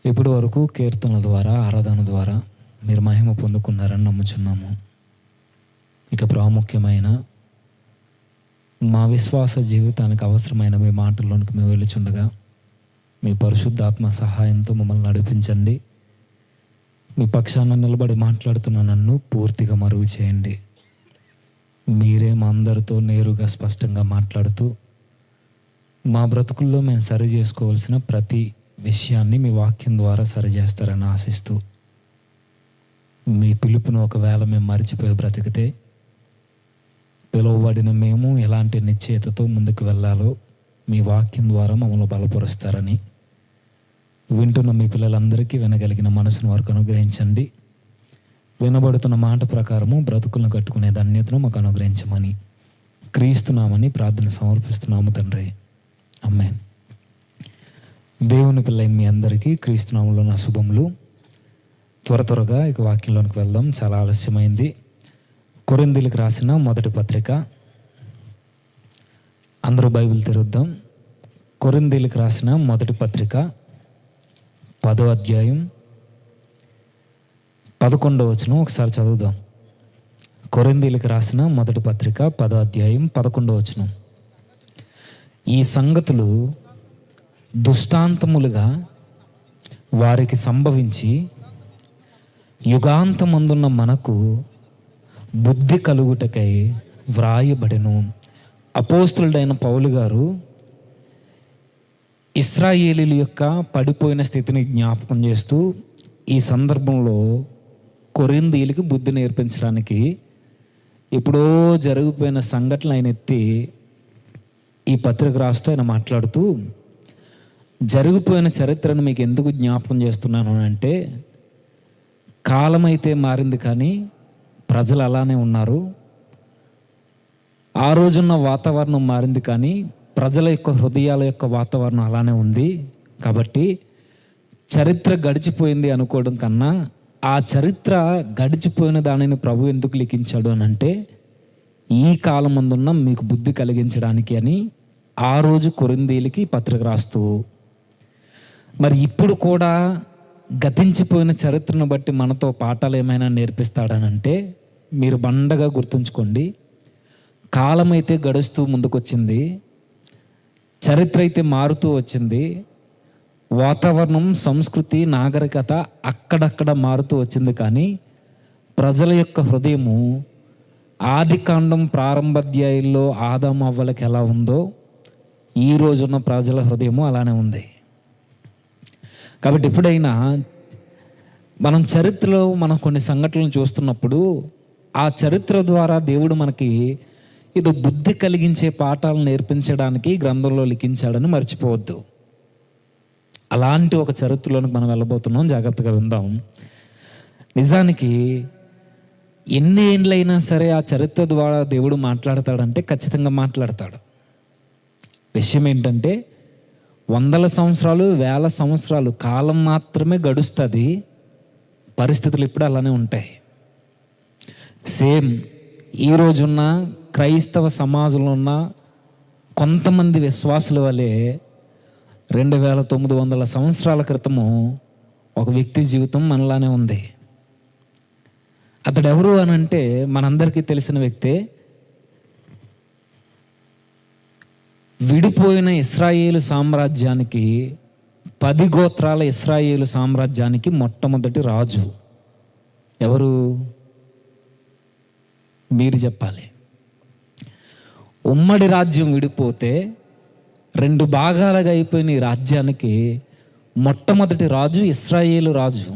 ఇప్పటి వరకు కీర్తనల ద్వారా, ఆరాధన ద్వారా మీరు మహిమ పొందుకున్నారని నమ్ముచున్నాము. ఇక ప్రాముఖ్యమైన మా విశ్వాస జీవితానికి అవసరమైన మీ మాటల్లోనికి మేము వెళ్ళుచుండగా మీ పరిశుద్ధాత్మ సహాయంతో మమ్మల్ని నడిపించండి. మీ పక్షాన నిలబడి మాట్లాడుతున్న నన్ను పూర్తిగా మరుగు చేయండి. మీరే మా అందరితో నేరుగా స్పష్టంగా మాట్లాడుతూ మా బ్రతుకుల్లో మేము సరి చేసుకోవాల్సిన ప్రతి విషయాన్ని మీ వాక్యం ద్వారా సరిచేస్తారని ఆశిస్తూ, మీ పిలుపును ఒకవేళ మేము మరిచిపోయి బ్రతికితే పిలువబడిన మేము ఎలాంటి నిశ్చయతతో ముందుకు వెళ్ళాలో మీ వాక్యం ద్వారా మమ్మల్ని బలపరుస్తారని, వింటున్న మీ పిల్లలందరికీ వినగలిగిన మనసును వరకు అనుగ్రహించండి. వినబడుతున్న మాట ప్రకారము బ్రతుకులను కట్టుకునే ధన్యతను మాకు అనుగ్రహించమని క్రీస్తున్నామని ప్రార్థన సమర్పిస్తున్నాము తండ్రి. ఆమేన్. దేవుని పిల్లైన మీ అందరికీ క్రీస్తునామంలో నా శుభములు. త్వరగా ఇక వాక్యంలోనికి వెళ్దాం, చాలా ఆలస్యమైంది. కొరింథీయులకు రాసిన మొదటి పత్రిక, అందరూ బైబిల్ తెరుద్దాం. కొరింథీయులకు రాసిన మొదటి పత్రిక 10వ అధ్యాయం 11వ వచనం ఒకసారి చదువుదాం. కొరింథీయులకు రాసిన మొదటి పత్రిక 10వ అధ్యాయం 11వ వచనం. ఈ సంగతులు దృష్టాంతములుగా వారికి సంభవించి యుగాంతమందున్న మనకు బుద్ధి కలుగుటకై వ్రాయబడెను. అపోస్తులుడైన పౌలు గారు ఇశ్రాయేలీయుల యొక్క పడిపోయిన స్థితిని జ్ఞాపకం చేస్తూ ఈ సందర్భంలో కొరింథీయులకు బుద్ధి నేర్పించడానికి ఎప్పుడో జరిగిపోయిన సంఘటనలు ఆయన ఎత్తి ఈ పత్రిక రాస్తూ ఆయన మాట్లాడుతూ, జరిగిపోయిన చరిత్రను మీకు ఎందుకు జ్ఞాపకం చేస్తున్నాను అంటే, కాలమైతే మారింది కానీ ప్రజలు అలానే ఉన్నారు. ఆ రోజున్న వాతావరణం మారింది కానీ ప్రజల యొక్క హృదయాల యొక్క వాతావరణం అలానే ఉంది. కాబట్టి చరిత్ర గడిచిపోయింది అనుకోవడం కన్నా ఆ చరిత్ర గడిచిపోయిన దానిని ప్రభు ఎందుకు లిఖించాడు అని అంటే, ఈ కాలం ముందున్న మీకు బుద్ధి కలిగించడానికి అని ఆ రోజు కొరింథీయులకి పత్రిక రాస్తూ, మరి ఇప్పుడు కూడా గతించిపోయిన చరిత్రను బట్టి మనతో పాఠాలు ఏమైనా నేర్పిస్తాడనంటే, మీరు బండగా గుర్తుంచుకోండి, కాలం అయితే గడుస్తూ ముందుకొచ్చింది, చరిత్ర అయితే మారుతూ వచ్చింది, వాతావరణం, సంస్కృతి, నాగరికత అక్కడక్కడ మారుతూ వచ్చింది. కానీ ప్రజల యొక్క హృదయము ఆదికాండం ప్రారంభాధ్యాయుల్లో ఆదాము అవ్వలకి ఎలా ఉందో ఈ రోజున్న ప్రజల హృదయము అలానే ఉంది. కాబట్టి ఎప్పుడైనా మనం చరిత్రలో మనం కొన్ని సంఘటనలు చూస్తున్నప్పుడు ఆ చరిత్ర ద్వారా దేవుడు మనకి ఇది బుద్ధి కలిగించే పాఠాలను నేర్పించడానికి గ్రంథంలో లిఖించాడని మర్చిపోవద్దు. అలాంటి ఒక చరిత్రలోనికి మనం వెళ్ళబోతున్నాం, జాగ్రత్తగా విందాం. నిజానికి ఎన్ని ఏండ్లైనా సరే ఆ చరిత్ర ద్వారా దేవుడు మాట్లాడతాడంటే ఖచ్చితంగా మాట్లాడతాడు. విషయం ఏంటంటే, వందల సంవత్సరాలు, వేల సంవత్సరాలు కాలం మాత్రమే గడుస్తుంది, పరిస్థితులు ఇప్పుడు అలానే ఉంటాయి. సేమ్ ఈరోజున్న క్రైస్తవ సమాజంలో ఉన్న కొంతమంది విశ్వాసుల వలె 2900 సంవత్సరాల క్రితము ఒక వ్యక్తి జీవితం మనలానే ఉంది. అతడు ఎవరు అని అంటే మనందరికీ తెలిసిన వ్యక్తే. విడిపోయిన ఇశ్రాయేలు సామ్రాజ్యానికి, 10 గోత్రాల ఇశ్రాయేలు సామ్రాజ్యానికి మొట్టమొదటి రాజు ఎవరు? మీరు చెప్పాలి. ఉమ్మడి రాజ్యం విడిపోతే 2 భాగాలుగా అయిపోయిన ఈ రాజ్యానికి మొట్టమొదటి రాజు ఇశ్రాయేలు రాజు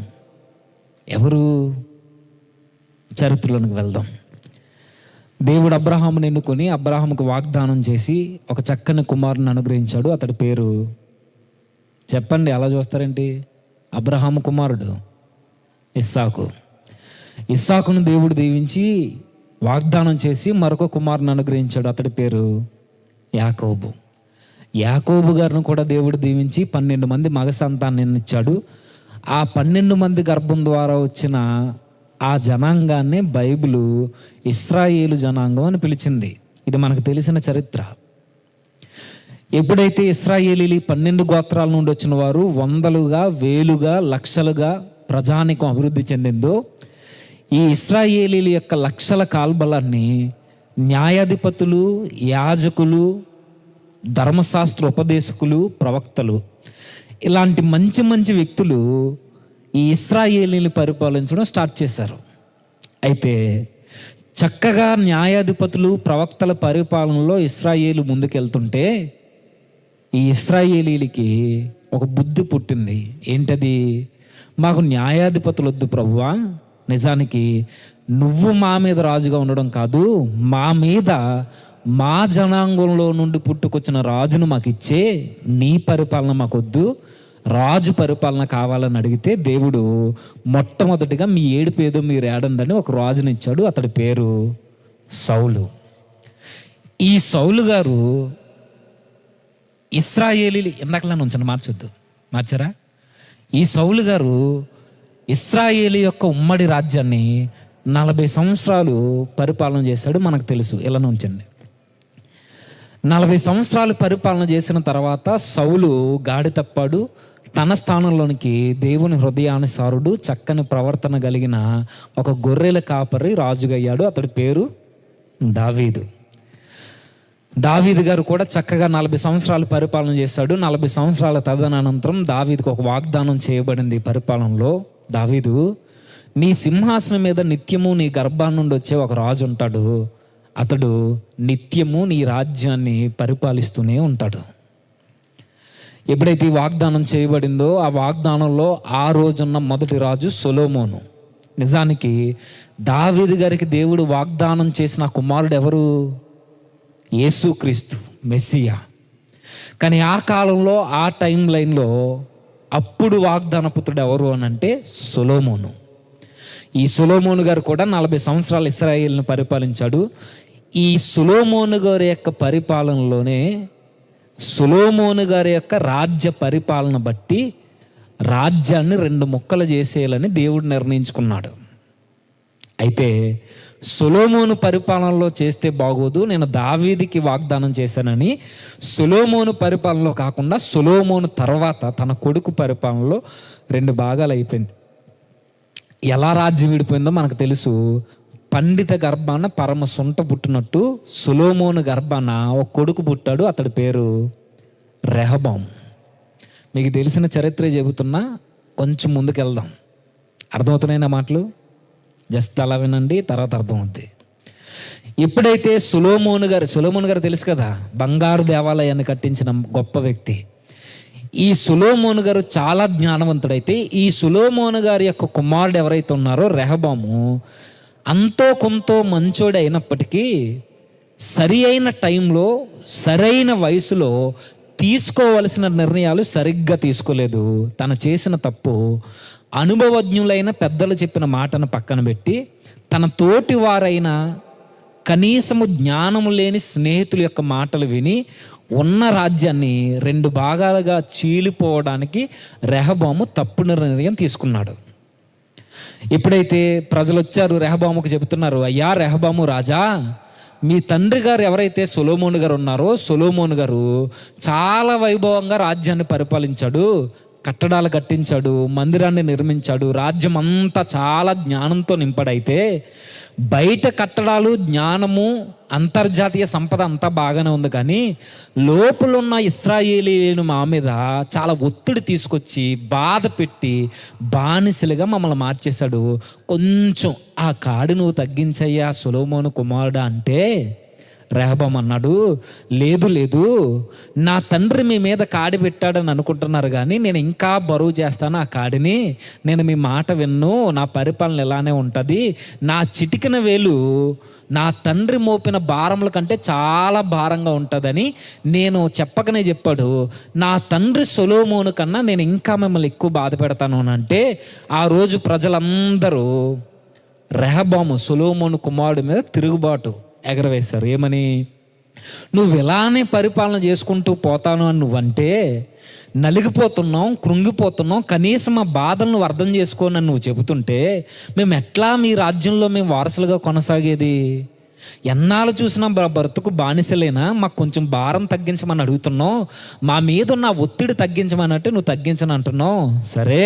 ఎవరు? చరిత్రలోనికి వెళ్దాం. దేవుడు అబ్రహాముని ఎన్నుకొని అబ్రహాముకు వాగ్దానం చేసి ఒక చక్కని కుమారుని అనుగ్రహించాడు. అతడి పేరు చెప్పండి, అలా చూస్తారేంటి? అబ్రహాము కుమారుడు ఇస్సాకు. ఇస్సాకును దేవుడు దీవించి వాగ్దానం చేసి మరొక కుమారుని అనుగ్రహించాడు. అతడి పేరు యాకోబు. యాకోబు గారిని కూడా దేవుడు దీవించి 12 మంది మగ సంతాన్ని ఇచ్చాడు. ఆ 12 మంది గర్భం ద్వారా వచ్చిన ఆ జనాంగాన్ని బైబిలు ఇశ్రాయేలు జనాంగం అని పిలిచింది. ఇది మనకు తెలిసిన చరిత్ర. ఎప్పుడైతే ఇశ్రాయేలీలు 12 గోత్రాల నుండి వచ్చిన వారు వందలుగా, వేలుగా, లక్షలుగా ప్రజానికం అభివృద్ధి చెందిందో, ఈ ఇశ్రాయేలీల యొక్క లక్షల కాల్బలాన్ని న్యాయాధిపతులు, యాజకులు, ధర్మశాస్త్ర ఉపదేశకులు, ప్రవక్తలు ఇలాంటి మంచి మంచి వ్యక్తులు ఈ ఇశ్రాయేలీని పరిపాలించడం స్టార్ట్ చేశారు. అయితే చక్కగా న్యాయాధిపతులు, ప్రవక్తల పరిపాలనలో ఇశ్రాయేలు ముందుకెళ్తుంటే ఈ ఇశ్రాయేలీలకి ఒక బుద్ధి పుట్టింది. ఏంటది? మాకు న్యాయాధిపతులు వద్దు ప్రభువా, నిజానికి నువ్వు మా మీద రాజుగా ఉండడం కాదు, మా మీద మా జనాంగంలో నుండి పుట్టుకొచ్చిన రాజును మాకు ఇచ్చే, నీ పరిపాలన మాకొద్దు, రాజు పరిపాలన కావాలని అడిగితే దేవుడు మొట్టమొదటిగా మీ ఏడుపు ఏదో మీరు ఏడండి ఒక రాజుని ఇచ్చాడు. అతడి పేరు సౌలు. ఈ సౌలు గారు ఇశ్రాయేలీలు ఇందాకలా ఉంచండి, మార్చొద్దు, మార్చారా? ఈ సౌలు గారు ఇశ్రాయేలు యొక్క ఉమ్మడి రాజ్యాన్ని 40 సంవత్సరాలు పరిపాలన చేశాడు. మనకు తెలుసు. ఇలా ఉంచండి. 40 సంవత్సరాలు పరిపాలన చేసిన తర్వాత సౌలు గాడి తప్పాడు. తన స్థానంలోనికి దేవుని హృదయానుసారుడు, చక్కని ప్రవర్తన కలిగిన ఒక గొర్రెల కాపరి రాజుగయ్యాడు. అతడి పేరు దావీదు. దావీదు గారు కూడా చక్కగా 40 సంవత్సరాలు పరిపాలన చేశాడు. 40 సంవత్సరాల తదనంతరం దావీదుకు ఒక వాగ్దానం చేయబడింది పరిపాలనలో. దావీదు, నీ సింహాసనం మీద నిత్యము నీ గర్భాన్ని నుండి వచ్చే ఒక రాజు ఉంటాడు, అతడు నిత్యము నీ రాజ్యాన్ని పరిపాలిస్తూనే ఉంటాడు. ఎప్పుడైతే ఈ వాగ్దానం చేయబడిందో ఆ వాగ్దానంలో ఆ రోజున్న మొదటి రాజు సొలొమోను. నిజానికి దావీదు గారికి దేవుడు వాగ్దానం చేసిన కుమారుడు ఎవరు? యేసుక్రీస్తు, మెస్సియా. కానీ ఆ కాలంలో, ఆ టైం లైన్లో అప్పుడు వాగ్దాన పుత్రుడు ఎవరు అని అంటే సొలొమోను. ఈ సొలొమోను గారు కూడా 40 సంవత్సరాలు ఇశ్రాయేలును పరిపాలించాడు. ఈ సొలొమోను గారి యొక్క పరిపాలనలోనే, సొలొమోను గారి యొక్క రాజ్య పరిపాలన బట్టి రాజ్యాన్ని 2 ముక్కలు చేసేయాలని దేవుడు నిర్ణయించుకున్నాడు. అయితే సొలొమోను పరిపాలనలో చేస్తే బాగోదు, నేను దావీదుకి వాగ్దానం చేశానని సొలొమోను పరిపాలనలో కాకుండా సొలొమోను తర్వాత తన కొడుకు పరిపాలనలో 2 భాగాలు అయిపోయింది. ఎలా రాజ్యం విడిపోయిందో మనకు తెలుసు. పండిత గర్భాన పరమ సొంట పుట్టినట్టు సొలొమోను గర్భాన ఒక కొడుకు పుట్టాడు. అతడి పేరు రెహబాము. మీకు తెలిసిన చరిత్ర చెబుతున్నా, కొంచెం ముందుకు వెళ్దాం. అర్థమవుతున్నాయి మాటలు? జస్ట్ అలా వినండి, తర్వాత అర్థమవుద్ది. ఎప్పుడైతే సొలొమోను గారు తెలుసు కదా, బంగారు దేవాలయాన్ని కట్టించిన గొప్ప వ్యక్తి. ఈ సొలొమోను గారు చాలా జ్ఞానవంతుడైతే ఈ సొలొమోను గారి యొక్క కుమారుడు ఎవరైతే ఉన్నారో రెహబాము అంతో కొంతో మంచోడు అయినప్పటికీ సరి అయిన టైంలో, సరైన వయసులో తీసుకోవలసిన నిర్ణయాలు సరిగ్గా తీసుకోలేదు. తను చేసిన తప్పు అనుభవజ్ఞులైన పెద్దలు చెప్పిన మాటను పక్కన పెట్టి తన తోటి వారైన కనీసము జ్ఞానము లేని స్నేహితుల యొక్క మాటలు విని ఉన్న రాజ్యాన్ని 2 భాగాలుగా చీలిపోవడానికి రెహబాము తప్పు నిర్ణయం తీసుకున్నాడు. ఎప్పుడైతే ప్రజలు వచ్చారు రెహబాముకు చెబుతున్నారు, అయ్యా రెహబాము రాజా, మీ తండ్రి గారు ఎవరైతే సొలొమోను గారు ఉన్నారో, సొలొమోను గారు చాలా వైభవంగా రాజ్యాన్ని పరిపాలించాడు, కట్టడాలు కట్టించాడు, మందిరాన్ని నిర్మించాడు, రాజ్యం అంతా చాలా జ్ఞానంతో నింపడైతే బయట కట్టడాలు, జ్ఞానము, అంతర్జాతీయ సంపద అంతా బాగానే ఉంది, కానీ లోపలున్న ఇశ్రాయేలీయులను మా మీద చాలా ఒత్తిడి తీసుకొచ్చి బాధ పెట్టి బానిసలుగా మమ్మల్ని మార్చేశాడు. కొంచెం ఆ కాడి నువ్వు తగ్గించయ్యా సొలొమోను కుమారుడా అంటే రెహబాము అన్నాడు, లేదు లేదు, నా తండ్రి మీ మీద కాడి పెట్టాడని అనుకుంటున్నారు, కానీ నేను ఇంకా బరువు చేస్తాను ఆ కాడిని. నేను మీ మాట విన్ను, నా పరిపాలన ఇలానే ఉంటుంది. నా చిటికిన వేలు నా తండ్రి మోపిన భారముల కంటే చాలా భారంగా ఉంటుందని నేను చెప్పకనే చెప్పాడు. నా తండ్రి సొలొమోను కన్నా నేను ఇంకా మిమ్మల్ని ఎక్కువ బాధ పెడతాను అని అంటే ఆ రోజు ప్రజలందరూ రెహబాము సొలొమోను కుమారుడి మీద తిరుగుబాటు ఎగరవేశారు. ఏమని? నువ్వు ఇలానే పరిపాలన చేసుకుంటూ పోతాను అని నువ్వంటే నలిగిపోతున్నాం, కృంగిపోతున్నాం, కనీసం ఆ బాధలను అర్థం చేసుకోనని నువ్వు చెబుతుంటే మేము ఎట్లా మీ రాజ్యంలో మేము వారసులుగా కొనసాగేది? ఎన్నాళ్ళు చూసినా బ్రతుకు బానిసలేనా, మాకు కొంచెం భారం తగ్గించమని అడుగుతున్నావు, మా మీద ఉన్న ఒత్తిడి తగ్గించమని అంటే నువ్వు తగ్గించని అంటున్నావు. సరే,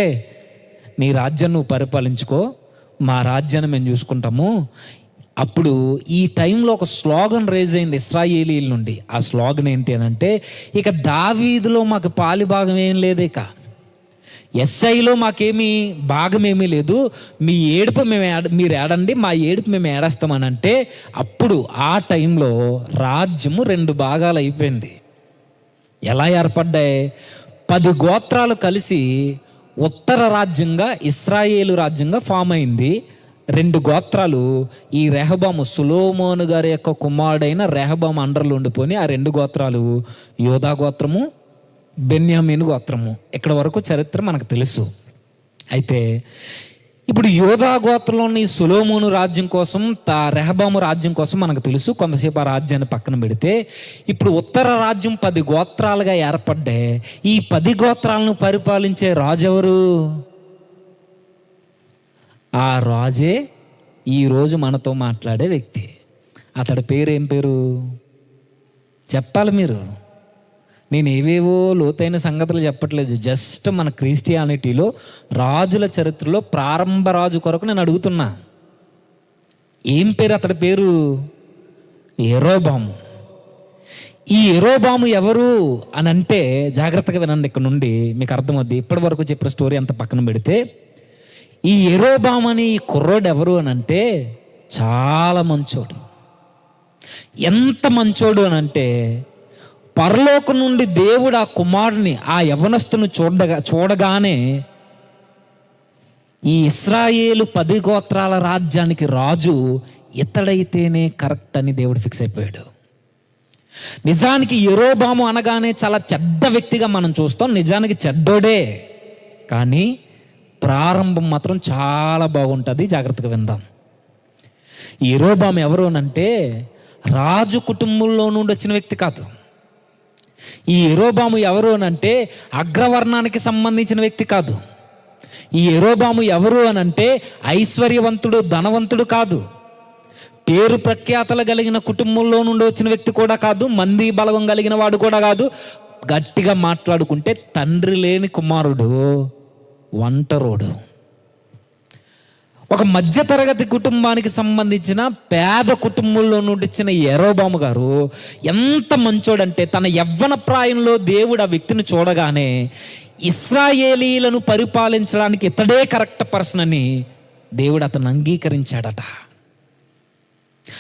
నీ రాజ్యం నువ్వు పరిపాలించుకో, మా రాజ్యాన్ని మేము చూసుకుంటాము. అప్పుడు ఈ టైంలో ఒక స్లోగన్ రేజ్ అయింది ఇశ్రాయేలీల నుండి. ఆ స్లోగన్ ఏంటి అని అంటే, ఇక దావీదులో మాకు పాలి భాగం ఏం లేదు, ఇక ఎస్ఐలో మాకేమీ భాగమేమీ లేదు, మీ ఏడుపు మీరు ఏడండి, మా ఏడుపు మేము ఏడేస్తామని అంటే, అప్పుడు ఆ టైంలో రాజ్యము 2 భాగాలు అయిపోయింది. ఎలా ఏర్పడ్డాయి? 10 గోత్రాలు కలిసి ఉత్తర రాజ్యంగా ఇశ్రాయేలు రాజ్యంగా ఫామ్ అయింది. 2 గోత్రాలు ఈ రెహబాము, సొలొమోను గారి యొక్క కుమారుడైన రెహబాము అండర్లో ఉండిపోయి ఆ 2 గోత్రాలు యోధా గోత్రము, బెన్యామీను గోత్రము. ఇక్కడ వరకు చరిత్ర మనకు తెలుసు. అయితే ఇప్పుడు యోధా గోత్రంలోని సొలొమోను రాజ్యం కోసం, రెహబాము రాజ్యం కోసం మనకు తెలుసు. కొంతసేపు ఆ రాజ్యాన్ని పక్కన పెడితే, ఇప్పుడు ఉత్తర రాజ్యం 10 గోత్రాలుగా ఏర్పడ్డే. ఈ 10 గోత్రాలను పరిపాలించే రాజు ఎవరు? ఆ రాజే ఈరోజు మనతో మాట్లాడే వ్యక్తి. అతడి పేరు ఏం పేరు చెప్పాలి మీరు? నేను ఏవేవో లోతైన సంగతులు చెప్పట్లేదు, జస్ట్ మన క్రిస్టియానిటీలో రాజుల చరిత్రలో ప్రారంభ రాజు కొరకు నేను అడుగుతున్నా. ఏం పేరు అతడి పేరు? యెరోబాము. ఈ యెరోబాము ఎవరు అని అంటే జాగ్రత్తగా వినండి, ఇక్కడ నుండి మీకు అర్థమవుద్ది. ఇప్పటి వరకు చెప్పిన స్టోరీ అంత పక్కన పెడితే, ఈ యెరోబాము అని ఈ కుర్రోడు ఎవరు అని అంటే చాలా మంచోడు. ఎంత మంచోడు అని అంటే, పరలోకం నుండి దేవుడు ఆ కుమారుని, ఆ యవనస్తుని చూడగానే ఈ ఇశ్రాయేలు 10 గోత్రాల రాజ్యానికి రాజు ఇతడైతేనే కరెక్ట్ అని దేవుడు ఫిక్స్ అయిపోయాడు. నిజానికి యెరోబాము అనగానే చాలా చెడ్డ వ్యక్తిగా మనం చూస్తాం. నిజానికి చెడ్డోడే, కానీ ప్రారంభం మాత్రం చాలా బాగుంటుంది. జాగ్రత్తగా విందాం. యెరోబాము ఎవరు అనంటే రాజు కుటుంబంలో నుండి వచ్చిన వ్యక్తి కాదు. ఈ యెరోబాము ఎవరు అనంటే అగ్రవర్ణానికి సంబంధించిన వ్యక్తి కాదు. ఈ యెరోబాము ఎవరు అనంటే ఐశ్వర్యవంతుడు, ధనవంతుడు కాదు. పేరు ప్రఖ్యాతలు కలిగిన కుటుంబంలో నుండి వచ్చిన వ్యక్తి కూడా కాదు. మంది బలవం కలిగిన వాడు కూడా కాదు. గట్టిగా మాట్లాడుకుంటే తండ్రి లేని కుమారుడు, ఒంటరోడు. ఒక మధ్యతరగతి కుటుంబానికి సంబంధించిన పేద కుటుంబంలో నుండి వచ్చిన యెరోబాము గారు ఎంత మంచోడంటే, తన యవ్వన ప్రాయంలో దేవుడు ఆ వ్యక్తిని చూడగానే ఇశ్రాయేలీలను పరిపాలించడానికి ఇతడే కరెక్ట్ పర్సన్ అని దేవుడు అతను అంగీకరించాడట.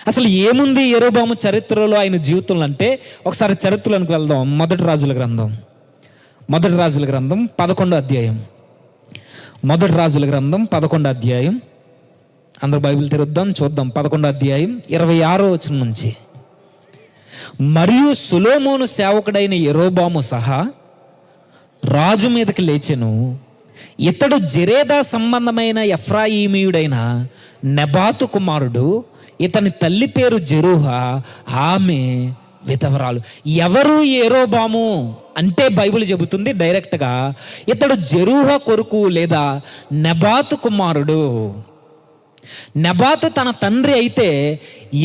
అసలు ఏముంది యెరోబాము చరిత్రలో, ఆయన జీవితంలో అంటే, ఒకసారి చరిత్రలోనికి వెళ్దాం. మొదటి రాజుల గ్రంథం 11వ అధ్యాయం. మొదటి రాజుల గ్రంథం 11వ అధ్యాయం. అందరూ బైబిల్ తెరుద్దాం, చూద్దాం. 11వ అధ్యాయం 26వ వచనం నుంచి. మరియు సొలొమోను సేవకుడైన యెరోబాము సహా రాజు మీదకి లేచెను. ఇతడు జెరేదా సంబంధమైన ఎఫ్రాయిమీయుడైన నెబాతు కుమారుడు. ఇతని తల్లి పేరు జెరూహా, ఆమె విధవరాలు. ఎవరు యెరోబాము అంటే బైబిల్ చెబుతుంది డైరెక్ట్గా, ఇతడు జెరూహా కొడుకు లేదా నెబాతు కుమారుడు. నెబాతు తన తండ్రి అయితే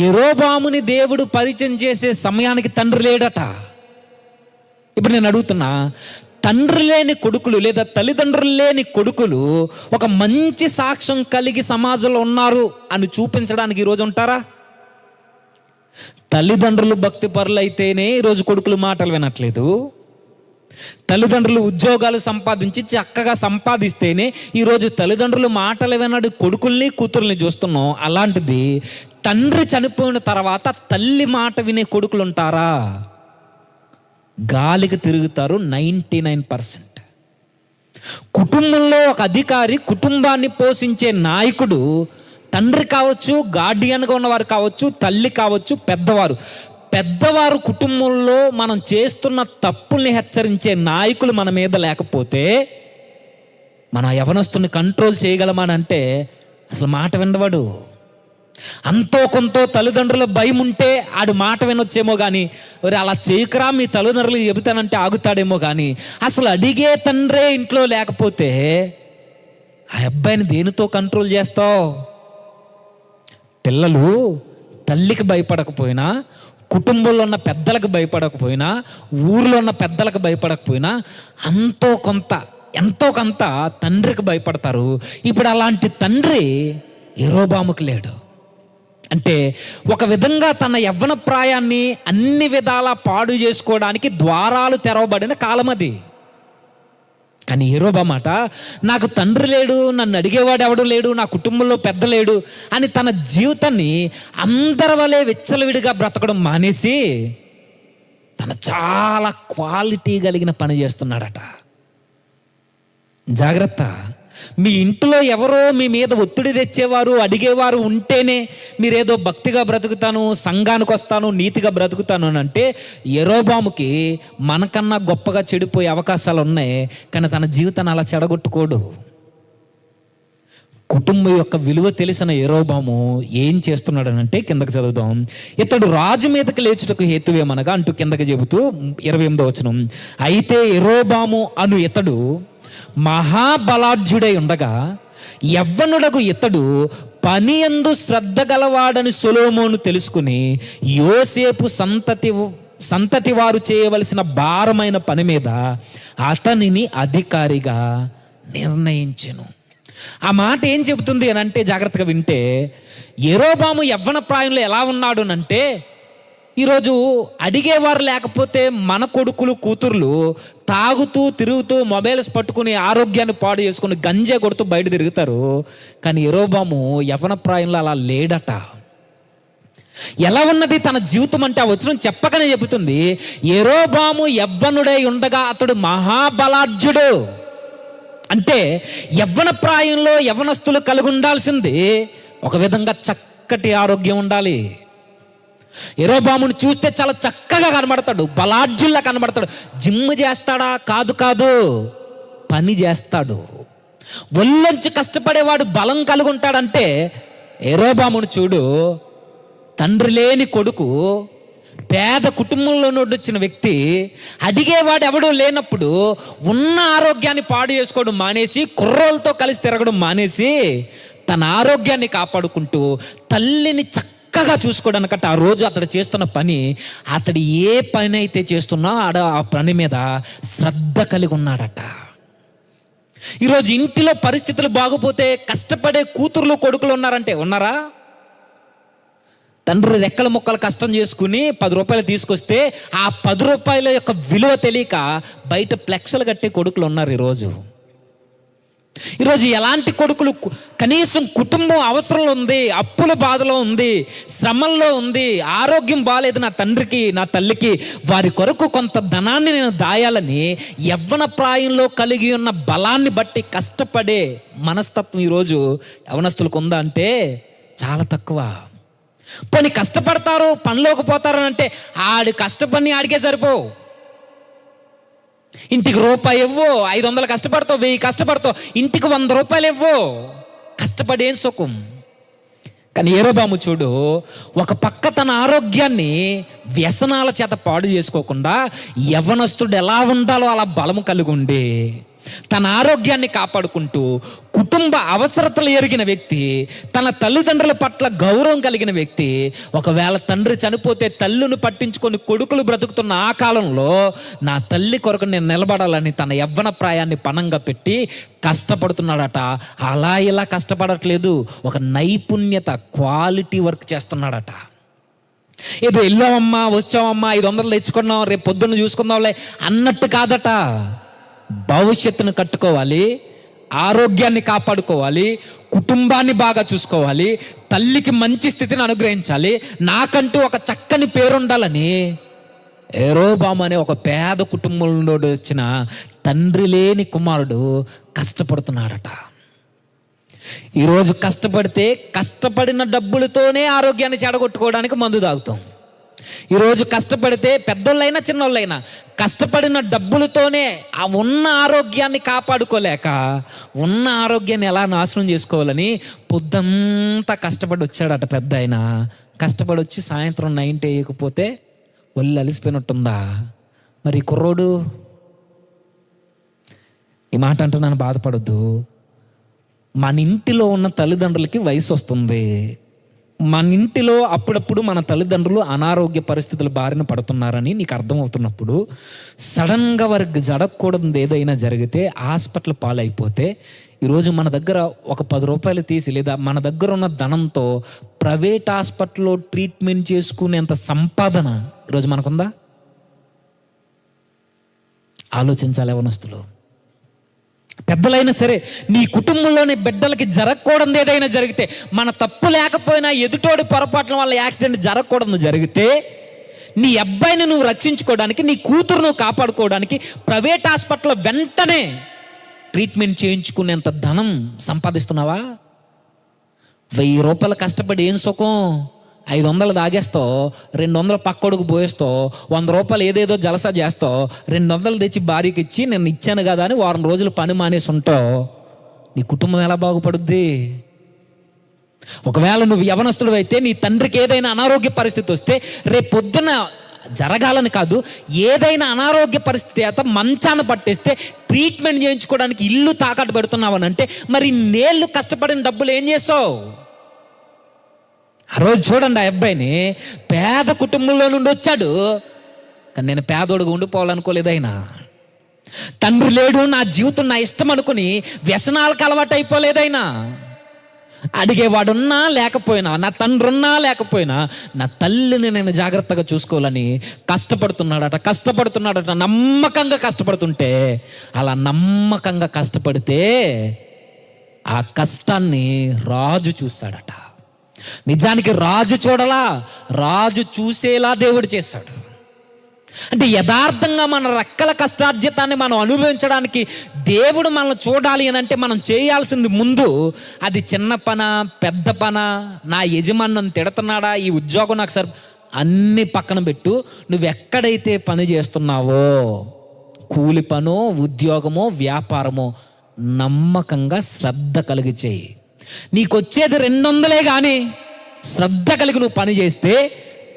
యెరోబాముని దేవుడు పరిచయం చేసే సమయానికి తండ్రి లేడట. ఇప్పుడు నేను అడుగుతున్నా, తండ్రి లేని కొడుకులు లేదా తల్లిదండ్రులు లేని కొడుకులు ఒక మంచి సాక్ష్యం కలిగి సమాజంలో ఉన్నారు అని చూపించడానికి ఈరోజు ఉంటారా? తల్లిదండ్రులు భక్తి పరులు అయితేనే ఈరోజు కొడుకులు మాటలు వినట్లేదు. తల్లిదండ్రులు ఉద్యోగాలు సంపాదించి చక్కగా సంపాదిస్తేనే ఈరోజు తల్లిదండ్రులు మాటలు వినడు కొడుకుల్ని కూతుర్ని చూస్తున్నాం. అలాంటిది తండ్రి చనిపోయిన తర్వాత తల్లి మాట వినే కొడుకులు ఉంటారా? గాలికి తిరుగుతారు 99%. కుటుంబంలో ఒక అధికారి, కుటుంబాన్ని పోషించే నాయకుడు, తండ్రి కావచ్చు, గార్డియన్గా ఉన్నవారు కావచ్చు, తల్లి కావచ్చు, పెద్దవారు కుటుంబంలో మనం చేస్తున్న తప్పుల్ని హెచ్చరించే నాయకులు మన మీద లేకపోతే మన యవనస్తుని కంట్రోల్ చేయగలమని అంటే అసలు మాట వినవాడు. అంతో కొంత తల్లిదండ్రుల భయం ఉంటే ఆడు మాట వినొచ్చేమో కానీ, అలా చేయకరా మీ తల్లిదండ్రులు చెబుతానంటే ఆగుతాడేమో కానీ, అసలు అడిగే తండ్రే ఇంట్లో లేకపోతే ఆ అబ్బాయిని దేనితో కంట్రోల్ చేస్తావు? పిల్లలు తల్లికి భయపడకపోయినా, కుటుంబంలో ఉన్న పెద్దలకు భయపడకపోయినా, ఊరిలో ఉన్న పెద్దలకు భయపడకపోయినా ఎంతో కొంత తండ్రికి భయపడతారు. ఇప్పుడు అలాంటి తండ్రి యెరోబాముకు లేడు. అంటే ఒక విధంగా తన యవ్వన ప్రాయాన్ని అన్ని విధాలా పాడు చేసుకోవడానికి ద్వారాలు తెరవబడిన కాలం అది. కానీ యెరోబామాట, నాకు తండ్రి లేడు, నన్ను అడిగేవాడు ఎవడు లేడు, నా కుటుంబంలో పెద్ద లేడు అని తన జీవితాన్ని అందరి వలె విచ్చలవిడిగా బ్రతకడం మానేసి తను చాలా క్వాలిటీ కలిగిన పని చేస్తున్నాడట. జాగ్రత్త, మీ ఇంట్లో ఎవరో మీ మీద ఒత్తిడి తెచ్చేవారు, అడిగేవారు ఉంటేనే మీరేదో భక్తిగా బ్రతుకుతాను, సంఘానికి వస్తాను, నీతిగా బ్రతుకుతాను అని అంటే, యెరోబాముకి మనకన్నా గొప్పగా చెడిపోయే అవకాశాలు ఉన్నాయి. కానీ తన జీవితాన్ని అలా చెడగొట్టుకోడు. కుటుంబం యొక్క విలువ తెలిసిన యెరోబాము ఏం చేస్తున్నాడనంటే, కిందకి చదువుదాం. ఇతడు రాజు మీదకి లేచుటకు హేతువేమనగా అంటూ కిందకి చెబుతూ 28వ వచనం, అయితే యెరోబాము అను ఇతడు మహాబలాఢ్యుడై ఉండగా యవ్వనుడకు ఇతడు పని యందు శ్రద్ధ గలవాడని సొలొమోను తెలుసుకుని యోసేపు సంతతి వారు చేయవలసిన భారమైన పని మీద అతనిని అధికారిగా నిర్ణయించెను. ఆ మాట ఏం చెబుతుంది అని అంటే, జాగ్రత్తగా వింటే, యెరోబాము యవ్వన ప్రాయంలో ఎలా ఉన్నాడు అంటే, ఈరోజు అడిగేవారు లేకపోతే మన కొడుకులు కూతుర్లు తాగుతూ తిరుగుతూ మొబైల్స్ పట్టుకుని ఆరోగ్యాన్ని పాడు చేసుకుని గంజే కొడుతూ బయట తిరుగుతారు. కానీ యెరోబాము యవ్వన ప్రాయంలో అలా లేడట. ఎలా ఉన్నది తన జీవితం అంటే ఆ వచనం చెప్పకనే చెబుతుంది, యెరోబాము యవ్వనుడై ఉండగా అతడు మహాబలాఢ్యుడు. అంటే యవ్వన ప్రాయంలో యవ్వనస్తులు కలిగి ఉండాల్సింది ఒక విధంగా చక్కటి ఆరోగ్యం ఉండాలి. యెరోబామును చూస్తే చాలా చక్కగా కనబడతాడు, బలాఢ్యుల్లా కనబడతాడు. జిమ్ చేస్తాడా? కాదు, పని చేస్తాడు. ఒళ్ళొంచి కష్టపడేవాడు బలం కలిగి ఉంటాడంటే, యెరోబామును చూడు, తండ్రి లేని కొడుకు, పేద కుటుంబంలో నుండి వచ్చిన వ్యక్తి, అడిగేవాడు ఎవడో లేనప్పుడు ఉన్న ఆరోగ్యాన్ని పాడు చేసుకోవడం మానేసి, కుర్రోళ్ళతో కలిసి తిరగడం మానేసి, తన ఆరోగ్యాన్ని కాపాడుకుంటూ తల్లిని చక్కగా చూసుకోవడానికంటే ఆ రోజు అతడు చేస్తున్న పని, అతడు ఏ పని అయితే చేస్తున్నా ఆ పని మీద శ్రద్ధ కలిగి ఉన్నాడట. ఈరోజు ఇంటిలో పరిస్థితులు బాగుపోతే కష్టపడే కూతుర్లు కొడుకులు ఉన్నారంటే ఉన్నారా? తండ్రి రెక్కల ముక్కలు కష్టం చేసుకుని 10 రూపాయలు తీసుకొస్తే ఆ 10 రూపాయల యొక్క విలువ తెలియక బయట ఫ్లెక్స్లు కట్టే కొడుకులు ఉన్నారు ఈరోజు ఎలాంటి కొడుకులు, కనీసం కుటుంబం అవసరంలో ఉంది, అప్పుల బాధలో ఉంది, శ్రమల్లో ఉంది, ఆరోగ్యం బాగాలేదు నా తండ్రికి నా తల్లికి, వారి కొరకు కొంత ధనాన్ని నేను దాయాలని యవ్వన ప్రాయంలో కలిగి ఉన్న బలాన్ని బట్టి కష్టపడే మనస్తత్వం ఈరోజు యవనస్తులకు ఉందా అంటే చాలా తక్కువ. పోనీ కష్టపడతారు, పనిలోకి పోతారని అంటే ఆడి కష్టపడి ఆడికే సరిపోవు. ఇంటికి రూపాయి ఇవ్వు, 500 కష్టపడతావు, 1000 కష్టపడతావు, ఇంటికి 100 రూపాయలు ఇవ్వు, కష్టపడి ఏం సుఖం. కానీ యెరోబాము చూడు, ఒక పక్క తన ఆరోగ్యాన్ని వ్యసనాల చేత పాడు చేసుకోకుండా యవ్వనస్తుడు ఎలా ఉండాలో అలా బలము కలిగి ఉండి తన ఆరోగ్యాన్ని కాపాడుకుంటూ కుటుంబ అవసరతలు ఎరిగిన వ్యక్తి, తన తల్లిదండ్రుల పట్ల గౌరవం కలిగిన వ్యక్తి, ఒకవేళ తండ్రి చనిపోతే తల్లిని పట్టించుకొని కొడుకులు బ్రతుకుతున్న ఆ కాలంలో నా తల్లి కొరకు నేను నిలబడాలని తన యవ్వన ప్రాయాన్ని పణంగా పెట్టి కష్టపడుతున్నాడట. అలా ఇలా కష్టపడట్లేదు, ఒక నైపుణ్యత, క్వాలిటీ వర్క్ చేస్తున్నాడట. ఏదో వెళ్ళామమ్మా వచ్చామమ్మా 500 తెచ్చుకున్నాం రేపు పొద్దున్న చూసుకుందాంలే అన్నట్టు కాదట. భవిష్యత్తును కట్టుకోవాలి, ఆరోగ్యాన్ని కాపాడుకోవాలి, కుటుంబాన్ని బాగా చూసుకోవాలి, తల్లికి మంచి స్థితిని అనుగ్రహించాలి, నాకంటూ ఒక చక్కని పేరుండాలని యెరోబాము అనే ఒక పేద కుటుంబంలో వచ్చిన తండ్రి లేని కుమారుడు కష్టపడుతున్నాడట. ఈరోజు కష్టపడితే కష్టపడిన డబ్బులతోనే ఆరోగ్యాన్ని చెడగొట్టుకోవడానికి మందు తాగుతాం. ఈరోజు కష్టపడితే పెద్దోళ్ళైనా చిన్నోళ్ళైనా కష్టపడిన డబ్బులతోనే ఆ ఉన్న ఆరోగ్యాన్ని కాపాడుకోలేక ఉన్న ఆరోగ్యాన్ని ఎలా నాశనం చేసుకోవాలని పొద్దంతా కష్టపడి వచ్చాడట పెద్ద ఆయన. కష్టపడి వచ్చి సాయంత్రం 9 వేయకపోతే ఒళ్ళు అలిసిపోయినట్టుందా? మరి కుర్రోడు ఈ మాట అంటున్నాను, బాధపడద్దు. మన ఇంటిలో ఉన్న తల్లిదండ్రులకి వయసు వస్తుంది, మన ఇంటిలో అప్పుడప్పుడు మన తల్లిదండ్రులు అనారోగ్య పరిస్థితుల బారిన పడుతున్నారని నీకు అర్థమవుతున్నప్పుడు సడన్గా వారికి జరగకూడదు ఏదైనా జరిగితే హాస్పిటల్ పాలైపోతే ఈరోజు మన దగ్గర ఒక 10 రూపాయలు తీసి లేదా మన దగ్గర ఉన్న ధనంతో ప్రైవేట్ హాస్పిటల్లో ట్రీట్మెంట్ చేసుకునేంత సంపాదన ఈరోజు మనకుందా? ఆలోచించాలి యవ్వనస్తులు. పెద్దలైనా సరే, నీ కుటుంబంలోని బిడ్డలకి జరగకూడదు ఏదైనా జరిగితే, మన తప్పు లేకపోయినా ఎదుటోడి పొరపాట్ల వల్ల యాక్సిడెంట్ జరగకూడదు జరిగితే, నీ అబ్బాయిని నువ్వు రక్షించుకోవడానికి, నీ కూతురు నువ్వు కాపాడుకోవడానికి ప్రైవేట్ హాస్పిటల్లో వెంటనే ట్రీట్మెంట్ చేయించుకునేంత ధనం సంపాదిస్తున్నావా? 1000 రూపాయలు కష్టపడి ఏం సుఖం? 500 తాగేస్తావు, 200 పక్కోడుకు పోయేస్తావు, 100 రూపాయలు ఏదేదో జలసా చేస్తావు, 200 తెచ్చి భార్యకి ఇచ్చి నేను ఇచ్చాను కదా అని వారం రోజులు పని మానేసి ఉంటావు. నీ కుటుంబం ఎలా బాగుపడుద్ది? ఒకవేళ నువ్వు యవనస్తుడు అయితే నీ తండ్రికి ఏదైనా అనారోగ్య పరిస్థితి వస్తే రేపు పొద్దున జరగాలని కాదు, ఏదైనా అనారోగ్య పరిస్థితి అయితే మంచాన పట్టేస్తే ట్రీట్మెంట్ చేయించుకోవడానికి ఇల్లు తాకట్టు పెడుతున్నావని అంటే మరి నేళ్ళు కష్టపడిన డబ్బులు ఏం చేసావు? ఆ రోజు చూడండి, ఆ అబ్బాయిని పేద కుటుంబంలో నుండి వచ్చాడు, కానీ నేను పేదోడుగా ఉండిపోవాలనుకోలేదు. ఆయన తండ్రి లేడు, నా జీవితం నా ఇష్టం అనుకుని వ్యసనాలకు అలవాటు అయిపోలేదు. ఆయన అడిగేవాడున్నా లేకపోయినా, నా తండ్రి ఉన్నా లేకపోయినా నా తల్లిని నేను జాగ్రత్తగా చూసుకోవాలని కష్టపడుతున్నాడట. నమ్మకంగా కష్టపడుతుంటే, అలా నమ్మకంగా కష్టపడితే ఆ కష్టాన్ని రాజు చూశాడట. నిజానికి రాజు చూడలా, రాజు చూసేలా దేవుడు చేశాడు. అంటే యథార్థంగా మన రెక్కల కష్టార్జితాన్ని మనం అనుభవించడానికి దేవుడు మనల్ని చూడాలి అని అంటే మనం చేయాల్సింది ముందు, అది చిన్న పన పెద్ద పన, నా యజమాని తిడుతున్నాడా, ఈ ఉద్యోగం నాకు అన్నీ పక్కన పెట్టు. నువ్వు ఎక్కడైతే పని చేస్తున్నావో, కూలి పనో ఉద్యోగమో వ్యాపారమో, నమ్మకంగా శ్రద్ధ కలిగి చేయి. నీకు వచ్చేది 200 కానీ శ్రద్ధ కలిగి నువ్వు పని చేస్తే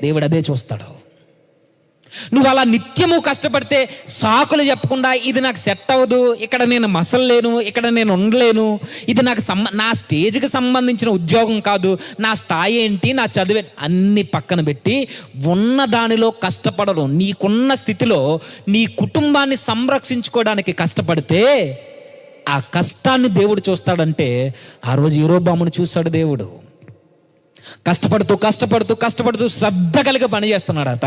దేవుడు అదే చూస్తాడు. నువ్వు అలా నిత్యము కష్టపడితే సాకులు చెప్పకుండా, ఇది నాకు సెట్ అవ్వదు, ఇక్కడ నేను మసలేను, ఇక్కడ నేను ఉండలేను, ఇది నాకు నా స్టేజ్కి సంబంధించిన ఉద్యోగం కాదు, నా స్థాయి ఏంటి, నా చదివే అన్ని పక్కన పెట్టి ఉన్న దానిలో కష్టపడడం, నీకున్న స్థితిలో నీ కుటుంబాన్ని సంరక్షించుకోవడానికి కష్టపడితే ఆ కష్టాన్ని దేవుడు చూస్తాడంటే, ఆ రోజు యెరోబామును చూశాడు దేవుడు. కష్టపడుతూ శ్రద్ధ కలిగి పని చేస్తున్నాడట.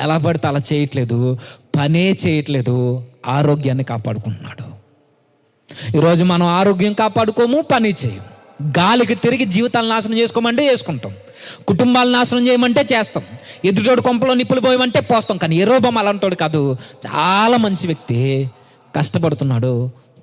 ఎలా పడితే అలా చేయట్లేదు, పనే చేయట్లేదు, ఆరోగ్యాన్ని కాపాడుకుంటున్నాడు. ఈరోజు మనం ఆరోగ్యం కాపాడుకోము, పని చేయము, గాలికి తిరిగి జీవితాలను నాశనం చేసుకోమంటే చేసుకుంటాం, కుటుంబాలు నాశనం చేయమంటే చేస్తాం, ఎదుటోడు కొంపలో నిప్పులు పోయమంటే పోస్తాం. కానీ యెరోబాము అలాంటోడు కాదు, చాలా మంచి వ్యక్తి. కష్టపడుతున్నాడు,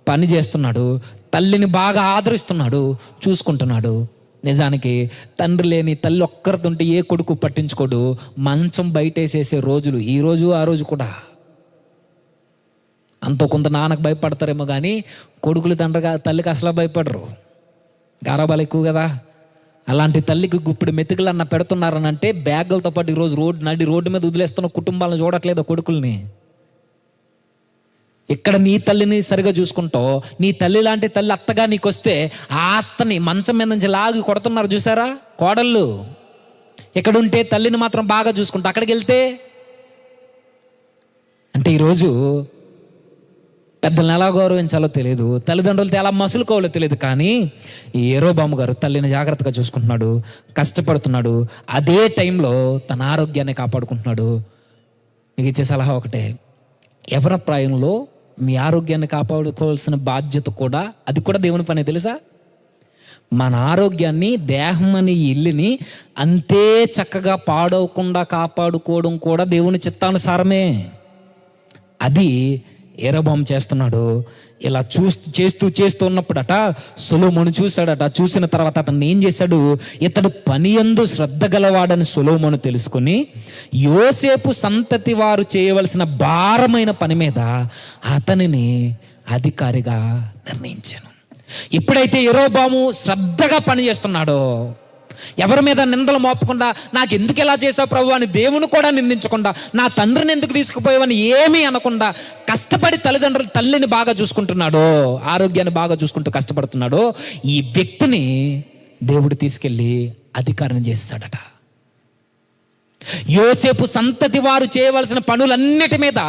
పని చేస్తున్నాడు, తల్లిని బాగా ఆదరిస్తున్నాడు, చూసుకుంటున్నాడు. నిజానికి తండ్రి లేని తల్లి ఒక్కరితుంటే ఏ కొడుకు పట్టించుకోడు, మంచం బయటేసేసే రోజులు ఈ రోజు ఆ రోజు కూడా. అంత కొంత నాన్నకు భయపడతారేమో కానీ కొడుకులు తల్లికి అసలు భయపడరు, గారాబాలు ఎక్కువ కదా. అలాంటి తల్లికి గుప్పిడి మెతుకులన్న పెడుతున్నారని అంటే బ్యాగులతో పాటు ఈరోజు రోడ్డు మీద వదిలేస్తున్న కుటుంబాలను చూడట్లేదు కొడుకుల్ని. ఇక్కడ నీ తల్లిని సరిగా చూసుకుంటావు, నీ తల్లి లాంటి తల్లి అత్తగా నీకు వస్తే ఆ అత్తని మంచం మీద నుంచి లాగి కొడుతున్నారు చూసారా కోడళ్ళు. ఎక్కడుంటే తల్లిని మాత్రం బాగా చూసుకుంటా, అక్కడికి వెళ్తే అంటే ఈరోజు పెద్దలను ఎలా గౌరవించాలో తెలియదు, తల్లిదండ్రులతో ఎలా మసులుకోవాలో తెలియదు. కానీ ఈ యెరోబాము గారు తల్లిని జాగ్రత్తగా చూసుకుంటున్నాడు, కష్టపడుతున్నాడు, అదే టైంలో తన ఆరోగ్యాన్ని కాపాడుకుంటున్నాడు. మీకు ఇచ్చే సలహా ఒకటే, యవ్వన ప్రాయంలో మీ ఆరోగ్యాన్ని కాపాడుకోవాల్సిన బాధ్యత కూడా, అది కూడా దేవుని పనే తెలుసా. మన ఆరోగ్యాన్ని, దేహం అనే ఇల్లుని అంతే చక్కగా పాడవకుండా కాపాడుకోవడం కూడా దేవుని చిత్తానుసారమే. అది యెరోబాము చేస్తున్నాడు. ఇలా చేస్తూ ఉన్నప్పుడట సొలొమోను చూశాడట. చూసిన తర్వాత అతను ఏం చేశాడు, ఇతడు పని యందు శ్రద్ధ గలవాడని సొలొమోను తెలుసుకుని యోసేపు సంతతి వారు చేయవలసిన భారమైన పని మీద అతనిని అధికారిగా నిర్ణయించాను. ఎప్పుడైతే యెరోబాము శ్రద్ధగా పని చేస్తున్నాడో, ఎవరి మీద నిందలు మోపకుండా, నాకు ఎందుకు ఎలా చేసావు ప్రభు అని దేవుని కూడా నిందించకుండా, నా తండ్రిని ఎందుకు తీసుకుపోయావని ఏమీ అనకుండా కష్టపడి తల్లిని బాగా చూసుకుంటున్నాడో, ఆరోగ్యాన్ని బాగా చూసుకుంటూ కష్టపడుతున్నాడో, ఈ వ్యక్తిని దేవుడు తీసుకెళ్ళి అధికారం చేశాడట. యోసేపు సంతతి వారు చేయవలసిన పనులన్నిటి మీద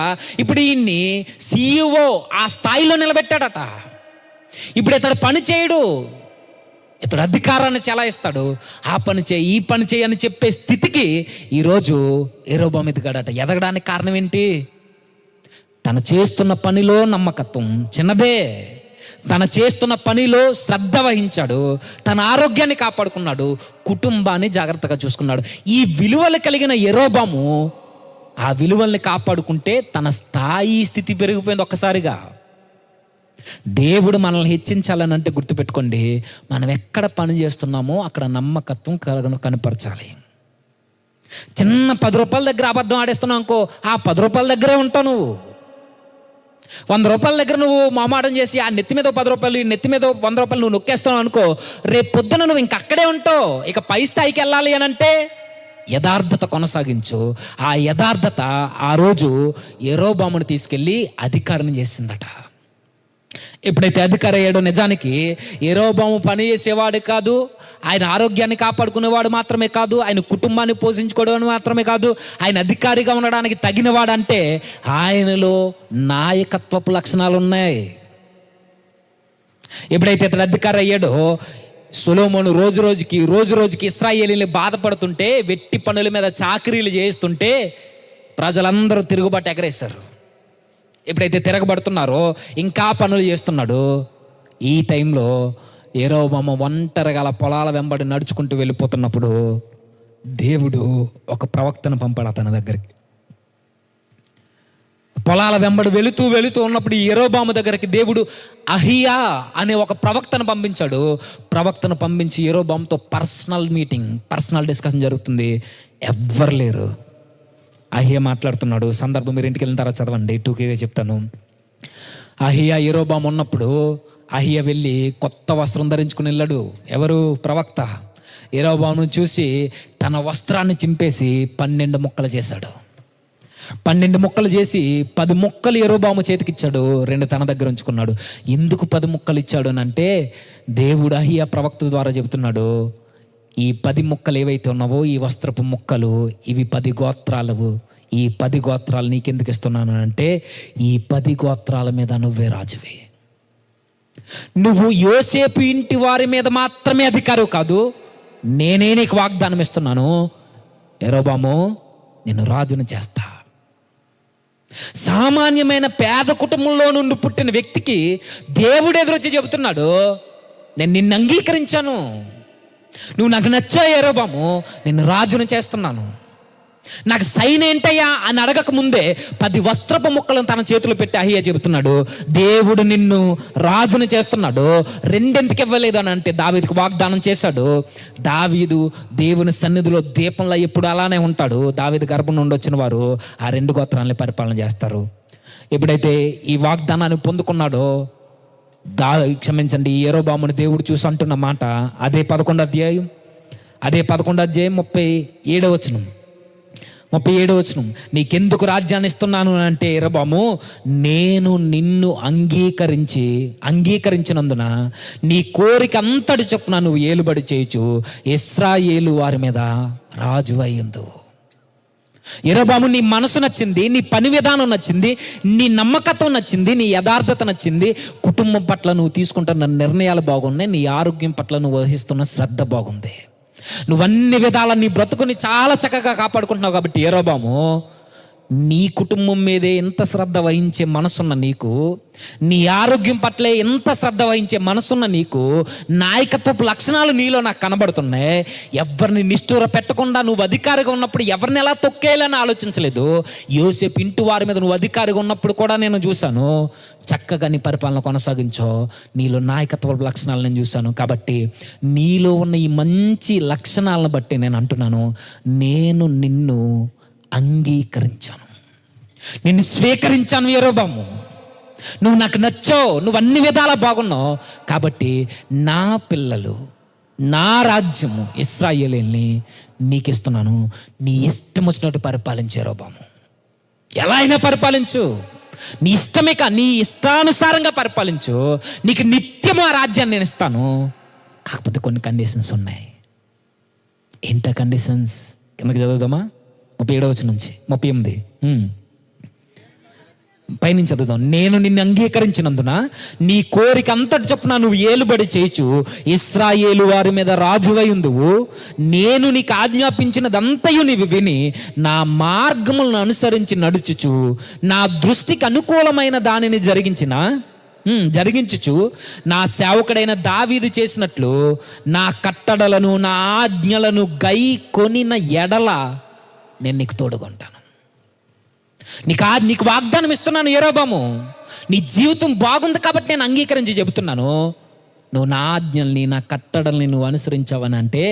ఇప్పుడు ఈయన్ని CEO ఆ స్థాయిలో నిలబెట్టాడట. ఇప్పుడు ఇతడు పని చేయడు, ఇతడు అధికారాన్ని చెలాయిస్తాడు. ఆ పని చేయి, ఈ పని చేయి అని చెప్పే స్థితికి ఈరోజు యెరొబెయాము ఎదిగాడట. ఎదగడానికి కారణం ఏంటి? తను చేస్తున్న పనిలో నమ్మకత్వం చిన్నదే, తను చేస్తున్న పనిలో శ్రద్ధ వహించాడు, తన ఆరోగ్యాన్ని కాపాడుకున్నాడు, కుటుంబాన్ని జాగ్రత్తగా చూసుకున్నాడు. ఈ విలువలు కలిగిన యెరొబెయాము ఆ విలువల్ని కాపాడుకుంటే తన స్థాయి స్థితి పెరిగిపోయింది ఒక్కసారిగా. దేవుడు మనల్ని హెచ్చించాలని అంటే గుర్తుపెట్టుకోండి, మనం ఎక్కడ పని చేస్తున్నామో అక్కడ నమ్మకత్వం కనపరచాలి. చిన్న 10 రూపాయల దగ్గర అబద్ధం ఆడేస్తున్నావు అనుకో, ఆ 10 రూపాయల దగ్గరే ఉంటావు. నువ్వు 100 రూపాయల దగ్గర నువ్వు మామాటం చేసి ఆ నెత్తి మీద 10 రూపాయలు, ఈ నెత్తి మీద 100 రూపాయలు నువ్వు నొక్కేస్తున్నావు అనుకో, రేపు పొద్దున నువ్వు ఇంకక్కడే ఉంటావు. ఇక పై స్థాయికి వెళ్ళాలి అని అంటే యథార్థత కొనసాగించు. ఆ యథార్థత ఆ రోజు యెరొబెయామును తీసుకెళ్ళి అధికారం చేసిందట. ఎప్పుడైతే అధికారం అయ్యాడో, నిజానికి యెరొబెయాము పని చేసేవాడు కాదు, ఆయన ఆరోగ్యాన్ని కాపాడుకునేవాడు మాత్రమే కాదు, ఆయన కుటుంబాన్ని పోషించుకోవడం మాత్రమే కాదు, ఆయన అధికారిగా ఉండడానికి తగినవాడు. అంటే ఆయనలో నాయకత్వపు లక్షణాలు ఉన్నాయి. ఎప్పుడైతే ఇతడు అధికారం అయ్యాడో, సొలొమోను రోజు రోజుకి ఇశ్రాయేలీని బాధపడుతుంటే, వెట్టి పనుల మీద చాకరీలు చేస్తుంటే ప్రజలందరూ తిరుగుబాటు ఎగరేశారు. ఎప్పుడైతే తిరగబడుతున్నారో ఇంకా పనులు చేస్తున్నాడు. ఈ టైంలో యెరొబెయాము ఒంటరిగా పొలాల వెంబడి నడుచుకుంటూ వెళ్ళిపోతున్నప్పుడు దేవుడు ఒక ప్రవక్తను పంపాడు అతని దగ్గరికి. పొలాల వెంబడి వెళుతూ ఉన్నప్పుడు ఈ యెరొబెయాము దగ్గరికి దేవుడు అహియా అనే ఒక ప్రవక్తను పంపించాడు. ప్రవక్తను పంపించి యెరొబెయాముతో పర్సనల్ డిస్కషన్ జరుగుతుంది. ఎవ్వరు లేరు. అహియా మాట్లాడుతున్నాడు. సందర్భం మీరు ఇంటికి వెళ్ళిన తర్వాత చదవండి, 2K చెప్తాను. అహియా యెరొబెయాము ఉన్నప్పుడు అహియా వెళ్ళి కొత్త వస్త్రం ధరించుకుని వెళ్ళాడు. ఎవరు? ప్రవక్త. యెరొబెయామును చూసి తన వస్త్రాన్ని చింపేసి 12 ముక్కలు చేశాడు. 12 ముక్కలు చేసి 10 ముక్కలు యెరొబెయాము చేతికిచ్చాడు, 2 తన దగ్గర ఉంచుకున్నాడు. ఎందుకు 10 ముక్కలు ఇచ్చాడు అని అంటే, దేవుడు అహియా ప్రవక్త ద్వారా చెబుతున్నాడు, ఈ 10 ముక్కలు ఏవైతే ఉన్నావో, ఈ వస్త్రపు ముక్కలు, ఇవి 10 గోత్రాలు. ఈ 10 గోత్రాలు నీకెందుకు ఇస్తున్నాను అంటే, ఈ 10 గోత్రాల మీద నువ్వే రాజువి. నువ్వు యోసేపు ఇంటి వారి మీద మాత్రమే అధికారం కాదు, నేనే నీకు వాగ్దానం ఇస్తున్నాను, యెరొబెయాము నిన్ను రాజును చేస్తా. సామాన్యమైన పేద కుటుంబంలో నుండి పుట్టిన వ్యక్తికి దేవుడు ఎదురొచ్చి చెబుతున్నాడు, నేను నిన్ను అంగీకరించాను, నువ్వు నాకు నచ్చావు యెరొబెయాము, నిన్ను రాజును చేస్తున్నాను. నాకు సైన్ ఏంటయ్యా అని అడగక ముందే 10 వస్త్రపు ముక్కలను తన చేతులు పెట్టి అహియా చెబుతున్నాడు, దేవుడు నిన్ను రాజును చేస్తున్నాడు. 2 ఎందుకు ఇవ్వలేదు అని అంటే, దావీదుకు వాగ్దానం చేశాడు. దావీదు దేవుని సన్నిధిలో దీపంలో ఎప్పుడు అలానే ఉంటాడు. దావీదు గర్భం నుండి వచ్చిన వారు ఆ 2 గోత్రాలని పరిపాలన చేస్తారు. ఎప్పుడైతే ఈ వాగ్దానాన్ని పొందుకున్నాడో, యెరొబెయాముని దేవుడు చూసి అంటున్న మాట అదే 11వ అధ్యాయం 37వ వచనం. నీకెందుకు రాజ్యాన్ని ఇస్తున్నాను అంటే, యెరొబెయాము నేను నిన్ను అంగీకరించినందున నీ కోరిక అంతటి చొప్పున నువ్వు ఏలుబడి చేయుచు ఇశ్రాయేలు వారి మీద రాజు అయ్యిందు. యెరొబెయాము నీ మనసు నచ్చింది, నీ పని విధానం నచ్చింది, నీ నమ్మకత్వం నచ్చింది, నీ యథార్థత నచ్చింది, కుటుంబం పట్ల నువ్వు తీసుకుంటున్న నిర్ణయాలు బాగున్నాయి, నీ ఆరోగ్యం పట్ల నువ్వు వహిస్తున్న శ్రద్ధ బాగుంది, నువ్వన్ని విధాల నీ బ్రతుకుని చాలా చక్కగా కాపాడుకుంటున్నావు. కాబట్టి యెరొబెయాము నీ కుటుంబం మీదే ఎంత శ్రద్ధ వహించే మనసున్న నీకు, నీ ఆరోగ్యం పట్లే ఎంత శ్రద్ధ వహించే మనసున్న నీకు, నాయకత్వపు లక్షణాలు నీలో నాకు కనబడుతున్నాయి. ఎవరిని నిష్ఠూర పెట్టకుండా నువ్వు అధికారిగా ఉన్నప్పుడు ఎవరిని ఎలా తొక్కేయాలని ఆలోచించలేదు. యోసేపు ఇంటి వారి మీద నువ్వు అధికారిగా ఉన్నప్పుడు కూడా నేను చూశాను. చక్కగా నీ పరిపాలన కొనసాగించో, నీలో నాయకత్వపు లక్షణాలు నేను చూశాను. కాబట్టి నీలో ఉన్న ఈ మంచి లక్షణాలను బట్టి నేను అంటున్నాను, నేను నిన్ను అంగీకరించాను, నిన్ను స్వీకరించాను యెరొబెయాము. నువ్వు నాకు నచ్చావు, నువ్వు అన్ని విధాలా బాగున్నావు. కాబట్టి నా పిల్లలు, నా రాజ్యము ఇశ్రాయేలీయుల్ని నీకు ఇస్తున్నాను, నీ ఇష్టం వచ్చినట్టు పరిపాలించు యెరొబెయాము. ఎలా అయినా పరిపాలించు, నీ ఇష్టమే కా, నీ ఇష్టానుసారంగా పరిపాలించు, నీకు నిత్యము ఆ రాజ్యాన్ని నేను ఇస్తాను. కాకపోతే కొన్ని కండిషన్స్ ఉన్నాయి. ఏంట కండిషన్స్? కిందకి చదువుదామా? 37వ వచనం నుంచి 38 పైనుంచి చదువుదాం. నేను నిన్ను అంగీకరించినందున నీ కోరిక అంతటి చొప్పున నువ్వు ఏలుబడి చేయొచ్చు, ఇశ్రాయేలు వారి మీద రాజువై ఉందువు. నేను నీకు ఆజ్ఞాపించినదంతయు నీవు విని నా మార్గములను అనుసరించి నడుచుచు నా దృష్టికి అనుకూలమైన దానిని జరిగించుచు నా సేవకుడైన దావీదు చేసినట్లు నా కట్టడలను నా ఆజ్ఞలను గై కొనిన ఎడల నేను నీకు తోడుకుంటాను. నీకు వాగ్దానం ఇస్తున్నాను యెరొబాము. నీ జీవితం బాగుంది కాబట్టి నేను అంగీకరించి చెబుతున్నాను. నువ్వు నా ఆజ్ఞల్ని నా కట్టడల్ని నువ్వు అనుసరించావని అంటే,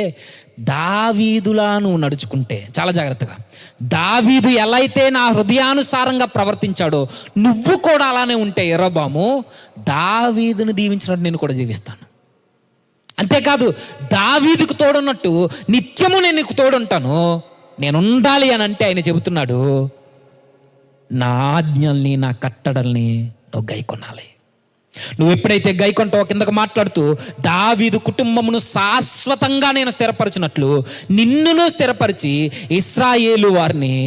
దావీదులా నువ్వు నడుచుకుంటే, చాలా జాగ్రత్తగా, దావీదు ఎలా అయితే నా హృదయానుసారంగా ప్రవర్తించాడో నువ్వు కూడా అలానే ఉంటే యెరొబాము, దావీదును దీవించినట్టు నేను కూడా జీవిస్తాను. అంతేకాదు, దావీదుకు తోడున్నట్టు నిత్యము నేను నీకు తోడుంటాను. నేను ఉండాలి అని అంటే ఆయన చెబుతున్నాడు, నా ఆజ్ఞల్ని నా కట్టడల్ని నువ్వు గైకొనాలి. నువ్వు ఎప్పుడైతే గైకొంటావో, కిందకు మాట్లాడుతూ, దావీదు కుటుంబమును శాశ్వతంగా నేను స్థిరపరిచినట్లు నిన్నును స్థిరపరిచి ఇశ్రాయేలు వారిని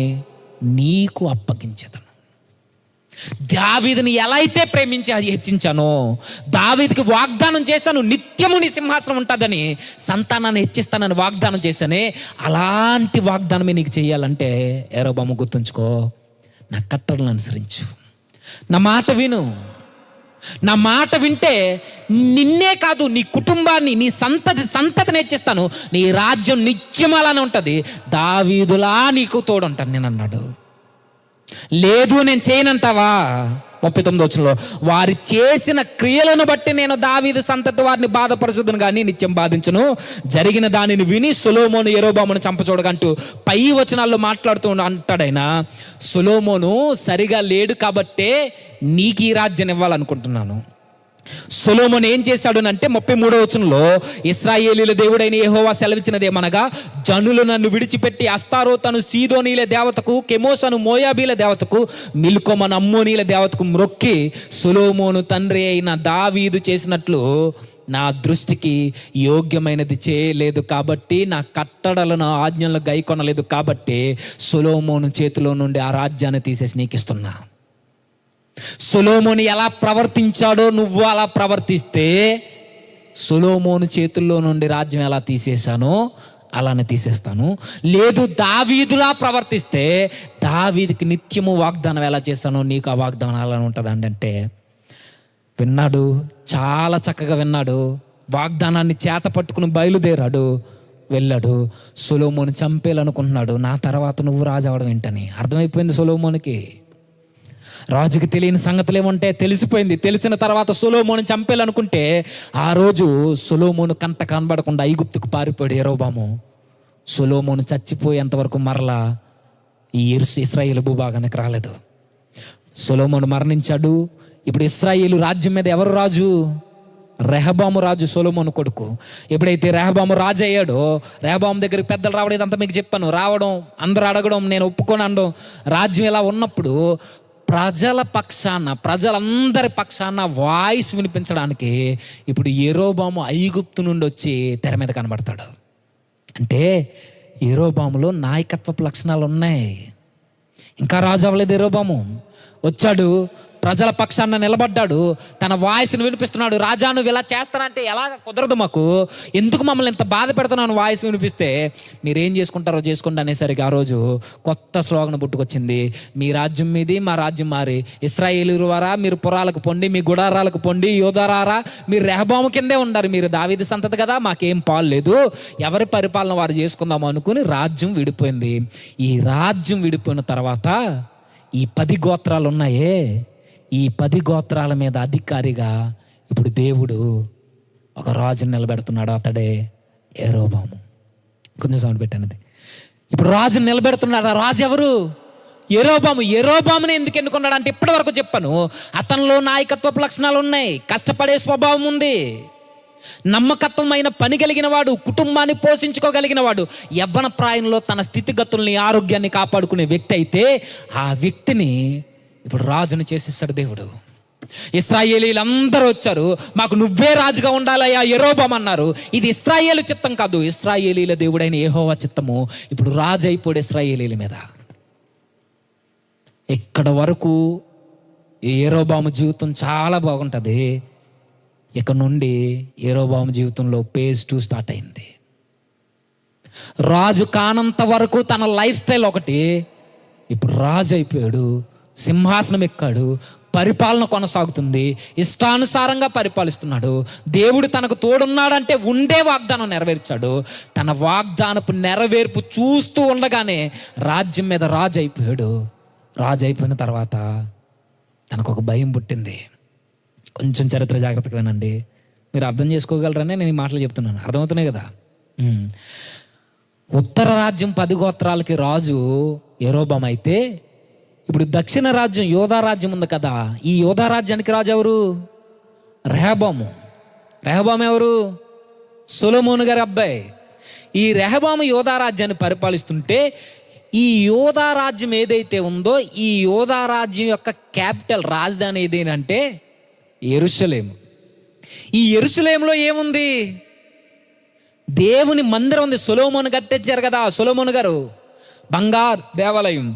నీకు అప్పగించెదను. దావీదుని ఎలా అయితే ప్రేమించి హెచ్చించానో, దావీదుకి వాగ్దానం చేశాను నిత్యము నీ సింహాసనం ఉంటుందని, సంతానాన్ని హెచ్చిస్తానని వాగ్దానం చేశానే, అలాంటి వాగ్దానమే నీకు చేయాలంటే యెరొబాము గుర్తుంచుకో, నా కట్టడలను అనుసరించు, నా మాట విను. నా మాట వింటే నిన్నే కాదు, నీ కుటుంబాన్ని, నీ సంతతిని హెచ్చిస్తాను, నీ రాజ్యం నిత్యం అలానే ఉంటుంది, దావీదులా నీకు తోడుంటాను నేను అన్నాడు. లేదు నేను చేయనంటావా? 39వ వచనంలో, వారి చేసిన క్రియలను బట్టి నేను దావీదు సంతతి వారిని బాధపరచుదును కానీ నిత్యం బాధించును. జరిగిన దానిని విని సొలొమోను యెరొబామును చంపచూడగంటూ పై వచనాల్లో మాట్లాడుతూ అంటాడైనా, సొలొమోను సరిగా లేడు కాబట్టే నీకు ఈ రాజ్యాన్ని ఇవ్వాలనుకుంటున్నాను. సొలొమోను ఏం చేశాడు అంటే 33వ వచనంలో, ఇశ్రాయేలీల దేవుడైన యెహోవా సెలవిచ్చినదేమనగా, జనులు నన్ను విడిచిపెట్టి అస్తారోతను సీదోనీల దేవతకు, కెమోషను మోయాబీల దేవతకు, మిల్కోమను అమ్మోనీల దేవతకు మ్రొక్కి సొలొమోను తండ్రి అయిన దావీదు చేసినట్లు నా దృష్టికి యోగ్యమైనది చేయలేదు కాబట్టి, నా కట్టడలను ఆజ్ఞలను గైకొనలేదు కాబట్టి సొలొమోను చేతిలో నుండి ఆ రాజ్యాన్ని తీసేసి నీకు ఇస్తున్నా. సొలొమోను ఎలా ప్రవర్తించాడో నువ్వు అలా ప్రవర్తిస్తే, సొలొమోను చేతుల్లో నుండి రాజ్యం ఎలా తీసేశానో అలానే తీసేస్తాను. లేదు, దావీదులా ప్రవర్తిస్తే, దావీదుకి నిత్యము వాగ్దానం ఎలా చేశానో నీకు ఆ వాగ్దానం అలా ఉంటుందండి. అంటే విన్నాడు, చాలా చక్కగా విన్నాడు, వాగ్దానాన్ని చేత పట్టుకుని బయలుదేరాడు, వెళ్ళాడు. సొలొమోను చంపేయాలనుకుంటున్నాడు, నా తర్వాత నువ్వు రాజు అవడం ఏంటని అర్థమైపోయింది సొలొమోనుకి. రాజుకి తెలియని సంగతులు ఏమంటే తెలిసిపోయింది. తెలిసిన తర్వాత సొలొమోను చంపేయాలనుకుంటే, ఆ రోజు సొలొమోను కంట కనబడకుండా ఐగుప్తుకు పారిపోయాడు యెరొబాము. సొలొమోను చచ్చిపోయేంతవరకు మరలా ఈ ఇశ్రాయేలు భూభాగానికి రాలేదు. సొలొమోను మరణించాడు. ఇప్పుడు ఇశ్రాయేలు రాజ్యం మీద ఎవరు రాజు? రెహబాము రాజు, సొలొమోను కొడుకు. ఎప్పుడైతే రెహబాము రాజు అయ్యాడో, రెహబాము దగ్గరికి పెద్దలు రావడం, ఇదంతా మీకు చెప్పాను, రావడం, అందరూ అడగడం, నేను ఒప్పుకొని అనడం, రాజ్యం ఇలా ఉన్నప్పుడు ప్రజల పక్షాన, ప్రజలందరి పక్షాన వాయిస్ వినిపించడానికి ఇప్పుడు యెరొబాము ఐగుప్తు నుండి వచ్చి తెర మీద కనబడతాడు. అంటే యెరొబాములో నాయకత్వపు లక్షణాలు ఉన్నాయి. ఇంకా రాజు అవ్వలేదు యెరొబాము. వచ్చాడు, ప్రజల పక్షాన నిలబడ్డాడు, తన వాయిస్ని వినిపిస్తున్నాడు. రాజా, నువ్వు ఇలా చేస్తానంటే ఎలా కుదరదు, మాకు ఎందుకు మమ్మల్ని ఇంత బాధ పెడుతున్నాను వాయిస్ వినిపిస్తే, మీరేం చేసుకుంటారో చేసుకోండి అనేసరికి ఆ రోజు కొత్త స్లోగన్ పుట్టుకొచ్చింది, మీ రాజ్యం మీది, మా రాజ్యం మారి, ఇశ్రాయేలు వారా మీరు పురాలకు పొండి, మీ గుడారాలకు పొండి, యోధారారా మీరు రెహబాము కిందే ఉండారు, మీరు దావీదు సంతతి కదా, మాకేం పాలు లేదు, ఎవరి పరిపాలన వారు చేసుకుందాం అనుకుని రాజ్యం విడిపోయింది. ఈ రాజ్యం విడిపోయిన తర్వాత ఈ 10 గోత్రాలు ఉన్నాయే, ఈ 10 గోత్రాల మీద అధికారిగా ఇప్పుడు దేవుడు ఒక రాజుని నిలబెడుతున్నాడు. అతడే యెరొబాము. కొంచెం సౌండ్ పెట్టానది. ఇప్పుడు రాజుని నిలబెడుతున్నాడు. ఆ రాజు ఎవరు? యెరొబాము. యెరొబాముని ఎందుకు ఎన్నుకున్నాడు అంటే, ఇప్పటి వరకు చెప్పాను, అతనిలో నాయకత్వపు లక్షణాలు ఉన్నాయి, కష్టపడే స్వభావం ఉంది, నమ్మకత్వమైన పని కలిగిన వాడు, కుటుంబాన్ని పోషించుకోగలిగిన వాడు, యవ్వన ప్రాయంలో తన స్థితిగతుల్ని, ఆరోగ్యాన్ని కాపాడుకునే వ్యక్తి అయితే, ఆ వ్యక్తిని ఇప్పుడు రాజుని చేసేసాడు దేవుడు. ఇశ్రాయేలీలందరూ వచ్చారు, మాకు నువ్వే రాజుగా ఉండాలయ్యా యెరోబాము అన్నారు. ఇది ఇశ్రాయేలు చిత్తం కాదు, ఇశ్రాయేలీల దేవుడైన యెహోవా చిత్తము. ఇప్పుడు రాజు అయిపోయాడు ఇశ్రాయేలీల మీద. ఇక్కడ వరకు యెరోబాము జీవితం చాలా బాగుంటుంది. ఇక నుండి యెరోబాము జీవితంలో phase 2 స్టార్ట్ అయింది. రాజు కానంత వరకు తన లైఫ్ స్టైల్ ఒకటి, ఇప్పుడు రాజు అయిపోయాడు, సింహాసనం ఎక్కాడు, పరిపాలన కొనసాగుతుంది, ఇష్టానుసారంగా పరిపాలిస్తున్నాడు. దేవుడు తనకు తోడున్నాడంటే ఉండే వాగ్దానం నెరవేర్చాడు. తన వాగ్దానపు నెరవేర్పు చూస్తూ ఉండగానే రాజ్యం మీద రాజు అయిపోయాడు. రాజు అయిపోయిన తర్వాత తనకు ఒక భయం పుట్టింది. కొంచెం చరిత్ర జాగ్రత్తగా వినండి, మీరు అర్థం చేసుకోగలరనే నేను ఈ మాటలు చెప్తున్నాను. అర్థమవుతున్నాయి కదా. ఉత్తర రాజ్యం 10 గోత్రాలకి రాజు యెరోబాము అయితే, ఇప్పుడు దక్షిణ రాజ్యం యోధా రాజ్యం ఉంది కదా, ఈ యోధా రాజ్యానికి రాజు ఎవరు? రెహబాము. రెహబాము ఎవరు? సొలొమోను గారి అబ్బాయి. ఈ రెహబాము యోధా రాజ్యాన్ని పరిపాలిస్తుంటే, ఈ యోధా రాజ్యం ఏదైతే ఉందో, ఈ యోధా రాజ్యం యొక్క క్యాపిటల్, రాజధాని ఏదేనంటే యెరూషలేము. ఈ యెరూషలేములో ఏముంది? దేవుని మందిరం ఉంది. సొలొమోను కట్టించారు కదా సొలొమోను గారు, బంగారు దేవాలయం.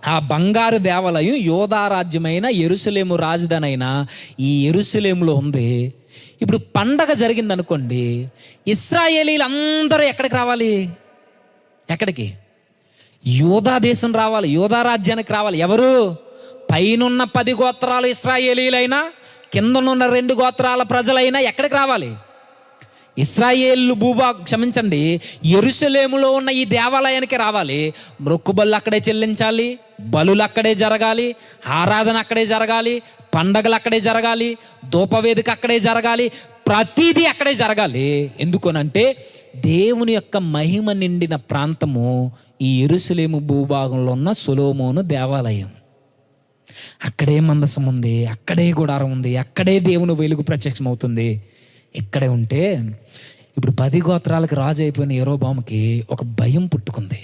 ఆ బంగారు దేవాలయం యోధా రాజ్యమైన యెరూషలేము రాజధాని అయిన ఈ యెరూషలేములో ఉంది. ఇప్పుడు పండగ జరిగింది అనుకోండి, ఇశ్రాయేలీలు అందరూ ఎక్కడికి రావాలి? ఎక్కడికి? యోధా దేశం రావాలి, యోధా రాజ్యానికి రావాలి. ఎవరు? పైనున్న 10 గోత్రాలు ఇశ్రాయేలీలైనా, కిందనున్న 2 గోత్రాల ప్రజలైనా ఎక్కడికి రావాలి? ఇశ్రాయేలు క్షమించండి, యెరూషలేములో ఉన్న ఈ దేవాలయానికి రావాలి. మొక్కుబళ్ళు అక్కడే చెల్లించాలి, బలులు అక్కడే జరగాలి, ఆరాధన అక్కడే జరగాలి, పండగలు అక్కడే జరగాలి, ధూపవేదిక అక్కడే జరగాలి, ప్రతిదీ అక్కడే జరగాలి. ఎందుకనంటే దేవుని యొక్క మహిమ నిండిన ప్రాంతము ఈ యెరూషలేము భూభాగంలో ఉన్న సొలొమోను దేవాలయం. అక్కడే మందసం ఉంది, అక్కడే గుడారం ఉంది, అక్కడే దేవుని వెలుగు ప్రత్యక్షమవుతుంది. ఇక్కడే ఉంటే ఇప్పుడు 10 గోత్రాలకు రాజు అయిపోయిన యెరోబాముకి ఒక భయం పుట్టుకుంది.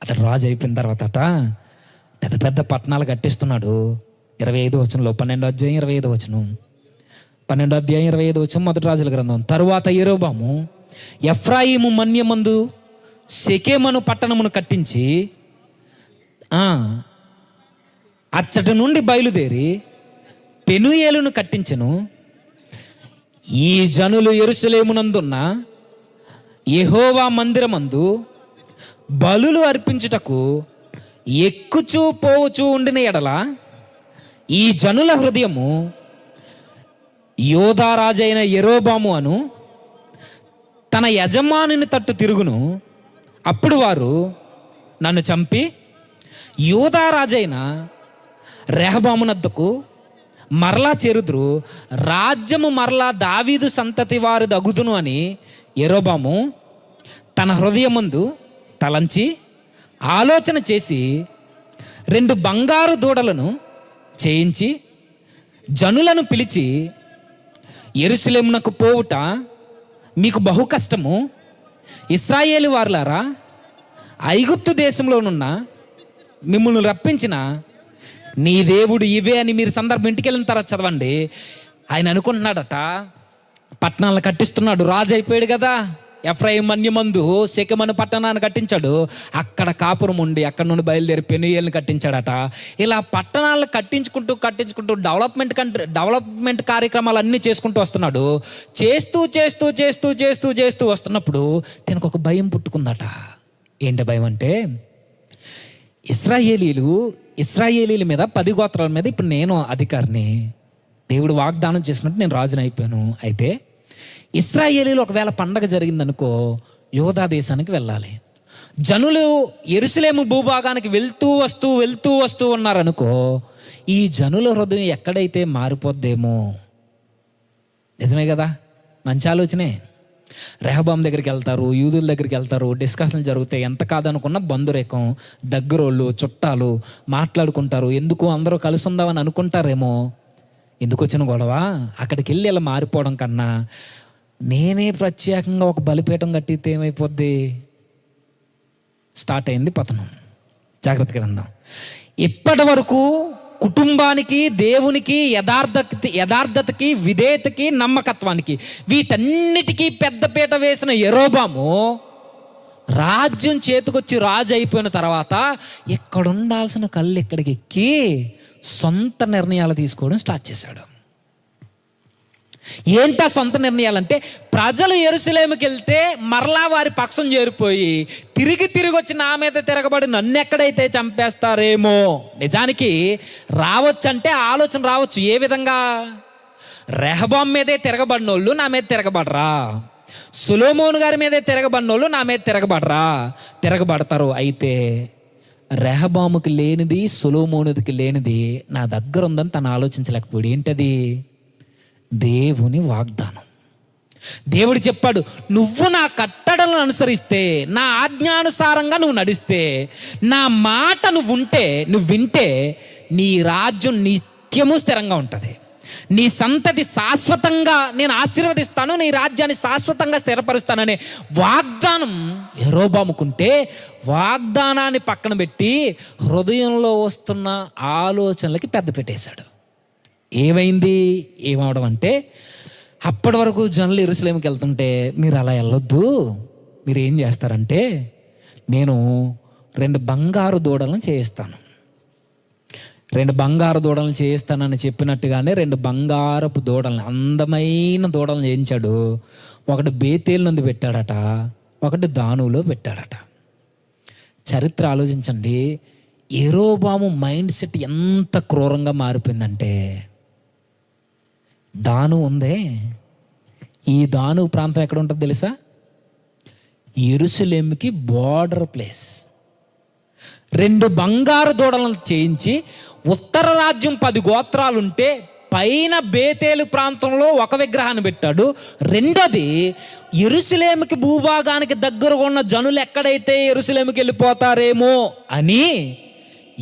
అతడు రాజు అయిపోయిన తర్వాత పెద్ద పెద్ద పట్టణాలు కట్టిస్తున్నాడు. 25వ వచనంలో 12వ అధ్యాయం 25వ వచనం, 12వ అధ్యాయం 25వ వచనం, మొదటి రాజుల గ్రంథం. తరువాత యెరోబాము ఎఫ్రాయిము మన్యమందు షెకెమను పట్టణమును కట్టించి అచ్చటి నుండి బయలుదేరి పెనూయేలును కట్టించెను. ఈ జనులు యెరూషలేమునందున్న యెహోవా మందిరమందు బలులు అర్పించుటకు ఎక్కుచూ పోవచ్చు ఉండిన ఎడల ఈ జనుల హృదయము యోధా రాజైన యెరోబాము అను తన యజమానిని తట్టు తిరుగును. అప్పుడు వారు నన్ను చంపి యోధా రాజైన రెహబామునద్దకు మరలా చేరుదురు, రాజ్యము మరలా దావీదు సంతతి వారు దగుదును అని యెరోబాము తన హృదయమందు తలంచి ఆలోచన చేసి 2 బంగారు దూడలను చేయించి జనులను పిలిచి, యెరూషలేమునకు పోవుట మీకు బహు కష్టము. ఇశ్రాయేలు వారులారా, ఐగుప్తు దేశంలోనున్న మిమ్మల్ని రప్పించిన నీ దేవుడు ఇవే అని మీరు సందర్భం ఇంటికి వెళ్ళిన తర్వాత చదవండి. ఆయన అనుకుంటున్నాడట, పట్టణాలను కట్టిస్తున్నాడు, రాజు అయిపోయాడు కదా. ఎఫ్రాయిము మన్యమందు షెకెమను పట్టణాన్ని కట్టించాడు, అక్కడ కాపురం ఉండి అక్కడ నుండి బయలుదేరి పెనూయేలుని కట్టించాడట. ఇలా పట్టణాలను కట్టించుకుంటూ డెవలప్మెంట్ కార్యక్రమాలు అన్నీ చేసుకుంటూ వస్తున్నాడు. చేస్తూ వస్తున్నప్పుడు తనకు ఒక భయం పుట్టుకుందట. ఏంటి భయం అంటే, ఇశ్రాయేలీల మీద 10 గోత్రాల మీద ఇప్పుడు నేను అధికారిని, దేవుడు వాగ్దానం చేసినట్టు నేను రాజుని అయిపోయాను. అయితే ఇశ్రాయేలీలు ఒకవేళ పండగ జరిగిందనుకో యోధా దేశానికి వెళ్ళాలి. జనులు యెరూషలేము భూభాగానికి వెళ్తూ వస్తూ ఉన్నారనుకో, ఈ జనుల హృదయం ఎక్కడైతే మారిపోద్దేమో. నిజమే కదా, మంచి ఆలోచనే. రెహబాం దగ్గరికి వెళ్తారు, యూదుల దగ్గరికి వెళ్తారు, డిస్కషన్లు జరుగుతాయి. ఎంత కాదనుకున్న బంధురేకం, దగ్గరోళ్ళు, చుట్టాలు మాట్లాడుకుంటారు. ఎందుకు అందరూ కలిసి ఉందామని అనుకుంటారేమో. ఎందుకు వచ్చిన గొడవ? అక్కడికి వెళ్ళి ఇలా మారిపోవడం కన్నా నేనే ప్రత్యేకంగా ఒక బలిపీఠం కట్టితే ఏమైపోద్ది? స్టార్ట్ అయింది పతనం. జాగ్రత్తగా విందాం. ఇప్పటి వరకు కుటుంబానికి, దేవునికి, యథార్థతకి, విధేయతకి, నమ్మకత్వానికి, వీటన్నిటికీ పెద్దపీట వేసిన యెరోబాము రాజ్యం చేతికొచ్చి రాజు అయిపోయిన తర్వాత ఇక్కడ ఉండాల్సిన కళ్ళు ఇక్కడికి ఎక్కి సొంత నిర్ణయాలు తీసుకోవడం స్టార్ట్ చేశాడు. ఏంటా సొంత నిర్ణయాలంటే, ప్రజలు యెరూషలేముకి వెళ్తే మరలా వారి పక్షం చేరిపోయి తిరిగి వచ్చి నా మీద తిరగబడి నన్ను ఎక్కడైతే చంపేస్తారేమో. నిజానికి రావచ్చంటే ఆలోచన రావచ్చు. ఏ విధంగా? రెహబాం మీదే తిరగబడిన వాళ్ళు నా మీద తిరగబడరా, సొలొమోను గారి మీదే తిరగబడిన వాళ్ళు నా మీద తిరగబడతారు. అయితే రెహబాముకి లేనిది, సొలొమోనుకి లేనిది నా దగ్గర ఉందని తను ఆలోచించలేకపోయాడు. ఏంటది? దేవుని వాగ్దానం. దేవుడు చెప్పాడు, నువ్వు నా కట్టడలను అనుసరిస్తే, నా ఆజ్ఞానుసారంగా నువ్వు నడిస్తే, నా మాట నువ్వు వింటే నీ రాజ్యం నిత్యము స్థిరంగా ఉంటుంది, నీ సంతతి శాశ్వతంగా నేను ఆశీర్వదిస్తాను, నీ రాజ్యాన్ని శాశ్వతంగా స్థిరపరుస్తాననే వాగ్దానం యెరోబాముకుంటే, వాగ్దానాన్ని పక్కన పెట్టి హృదయంలో వస్తున్న ఆలోచనలకి పెద్ద పెట్టేశాడు. ఏమవడం అంటే, అప్పటి వరకు జనులు యెరూషలేముకి వెళ్తుంటే, మీరు అలా వెళ్ళొద్దు, మీరు ఏం చేస్తారంటే, నేను 2 బంగారు దూడలను చేయిస్తాను, 2 బంగారు దూడలను చేయిస్తానని చెప్పినట్టుగానే 2 బంగారపు దూడలను, అందమైన దూడలను చేయించాడు. ఒకటి బేతేలు నందు పెట్టాడట, ఒకటి దానులో పెట్టాడట. చరిత్ర ఆలోచించండి. యెరోబాము మైండ్ సెట్ ఎంత క్రూరంగా మారిపోయిందంటే, దాను ఉందే, ఈ దాను ప్రాంతం ఎక్కడ ఉంటుంది తెలుసా? యెరూషలేముకి బార్డర్ ప్లేస్. 2 బంగారు దూడలను చేయించి, ఉత్తర రాజ్యం 10 గోత్రాలుంటే పైన బేతేలు ప్రాంతంలో ఒక విగ్రహాన్ని పెట్టాడు. రెండోది, యెరూషలేముకి భూభాగానికి దగ్గరగా ఉన్న జనులు ఎక్కడైతే యెరూషలేముకి వెళ్ళిపోతారేమో అని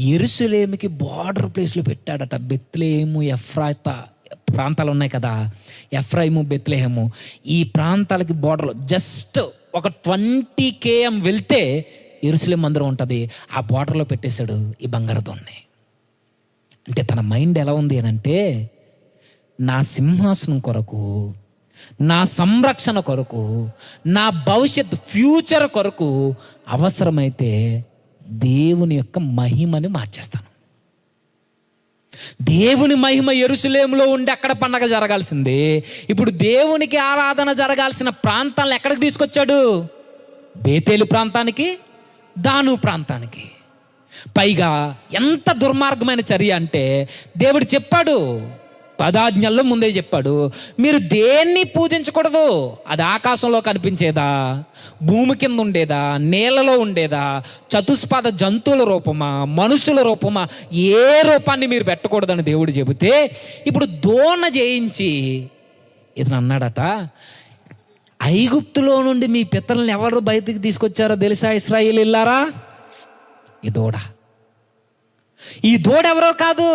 యెరూషలేముకి బార్డర్ ప్లేస్లో పెట్టాడట. బెత్లెహేము, ఎఫ్రాతా ప్రాంతాలు ఉన్నాయి కదా, ఎఫ్రాయిము, బెత్లెహేము, ఈ ప్రాంతాలకి బార్డర్లో జస్ట్ ఒక 20 km వెళ్తే యెరూషలేం మందిరం ఉంటుంది. ఆ బార్డర్లో పెట్టేశాడు ఈ బంగారు దొన్ని. అంటే తన మైండ్ ఎలా ఉంది అని అంటే, నా సింహాసనం కొరకు, నా సంరక్షణ కొరకు, నా భవిష్యత్ ఫ్యూచర్ కొరకు అవసరమైతే దేవుని యొక్క మహిమని మార్చేస్తాను. దేవుని మహిమ యెరూషలేములో ఉండి అక్కడ పండగ జరగాల్సింది, ఇప్పుడు దేవునికి ఆరాధన జరగాల్సిన ప్రాంతాలను ఎక్కడికి తీసుకొచ్చాడు? బేతేలు ప్రాంతానికి, దాను ప్రాంతానికి. పైగా ఎంత దుర్మార్గమైన చర్య అంటే, దేవుడు చెప్పాడు, 10 ఆజ్ఞల్లో ముందే చెప్పాడు, మీరు దేన్ని పూజించకూడదు. అది ఆకాశంలో కనిపించేదా, భూమి కింద ఉండేదా, నేలలో ఉండేదా, చతుష్పాద జంతువుల రూపమా, మనుషుల రూపమా, ఏ రూపాన్ని మీరు పెట్టకూడదని దేవుడు చెబితే, ఇప్పుడు దోణ చేయించి ఇతను అన్నాడట, ఐగుప్తులో నుండి మీ పితరులను ఎవరు బయటికి తీసుకొచ్చారో తెలుసా ఇశ్రాయేలీయులారా? ఈ దూడ ఎవరో కాదు.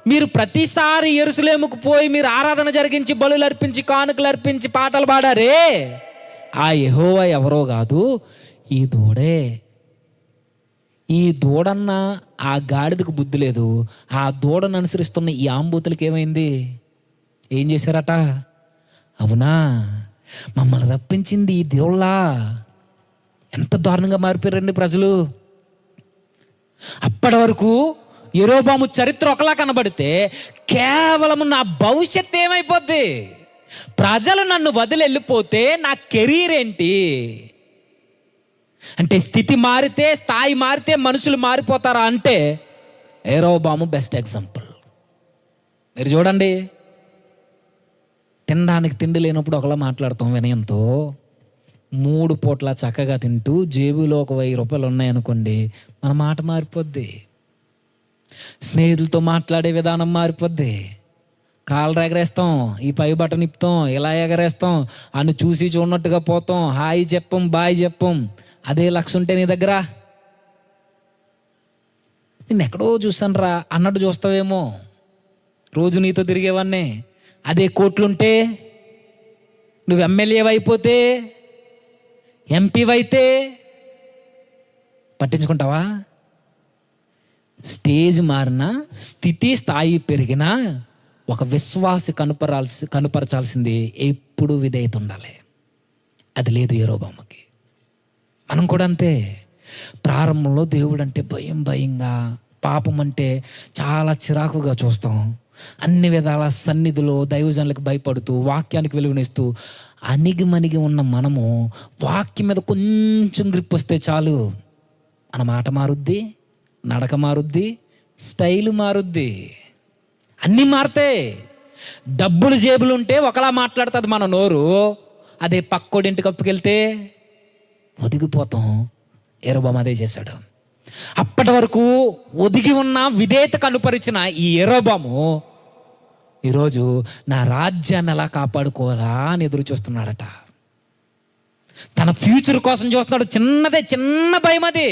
మీరు ప్రతిసారి యెరూషలేముకు పోయి మీరు ఆరాధన జరిగించి, బలులు అర్పించి, కానుకలు అర్పించి, పాటలు పాడారే, ఆ యెహోవా ఎవరో కాదు, ఈ దూడే. ఈ దూడన్న ఆ గాడిదకు బుద్ధి లేదు. ఆ దూడను అనుసరిస్తున్న ఈ ఆంబూతులకి ఏమైంది? ఏం చేశారట? అవునా, మమ్మల్ని రప్పించింది ఈ దేవుళ్ళ. ఎంత దారుణంగా మారిపోయారండి ప్రజలు. అప్పటి వరకు యెరోబాము చరిత్ర ఒకలా కనబడితే, కేవలం నా భవిష్యత్తు ఏమైపోద్ది, ప్రజలు నన్ను వదిలి వెళ్ళిపోతే నా కెరీర్ ఏంటి అంటే, స్థితి మారితే, స్థాయి మారితే మనుషులు మారిపోతారా అంటే, యెరోబాము బెస్ట్ ఎగ్జాంపుల్. మీరు చూడండి, తినడానికి తిండి లేనప్పుడు ఒకలా మాట్లాడతాం వినయంతో, 3 పూట్ల చక్కగా తింటూ జేబులో ఒక 1000 రూపాయలు ఉన్నాయనుకోండి, మన మాట మారిపోద్ది. స్నేహితులతో మాట్లాడే విధానం మారిపోద్ది. కాళ్ళు ఎగరేస్తాం, ఈ పై బటన్ ఇప్పుతాం, ఇలా ఎగరేస్తాం, అని చూసి చూడనట్టుగా పోతాం, హాయ్ చెప్పం, బాయ్ చెప్పం. అదే లక్ష్యం ఉంటే నీ దగ్గర, నేను ఎక్కడో చూసాను రా అన్నట్టు చూస్తావేమో. రోజు నీతో తిరిగేవాన్నే. అదే కోట్లుంటే, నువ్వు ఎమ్మెల్యేవైపోతే, ఎంపీవైతే పట్టించుకుంటావా? స్టేజ్ మారినా, స్థితి స్థాయి పెరిగినా ఒక విశ్వాసి కనుపరచాల్సింది ఎప్పుడు విధేయత ఉండాలి. అది లేదు యెరోబాముకి. మనం కూడా అంతే. ప్రారంభంలో దేవుడు అంటే భయంగా, పాపం అంటే చాలా చిరాకుగా చూస్తాం. అన్ని విధాల సన్నిధిలో దైవజనులకు భయపడుతూ, వాక్యానికి వెలుగునిస్తూ అణిగి ఉన్న మనము వాక్యం మీద కొంచెం గ్రిప్ వస్తే చాలు, మన మాట మారుద్ది, నడక మారుద్ది, స్టైల్ మారుద్ది, అన్నీ మారుతాయి. డబ్బులు జేబులు ఉంటే ఒకలా మాట్లాడుతుంది మన నోరు, అదే పక్కోడింటికి అప్పుకెళ్తే ఒదిగిపోతాం. యెరోబాము అదే చేశాడు. అప్పటి వరకు ఒదిగి ఉన్న విధేయత కనుపరిచిన ఈ యెరోబాము ఈరోజు నా రాజ్యాన్ని ఎలా కాపాడుకోవాలా అని ఎదురు చూస్తున్నాడట. తన ఫ్యూచర్ కోసం చూస్తున్నాడు. చిన్న భయం అది.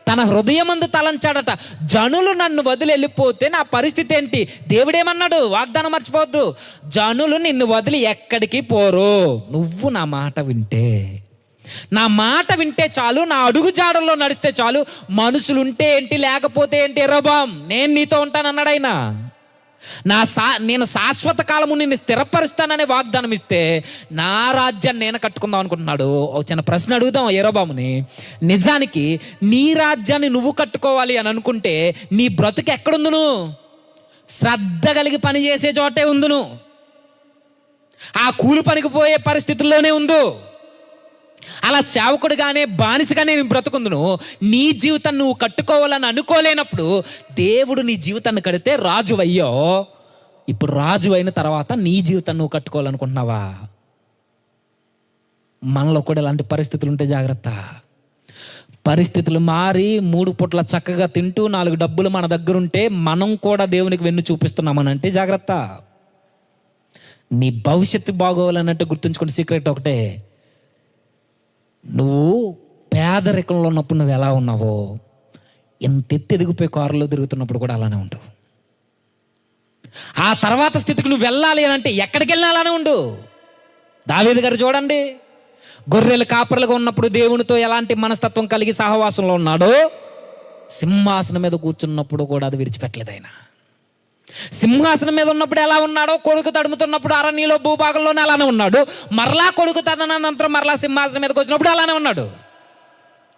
తన హృదయమందు తలంచాడట, జనులు నన్ను వదిలి వెళ్ళిపోతే నా పరిస్థితి ఏంటి? దేవుడేమన్నాడు? వాగ్దానం మర్చిపోవద్దు. జనులు నిన్ను వదిలి ఎక్కడికి పోరు, నువ్వు నా మాట వింటే చాలు, నా అడుగు జాడల్లో నడిస్తే చాలు. మనుషులు ఉంటే ఏంటి, లేకపోతే ఏంటి, యెరోబాము నేను నీతో ఉంటానన్నాడు ఆయన. నేను శాశ్వత కాలము నిన్ను స్థిరపరుస్తాననే వాగ్దానం ఇస్తే నా రాజ్యాన్ని నేను కట్టుకుందాం అనుకుంటున్నాడు. ఒక చిన్న ప్రశ్న అడుగుదాం యెరోబాముని. నిజానికి నీ రాజ్యాన్ని నువ్వు కట్టుకోవాలి అని అనుకుంటే నీ బ్రతుకు ఎక్కడుందును? శ్రద్ధ కలిగి పని చేసే చోటే ఉందును. ఆ కూలి పనికి పోయే పరిస్థితుల్లోనే ఉందో. అలా సేవకుడుగానే బానిసగానే నేను బ్రతుకుందును. నీ జీవితాన్ని నువ్వు కట్టుకోవాలని అనుకోలేనప్పుడు దేవుడు నీ జీవితాన్ని కడితే రాజు అయ్యో. ఇప్పుడు రాజు అయిన తర్వాత నీ జీవితాన్ని నువ్వు కట్టుకోవాలనుకుంటున్నావా? మనలో కూడా ఇలాంటి పరిస్థితులు ఉంటే జాగ్రత్త. పరిస్థితులు మారి 3 పూట్ల చక్కగా తింటూ 4 డబ్బులు మన దగ్గర ఉంటే మనం కూడా దేవునికి వెన్ను చూపిస్తున్నామనంటే జాగ్రత్త. నీ భవిష్యత్తు బాగోవాలన్నట్టు గుర్తుంచుకునే సీక్రెట్ ఒకటే, నువ్వు పేదరికంలో ఉన్నప్పుడు నువ్వు ఎలా ఉన్నావో ఎంత ఎదిగిపోయి కారులో తిరుగుతున్నప్పుడు కూడా అలానే ఉండు. ఆ తర్వాత స్థితికి నువ్వు వెళ్ళాలి అని అంటే ఎక్కడికి వెళ్ళినా అలానే ఉండు. దావీదు గారు చూడండి, గొర్రెలు కాపరులుగా ఉన్నప్పుడు దేవునితో ఎలాంటి మనస్తత్వం కలిగి సహవాసంలో ఉన్నాడో, సింహాసనం మీద కూర్చున్నప్పుడు కూడా అది విడిచిపెట్టలేదు ఆయన. సింహాసనం మీద ఉన్నప్పుడు ఎలా ఉన్నాడో, కొడుకు తడుముతున్నప్పుడు అరణ్యలో భూభాగంలోనే అలానే ఉన్నాడు. మరలా కొడుకు తదనంతరం మరలా సింహాసనం మీదకి వచ్చినప్పుడు అలానే ఉన్నాడు.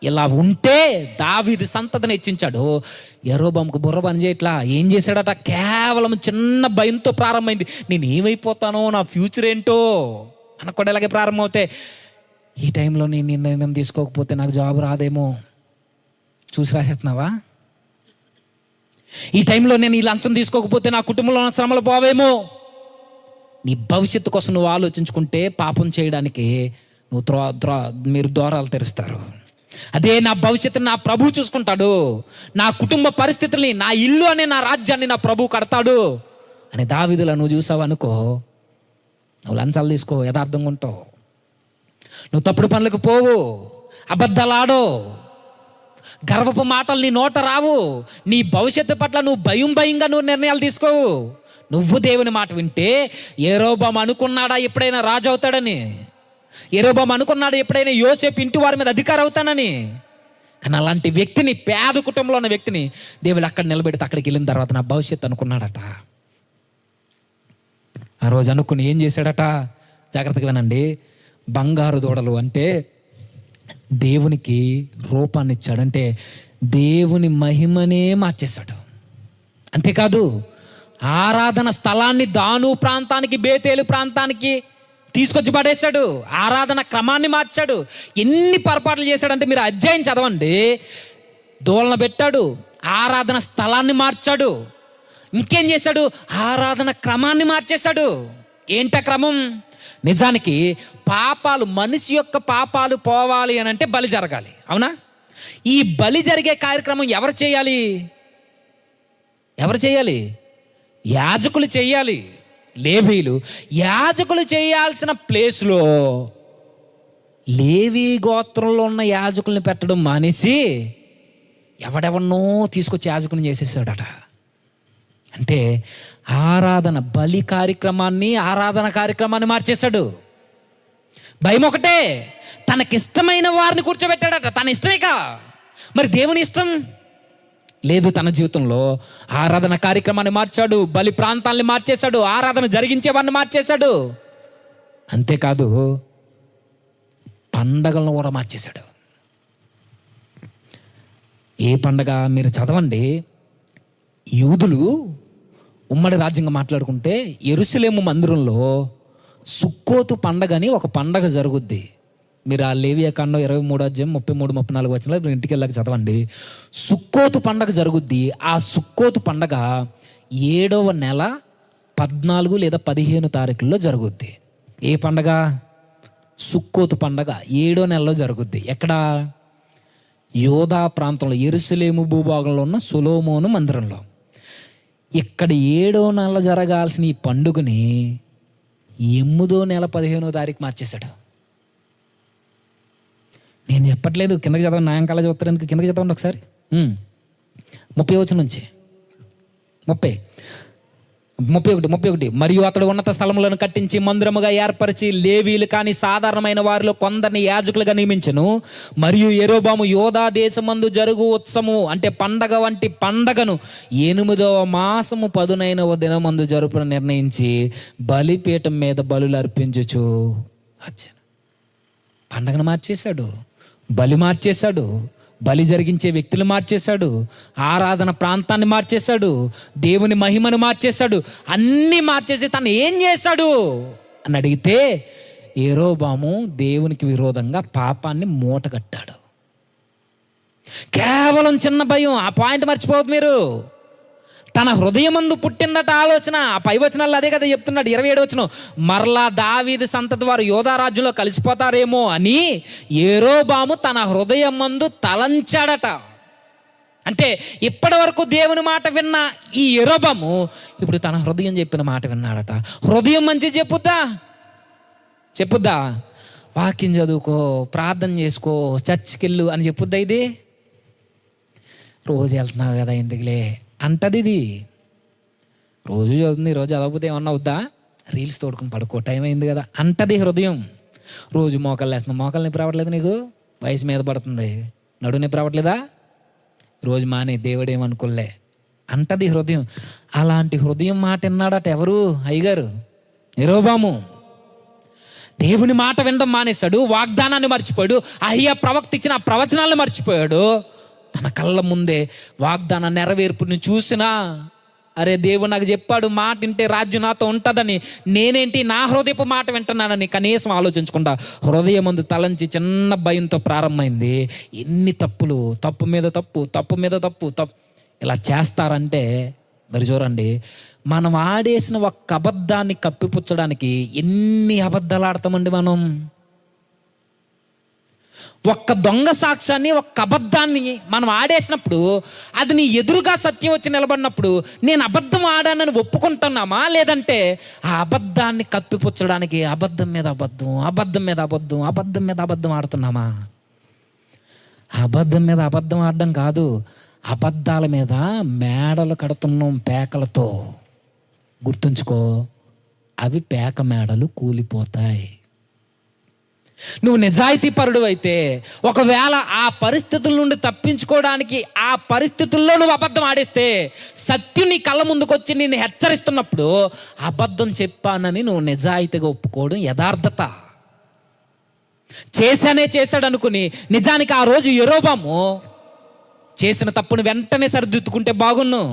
ఇలా ఉంటే దావీదు సంతతిని హెచ్చించాడు. యెరోబాముకు బుర్ర పని చేయట్లా. ఏం చేశాడట? కేవలం చిన్న భయంతో ప్రారంభమైంది. నేను ఏమైపోతానో, నా ఫ్యూచర్ ఏంటో అనకుండా ఇలాగే ప్రారంభమవుతే, ఈ టైంలో నేను నిర్ణయం తీసుకోకపోతే నాకు జాబ్ రాదేమో. చూసి రాసేస్తున్నావా? ఈ టైంలో నేను ఈ లంచం తీసుకోకపోతే నా కుటుంబంలో ఉన్న శ్రమలు పోవేమో. నీ భవిష్యత్తు కోసం నువ్వు ఆలోచించుకుంటే పాపం చేయడానికి మీరు ద్వారాలు తెరుస్తారు. అదే నా భవిష్యత్తుని నా ప్రభు చూసుకుంటాడు, నా కుటుంబ పరిస్థితుల్ని, నా ఇల్లు అనే నా రాజ్యాన్ని నా ప్రభు కడతాడు అని దావీదులా నువ్వు చూసావు అనుకో, నువ్వు లంచాలు తీసుకో, యథార్థంగా ఉంటావు. నువ్వు తప్పుడు పనులకు పోవు, అబద్ధాలు ఆడో, గర్వపు మాటలు నీ నోట రావు. నీ భవిష్యత్తు పట్ల నువ్వు భయంగా నువ్వు నిర్ణయాలు తీసుకోవు. నువ్వు దేవుని మాట వింటే, యెరోబాము అనుకున్నాడా ఎప్పుడైనా రాజు అవుతాడని? యెరోబాము అనుకున్నాడా ఎప్పుడైనా యోసేపు ఇంటి వారి మీద అధికారం అవుతానని? కానీ అలాంటి వ్యక్తిని, పేద కుటుంబంలో ఉన్న వ్యక్తిని దేవుడు అక్కడ నిలబెడితే అక్కడికి వెళ్ళిన తర్వాత నా భవిష్యత్తు అనుకున్నాడట. ఆ రోజు అనుకుని ఏం చేశాడట? జాగ్రత్తగా వినండి. బంగారు దూడలు అంటే దేవునికి రూపాన్ని ఇచ్చాడు, అంటే దేవుని మహిమనే మార్చేశాడు. అంతేకాదు, ఆరాధన స్థలాన్ని దాను ప్రాంతానికి, బేతేలు ప్రాంతానికి తీసుకొచ్చి పడేశాడు. ఆరాధన క్రమాన్ని మార్చాడు. ఎన్ని పొరపాట్లు చేశాడంటే మీరు అధ్యాయం చదవండి. దోలన పెట్టాడు, ఆరాధన స్థలాన్ని మార్చాడు, ఇంకేం చేశాడు? ఆరాధన క్రమాన్ని మార్చేశాడు. ఏంట క్రమం? నిజానికి పాపాలు, మనిషి యొక్క పాపాలు పోవాలి అని అంటే బలి జరగాలి, అవునా? ఈ బలి జరిగే కార్యక్రమం ఎవరు చేయాలి? యాజకులు చేయాలి. లేవీలు యాజకులు చేయాల్సిన ప్లేస్లో లేవీ గోత్రంలో ఉన్న యాజకుల్ని పెట్టడం మానేసి ఎవడెవన్నో తీసుకొచ్చి యాజకుని చేసేసాడట. అంటే ఆరాధన బలి కార్యక్రమాన్ని, ఆరాధన కార్యక్రమాన్ని మార్చేశాడు. భయం ఒకటే, తనకిష్టమైన వారిని కూర్చోబెట్టాడట. తన ఇష్టమేక, మరి దేవుని ఇష్టం లేదు. తన జీవితంలో ఆరాధన కార్యక్రమాన్ని మార్చాడు, బలి ప్రాంతాన్ని మార్చేశాడు, ఆరాధన జరిగించేవాడిని మార్చేశాడు. అంతేకాదు పండగలను కూడా మార్చేశాడు. ఏ పండగ మీరు చదవండి. యూదులు ఉమ్మడి రాజ్యంగా మాట్లాడుకుంటే యెరూషలేము మందిరంలో సుక్కోతు పండగ అని ఒక పండగ జరుగుద్ది. మీరు ఆ లేవియాకాండం 23 33 34 వచనాలు మీరు ఇంటికి వెళ్ళాక చదవండి. సుక్కోతు పండగ జరుగుద్ది. ఆ సుక్కోతు పండగ 7వ నెల 14 లేదా 15 తారీఖుల్లో జరుగుద్ది. ఏ పండగ? సుక్కోతు పండగ 7వ నెలలో జరుగుద్ది. ఎక్కడ? యోధా ప్రాంతంలో, యెరూషలేము భూభాగంలో ఉన్న సొలొమోను మందిరంలో. ఇక్కడ 7వ నెల జరగాల్సిన ఈ పండుగని 8వ నెల 15వ తారీఖు మార్చేశాడు. నేను చెప్పట్లేదు, కిందకి చదవండి. న్యాయంకాల చదువుతారు ఎందుకు? కిందకి చదవండి ఒకసారి. 30 వచనం నుంచి 31. మరియు అతడు ఉన్నత స్థలములను కట్టించి మందిరముగా ఏర్పరిచి లేవీలు కాని సాధారణమైన వారిలో కొందరిని యాజకులుగా నియమించెను. మరియు యెరోబాము యోధా దేశమందు జరుగు ఉత్సవము అంటే పండగ వంటి పండగను 8వ మాసము 19వ దినమందు జరుపున నిర్ణయించి బలిపీఠం మీద బలులు అర్పించుచు వచ్చాను. పండగను మార్చేశాడు, బలి మార్చేశాడు, బలి జరిగించే వ్యక్తులు మార్చేశాడు, ఆరాధన ప్రాంతాన్ని మార్చేశాడు, దేవుని మహిమను మార్చేశాడు, అన్నీ మార్చేసి తను ఏం చేశాడు అని అడిగితే యెరోబాము దేవునికి విరోధంగా పాపాన్ని మూట కట్టాడు. కేవలం చిన్న భయం. ఆ పాయింట్ మర్చిపోవద్దు మీరు. తన హృదయమందు పుట్టిందట ఆలోచన. ఆ పై వచనాల్లో అదే కదా చెప్తున్నాడు. 27వ వచనం, మరలా దావీదు సంతతి వారు యోధా రాజ్యంలో కలిసిపోతారేమో అని యెరోబాము తన హృదయమందు తలంచాడట. అంటే ఇప్పటి వరకు దేవుని మాట విన్న ఈ యెరోబాము ఇప్పుడు తన హృదయం చెప్పిన మాట విన్నాడట. హృదయం మంచి చెప్పుద్దా? వాక్యం చదువుకో, ప్రార్థన చేసుకో, చర్చికి వెళ్ళు అని చెప్పుద్దా? ఇది రోజు వెళ్తున్నావు కదా ఎందుకులే అంటది. ఇది రోజు చదువుతుంది, రోజు చదవకపోతే ఏమన్నా అవుద్దా? రీల్స్ తోడుకుని పడుకో, టైం అయింది కదా అంటది హృదయం. రోజు మోకాలు వేస్తున్నావు, మోకాలు నొప్పి రావట్లేదు నీకు? వయసు మీద పడుతుంది, నడువు నొప్పి రావట్లేదా? రోజు మానే, దేవుడు ఏమనుకోలే అంటది హృదయం. అలాంటి హృదయం మాట విన్నాడట ఎవరు? అయ్యగారు యెరోబాము. దేవుని మాట వినడం మానేశాడు, వాగ్దానాన్ని మర్చిపోయాడు, అహియా ప్రవక్త ఇచ్చిన ప్రవచనాలను మర్చిపోయాడు. తన కళ్ళ ముందే వాగ్దాన నెరవేర్పుని చూసినా, అరే దేవుడు నాకు చెప్పాడు మాట వింటే రాజ్యం నాతో ఉంటుందని, నేనేంటి నా హృదయపు మాట వింటున్నానని కనీసం ఆలోచించకుండా హృదయం ముందు తలంచి చిన్న భయంతో ప్రారంభమైంది. ఎన్ని తప్పులు, తప్పు మీద తప్పు ఇలా చేస్తారంటే మరి చూడండి, మనం ఆడేసిన ఒక్క అబద్ధాన్ని కప్పిపుచ్చడానికి ఎన్ని అబద్ధాలు ఆడతామండి మనం. ఒక్క దొంగ సాక్ష్యాన్ని, ఒక్క అబద్ధాన్ని మనం ఆడేసినప్పుడు అది నీ ఎదురుగా సత్యం వచ్చి నిలబడినప్పుడు నేను అబద్ధం ఆడానని ఒప్పుకుంటున్నామా? లేదంటే ఆ అబద్ధాన్ని కప్పిపుచ్చడానికి అబద్ధం మీద అబద్ధం ఆడుతున్నామా? అబద్ధం మీద అబద్ధం ఆడడం కాదు, అబద్ధాల మీద మేడలు కడుతున్నాం పేకలతో. గుర్తుంచుకో, అవి పేక మేడలు కూలిపోతాయి. నువ్వు నిజాయితీ పరుడు అయితే ఒకవేళ ఆ పరిస్థితుల నుండి తప్పించుకోవడానికి ఆ పరిస్థితుల్లో నువ్వు అబద్ధం ఆడేస్తే సత్యం నీ కళ్ళ ముందుకు వచ్చి నిన్ను హెచ్చరిస్తున్నప్పుడు అబద్ధం చెప్పానని నువ్వు నిజాయితీగా ఒప్పుకోవడం యథార్థత. చేశాడు అనుకుని నిజానికి ఆ రోజు యెరోబాము చేసిన తప్పును వెంటనే సరిదిద్దుకుంటే బాగున్ను.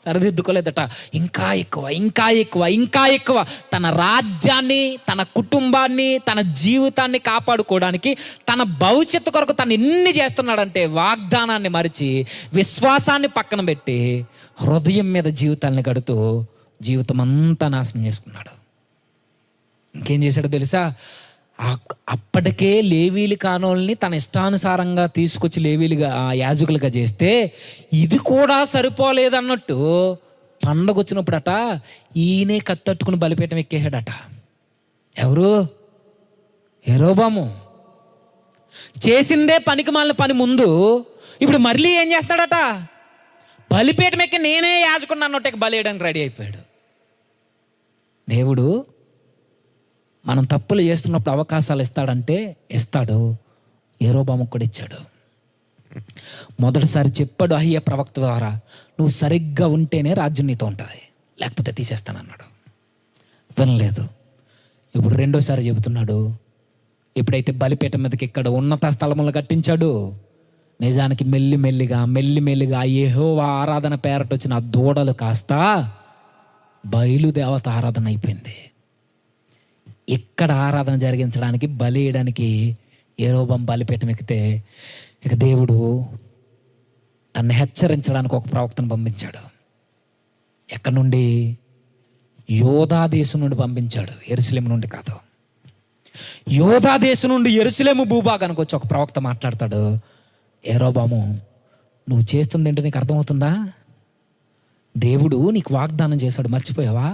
సరిదిద్దుకోలేదట. ఇంకా ఎక్కువ తన రాజ్యాన్ని, తన కుటుంబాన్ని, తన జీవితాన్ని కాపాడుకోవడానికి, తన భవిష్యత్తు కొరకు తను ఎన్ని చేస్తున్నాడంటే వాగ్దానాన్ని మరిచి, విశ్వాసాన్ని పక్కన పెట్టి హృదయం మీద జీవితాన్ని గడుతూ జీవితం అంతా నాశనం చేసుకున్నాడు. ఇంకేం చేశాడో తెలుసా? అప్పటికే లేవీలు కానోల్ని తన ఇష్టానుసారంగా తీసుకొచ్చి లేవీలుగా యాజకులుగా చేస్తే ఇది కూడా సరిపోలేదన్నట్టు పండగ వచ్చినప్పుడట ఈయనే కత్తట్టుకుని బలిపీఠం ఎక్కేసాడట. ఎవరు? యెరోబాము. చేసిందే పనికి మాలిన పని ముందు ఇప్పుడు మళ్ళీ ఏం చేస్తాడట? బలిపీఠం ఎక్కి నేనే యాజకుని అన్నట్టు బలి వేయడానికి రెడీ అయిపోయాడు. దేవుడు మనం తప్పులు చేస్తున్నప్పుడు అవకాశాలు ఇస్తాడంటే ఇస్తాడు. యెరోబాముకు కూడా ఇచ్చాడు. మొదటిసారి చెప్పాడు అహియా ప్రవక్త ద్వారా, నువ్వు సరిగ్గా ఉంటేనే రాజ్యం నీతో ఉంటుంది, లేకపోతే తీసేస్తానన్నాడు. వినలేదు. ఇప్పుడు రెండోసారి చెబుతున్నాడు. ఎప్పుడైతే బలిపీఠ మీదకి ఇక్కడ ఉన్నత స్థలములు కట్టించాడు, నిజానికి మెల్లిమెల్లిగా యెహోవా ఆరాధన పేరట వచ్చిన ఆ దూడలు కాస్త బయలుదేవత ఆరాధన అయిపోయింది. ఇక్కడ ఆరాధన జరిగించడానికి, బలి వేయడానికి యెరోబాము బలిపీఠం ఎక్కితే ఇక దేవుడు తన్ని హెచ్చరించడానికి ఒక ప్రవక్తను పంపించాడు. ఎక్కడి నుండి? యోధా దేశం నుండి పంపించాడు, యెరూషలేము నుండి కాదు. యోధా దేశం నుండి యెరూషలేము భూభాగానికి వచ్చి ఒక ప్రవక్త మాట్లాడతాడు. యెరోబాము, నువ్వు చేస్తుంది ఏంటో నీకు అర్థమవుతుందా? దేవుడు నీకు వాగ్దానం చేశాడు, మర్చిపోయావా?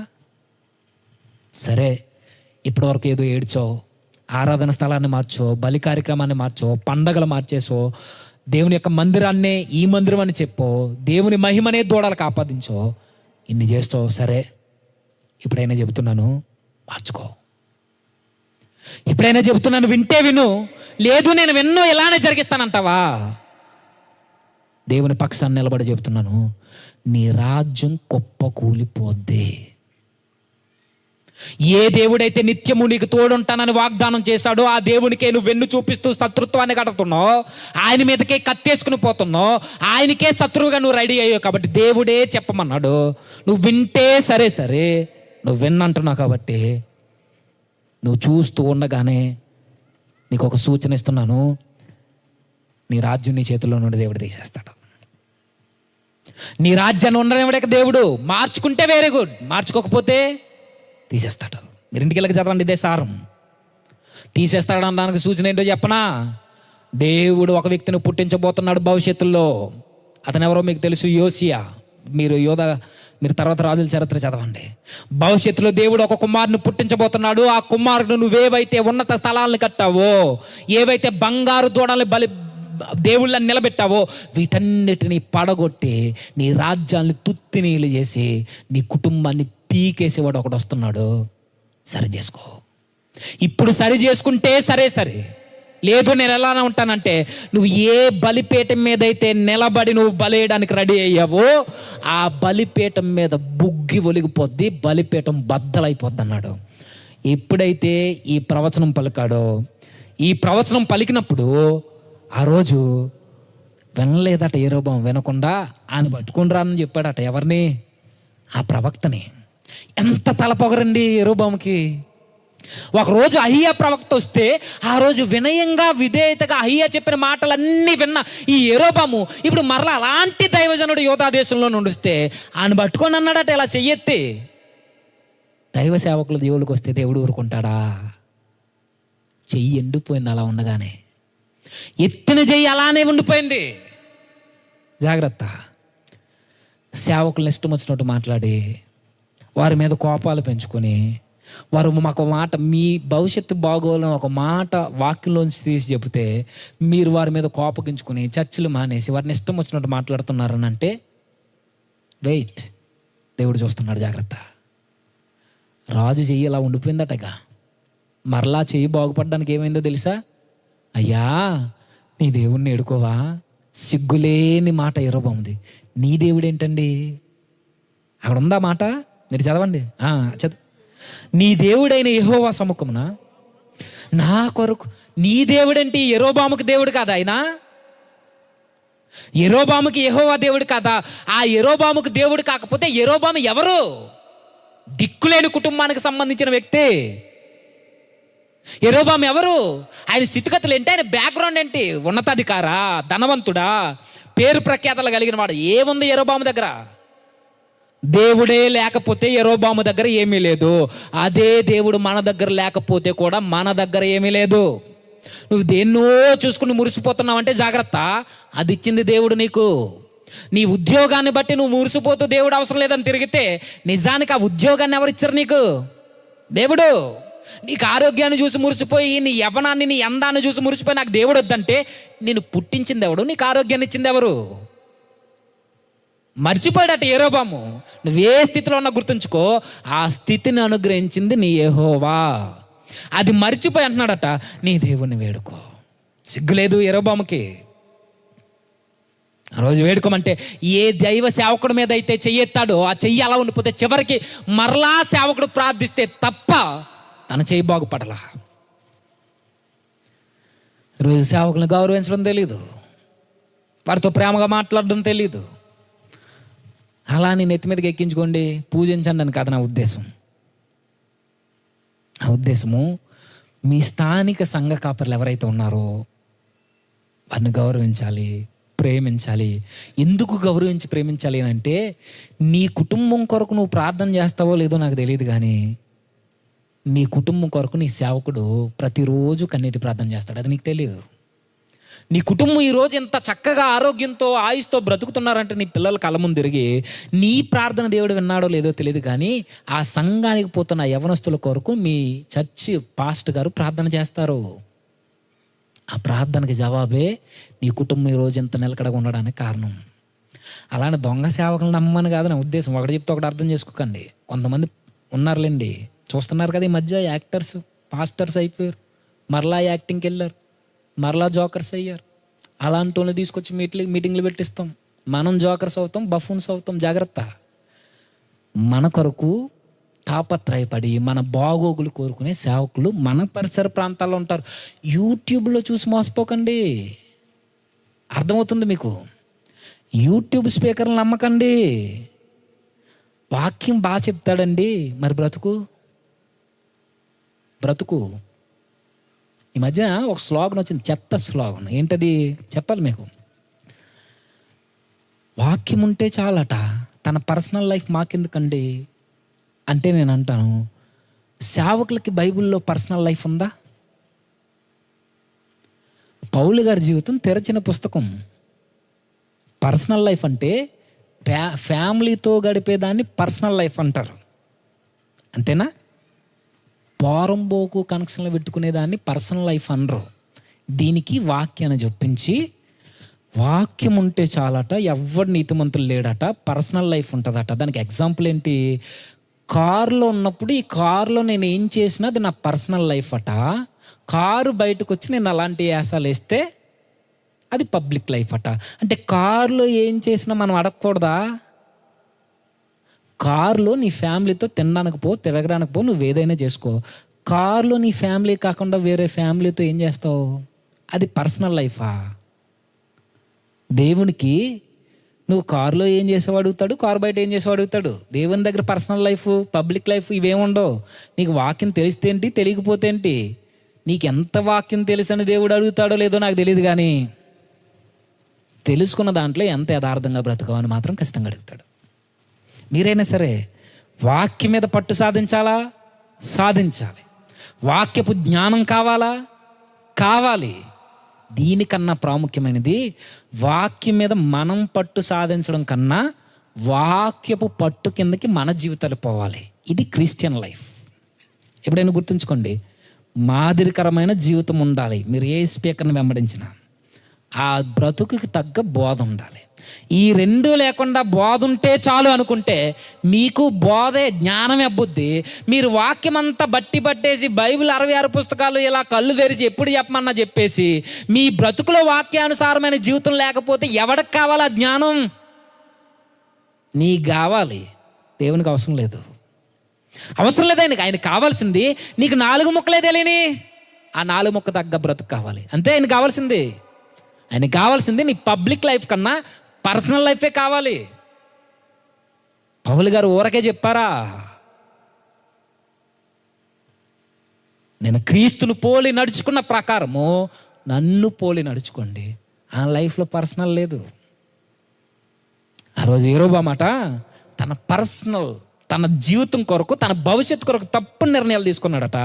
సరే, ఇప్పటివరకు ఏదో ఏడ్చో, ఆరాధన స్థలాన్ని మార్చో, బలి కార్యక్రమాన్ని మార్చో, పండగలు మార్చేసో, దేవుని యొక్క మందిరాన్నే ఈ మందిరం అని చెప్పో, దేవుని మహిమనే దూడలకు ఆపాదించో, ఇన్ని చేస్తావు. సరే, ఇప్పుడైనా చెబుతున్నాను, మార్చుకో. ఇప్పుడైనా చెబుతున్నాను, వింటే విను. లేదు నేను విన్నో ఇలానే జరిగిస్తానంటావా? దేవుని పక్షాన్ని నిలబడి చెబుతున్నాను, నీ రాజ్యం కుప్ప కూలిపోద్ది. ఏ దేవుడైతే నిత్యము నీకు తోడుంటానని వాగ్దానం చేశాడో ఆ దేవునికే నువ్వు వెన్ను చూపిస్తూ శత్రుత్వాన్ని కడుతున్నావు, ఆయన మీదకే కత్తేసుకుని పోతున్నావు, ఆయనకే శత్రువుగా నువ్వు రెడీ అయ్యావు. కాబట్టి దేవుడే చెప్పమన్నాడు, నువ్వు వింటే సరే, నువ్వు విన్నంటున్నావు. కాబట్టి నువ్వు చూస్తూ ఉండగానే నీకు ఒక సూచన ఇస్తున్నాను, నీ రాజ్యం నీ చేతుల్లో నుండి దేవుడు తీసేస్తాడు. నీ రాజ్యాన్ని ఉండనివ్వడానికి దేవుడు మార్చుకుంటే వెరీ గుడ్, మార్చుకోకపోతే తీసేస్తాడు. మీరు ఇంటికి వెళ్ళక చదవండి, ఇదే సారం. తీసేస్తాడు అనడానికి సూచన ఏంటో చెప్పనా? దేవుడు ఒక వ్యక్తిని పుట్టించబోతున్నాడు భవిష్యత్తులో. అతను ఎవరో మీకు తెలుసు, యోసియా. మీరు తర్వాత రాజుల చరిత్ర చదవండి. భవిష్యత్తులో దేవుడు ఒక కుమారుని పుట్టించబోతున్నాడు. ఆ కుమారుడు నువ్వేవైతే ఉన్నత స్థలాలను కట్టావో, ఏవైతే బంగారు దూడలు దేవుళ్ళని నిలబెట్టావో, వీటన్నిటిని పడగొట్టి నీ రాజ్యాన్ని తుత్తినీలు చేసి నీ కుటుంబాన్ని పీకేసేవాడు ఒకడు వస్తున్నాడు. సరి చేసుకో. ఇప్పుడు సరి చేసుకుంటే సరే. లేదు నేను ఎలానే ఉంటానంటే, నువ్వు ఏ బలిపీఠం మీద అయితే నిలబడి నువ్వు బలేయడానికి రెడీ అయ్యావో ఆ బలిపీఠం మీద బుగ్గి ఒలిగిపోద్ది, బలిపీఠం బద్దలైపోద్ది అన్నాడు. ఎప్పుడైతే ఈ ప్రవచనం పలికాడో, ఈ ప్రవచనం పలికినప్పుడు ఆ రోజు వినలేదట యెరోబాము. వినకుండా ఆయన పట్టుకుని రానని చెప్పాడట. ఎవరిని? ఆ ప్రవక్తని. ఎంత తలపొగరండి యెరోబాముకి. ఒకరోజు అహియా ప్రవక్త వస్తే ఆ రోజు వినయంగా విధేయతగా అహియా చెప్పిన మాటలన్నీ విన్న ఈ యెరోబాము ఇప్పుడు మరలా అలాంటి దైవజనుడు యోధా దేశంలో నుండిస్తే ఆయన పట్టుకొని అన్నాడట, ఇలా చెయ్యెత్తి. దైవ సేవకులు దేవుడికి వస్తే దేవుడు ఊరుకుంటాడా? చెయ్యి ఎండిపోయింది అలా ఉండగానే. ఎత్తిన చెయ్యి అలానే ఉండిపోయింది. జాగ్రత్త. సేవకులను ఇష్టం వచ్చినట్టు మాట్లాడి వారి మీద కోపాలు పెంచుకొని, వారు మాకు మాట, మీ భవిష్యత్తు బాగోలని ఒక మాట వాక్యంలోంచి తీసి చెబితే మీరు వారి మీద కోపగించుకుని చర్చలు మానేసి వారిని ఇష్టం వచ్చినట్టు మాట్లాడుతున్నారని అంటే వెయిట్, దేవుడు చూస్తున్నాడు. జాగ్రత్త. రాజు చెయ్యి ఇలా ఉండిపోయిందటగా. మరలా చెయ్యి బాగుపడడానికి ఏమైందో తెలుసా? అయ్యా నీ దేవుణ్ణి ఎడుకోవా? సిగ్గులేని మాట యెరోబాముది. నీ దేవుడు ఏంటండి? అక్కడ ఉందా మాట? మీరు చదవండి. నీ దేవుడైన యెహోవా సముఖమున నా కొరకు. నీ దేవుడంటే యెరోబాముకి దేవుడు కాదా ఆయన? యెరోబాముకి యెహోవా దేవుడు కాదా? ఆ యెరోబాముకి దేవుడు కాకపోతే యెరోబాము ఎవరు? దిక్కులేని కుటుంబానికి సంబంధించిన వ్యక్తి. యెరోబాము ఎవరు? ఆయన స్థితిగతులు ఏంటి? ఆయన బ్యాక్గ్రౌండ్ ఏంటి? ఉన్నతాధికారా? ధనవంతుడా? పేరు ప్రఖ్యాతలు కలిగిన వాడు? ఏముంది యెరోబాము దగ్గర? దేవుడే లేకపోతే యెరోబాము దగ్గర ఏమీ లేదు. అదే దేవుడు మన దగ్గర లేకపోతే కూడా మన దగ్గర ఏమీ లేదు. నువ్వు దేన్నో చూసుకుని మురిసిపోతున్నావంటే జాగ్రత్త. అది ఇచ్చింది దేవుడు నీకు. నీ ఉద్యోగాన్ని బట్టి నువ్వు మురిసిపోతూ దేవుడు అవసరం లేదని తిరిగితే నిజానికి ఆ ఉద్యోగాన్ని ఎవరిచ్చారు నీకు? దేవుడు. నీకు ఆరోగ్యాన్ని చూసి మురిసిపోయి, నీ యవ్వనాన్ని, నీ అందాన్ని చూసి మురిసిపోయి నాకు దేవుడు వద్దంటే నేను పుట్టించింది ఎవడు? నీకు ఆరోగ్యాన్ని ఇచ్చింది ఎవరు? మర్చిపోయాడట యెరోబాము. నువ్వే స్థితిలో ఉన్నా గుర్తుంచుకో, ఆ స్థితిని అనుగ్రహించింది నీ యెహోవా. అది మర్చిపోయి అంటున్నాడట, నీ దేవుణ్ణి వేడుకో. సిగ్గులేదు యెరోబాముకి. ఆ రోజు వేడుకోమంటే ఏ దైవ సేవకుడి మీద అయితే చెయ్యెత్తాడో ఆ చెయ్యి అలా ఉండిపోతే చివరికి మరలా సేవకుడు ప్రార్థిస్తే తప్ప తన చెయ్యి బాగుపడలా. రోజు సేవకులను గౌరవించడం తెలీదు, వారితో ప్రేమగా మాట్లాడడం తెలీదు. అలా నేను నెత్తి మీదకి ఎక్కించుకోండి పూజించండి అని కాదు నా ఉద్దేశం. నా ఉద్దేశము మీ స్థానిక సంఘ కాపర్లు ఎవరైతే ఉన్నారో వారిని గౌరవించాలి, ప్రేమించాలి. ఎందుకు గౌరవించి ప్రేమించాలి అని అంటే, నీ కుటుంబం కొరకు నువ్వు ప్రార్థన చేస్తావో లేదో నాకు తెలియదు, కానీ నీ కుటుంబం కొరకు నీ సేవకుడు ప్రతిరోజు కన్నీటి ప్రార్థన చేస్తాడు, అది నీకు తెలియదు. నీ కుటుంబం ఈరోజు ఎంత చక్కగా ఆరోగ్యంతో ఆయుష్తో బ్రతుకుతున్నారంటే నీ పిల్లల కళ్ళ ముందు తిరిగి నీ ప్రార్థన దేవుడు విన్నాడో లేదో తెలియదు, కానీ ఆ సంఘానికి పోతున్న యవనస్తుల కొరకు మీ చర్చి పాస్ట్ గారు ప్రార్థన చేస్తారు. ఆ ప్రార్థనకి జవాబే నీ కుటుంబం ఈరోజు ఎంత నిలకడగా ఉండడానికి కారణం. అలానే దొంగ సేవకులను నమ్మని కాదు నా ఉద్దేశం. ఒకటి చెప్తే ఒకటి అర్థం చేసుకోకండి. కొంతమంది ఉన్నారులేండి, చూస్తున్నారు కదా ఈ మధ్య యాక్టర్స్ పాస్టర్స్ అయిపోయారు, మరలా యాక్టింగ్కి వెళ్ళారు, మరలా జోకర్స్ అయ్యారు. అలాంటి వాళ్ళని తీసుకొచ్చి మీటింగ్లు పెట్టిస్తాం. మనం జోకర్స్ అవుతాం, బఫూన్స్ అవుతాం. జాగ్రత్త. మన కొరకు తాపత్రయపడి మన బాగోగులు కోరుకునే సేవకులు మన పరిసర ప్రాంతాల్లో ఉంటారు. యూట్యూబ్లో చూసి మోసపోకండి, అర్థమవుతుంది మీకు. యూట్యూబ్ స్పీకర్లు నమ్మకండి. వాక్యం బాగా చెప్తాడండి, మరి బ్రతుకు. ఈ మధ్య ఒక స్లోగన్ వచ్చింది, చెత్త స్లోగన్. ఏంటది చెప్పాలి మీకు. వాక్యం ఉంటే చాలట, తన పర్సనల్ లైఫ్ మాకెందుకండి అంటే నేను అంటాను, సేవకులకి బైబిల్లో పర్సనల్ లైఫ్ ఉందా? పౌలు గారి జీవితం తెరచిన పుస్తకం. పర్సనల్ లైఫ్ అంటే ఫ్యామిలీతో గడిపేదాన్ని పర్సనల్ లైఫ్ అంటారు, అంతేనా? పోరంబోకు కనెక్షన్లు పెట్టుకునేదాన్ని పర్సనల్ లైఫ్ అనరు. దీనికి వాక్యాన్ని జొప్పించి, వాక్యం ఉంటే చాలట, ఎవడు నీతిమంతులు లేడట, పర్సనల్ లైఫ్ ఉంటుందట. దానికి ఎగ్జాంపుల్ ఏంటి? కారులో ఉన్నప్పుడు ఈ కారులో నేను ఏం చేసినా అది నా పర్సనల్ లైఫ్ అట. కారు బయటకు వచ్చి నేను అలాంటి యాసాలు వేస్తే అది పబ్లిక్ లైఫ్ అట. అంటే కారులో ఏం చేసినా మనం అడగకూడదా? కారులో నీ ఫ్యామిలీతో తినడానికి పో, తిరగడానికి పో, నువ్వు ఏదైనా చేసుకో. కారులో నీ ఫ్యామిలీ కాకుండా వేరే ఫ్యామిలీతో ఏం చేస్తావు? అది పర్సనల్ లైఫా? దేవునికి నువ్వు కారులో ఏం చేసేవాడు అడుగుతాడు, కారు బయట ఏం చేసేవాడు అడుగుతాడు. దేవుని దగ్గర పర్సనల్ లైఫ్, పబ్లిక్ లైఫ్ ఇవేముండవు. నీకు వాక్యం తెలిస్తే ఏంటి, తెలియకపోతే ఏంటి? నీకు ఎంత వాక్యం తెలుసని దేవుడు అడుగుతాడో లేదో నాకు తెలియదు, కానీ తెలుసుకున్న దాంట్లో ఎంత యథార్థంగా బ్రతకవని మాత్రం ఖచ్చితంగా అడుగుతాడు. మీరైనా సరే వాక్యం మీద పట్టు సాధించాలి. వాక్యపు జ్ఞానం కావాలి. దీనికన్నా ప్రాముఖ్యమైనది వాక్యం మీద మనం పట్టు సాధించడం కన్నా వాక్యపు పట్టు కిందకి మన జీవితాలు పోవాలి. ఇది క్రిస్టియన్ లైఫ్. ఎప్పుడైనా గుర్తుంచుకోండి, మాదిరికరమైన జీవితం ఉండాలి. మీరు ఏ స్పీకర్ని వెంబడించినా ఆ బ్రతుకుకి తగ్గ బోధ ఉండాలి. ఈ రెండు లేకుండా బోధ ఉంటే చాలు అనుకుంటే మీకు బోధే, జ్ఞానమే బుద్ధి. మీరు వాక్యం అంతా పట్టేసి బైబిల్ 66 పుస్తకాలు ఇలా కళ్ళు తెరిచి ఎప్పుడు చెప్పమన్నా చెప్పేసి మీ బ్రతుకులో వాక్యానుసారమైన జీవితం లేకపోతే ఎవడికి కావాలా జ్ఞానం? నీకు కావాలి, దేవునికి అవసరం లేదు. అవసరం లేదు ఆయనకి కావాల్సింది నీకు 4 ముక్కలే తెలియని ఆ 4 ముక్క తగ్గ బ్రతుకు కావాలి, అంతే. ఆయనకి కావాల్సింది నీ పబ్లిక్ లైఫ్ కన్నా పర్సనల్ లైఫే కావాలి. పౌలు గారు ఊరకే చెప్పారా? నేను క్రీస్తును పోలి నడుచుకున్న ప్రకారము నన్ను పోలి నడుచుకోండి. ఆ లైఫ్లో పర్సనల్ లేదు. ఆ రోజు యెరొబామట తన జీవితం కొరకు, తన భవిష్యత్తు కొరకు తప్పు నిర్ణయాలు తీసుకున్నాడట.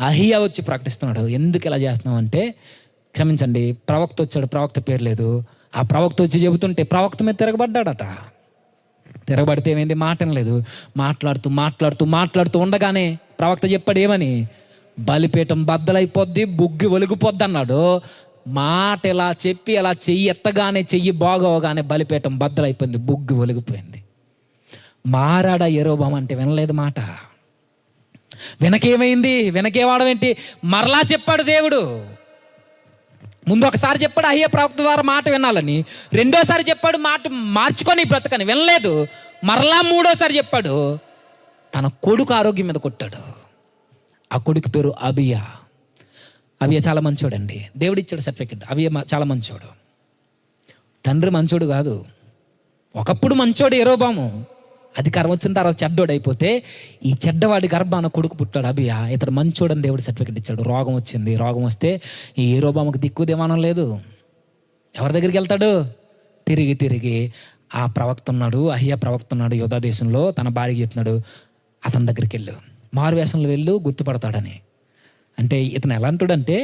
అహియా వచ్చి ప్రకటిస్తున్నాడు, ఎందుకు ఇలా చేస్తున్నావు అంటే, క్షమించండి, ప్రవక్త వచ్చాడు, ప్రవక్త పేరు లేదు. ఆ ప్రవక్త వచ్చి చెబుతుంటే ప్రవక్త మీద తిరగబడ్డాడట. తిరగబడితే ఏమైంది? మాటం లేదు. మాట్లాడుతూ ఉండగానే ప్రవక్త చెప్పాడు ఏమని? బలిపీఠం బద్దలైపోద్ది, బుగ్గి ఒలిగిపోద్ది అన్నాడు. మాట ఇలా చెప్పి అలా చెయ్యి ఎత్తగానే, చెయ్యి బాగోగానే బలిపీఠం బద్దలైపోయింది, బుగ్గి ఒలిగిపోయింది. మారాడా యెరొబాము అంటే వినలేదు మాట. వెనకేమైంది? వెనకేవాడమేంటి? మరలా చెప్పాడు దేవుడు. ముందు ఒకసారి చెప్పాడు అహియా ప్రవక్త ద్వారా మాట వినాలని, రెండోసారి చెప్పాడు మాట మార్చుకొని బ్రతకని, వినలేదు. మరలా మూడోసారి చెప్పాడు, తన కొడుకు ఆరోగ్యం మీద కొట్టాడు. ఆ కొడుకు పేరు అబియా. అబియా చాలా మంచోడండి, దేవుడు ఇచ్చాడు సర్టిఫికెట్. అబియా చాలా మంచోడు. తండ్రి మంచోడు కాదు, ఒకప్పుడు మంచోడు యెరోబాము. అధికారం వచ్చిన తర్వాత చెడ్డోడు అయిపోతే ఈ చెడ్డవాడి గర్భాన కొడుకు పుట్టాడు అబియా. ఇతడు మంచోడని దేవుడు సర్టిఫికెట్ ఇచ్చాడు. రోగం వచ్చింది, రోగం వస్తే ఈ యెరోబాముకు దిక్కు దిమానం లేదు. ఎవరి దగ్గరికి వెళ్తాడు? తిరిగి ఆ ప్రవక్త ఉన్నాడు, అహియా ప్రవక్త ఉన్నాడు యోధా దేశంలో, తన భార్యకి చెప్తున్నాడు, అతని దగ్గరికి వెళ్ళు, మారువేషంలో వెళ్ళు, గుర్తుపడతాడని. అంటే ఇతను ఎలాంటిదంటే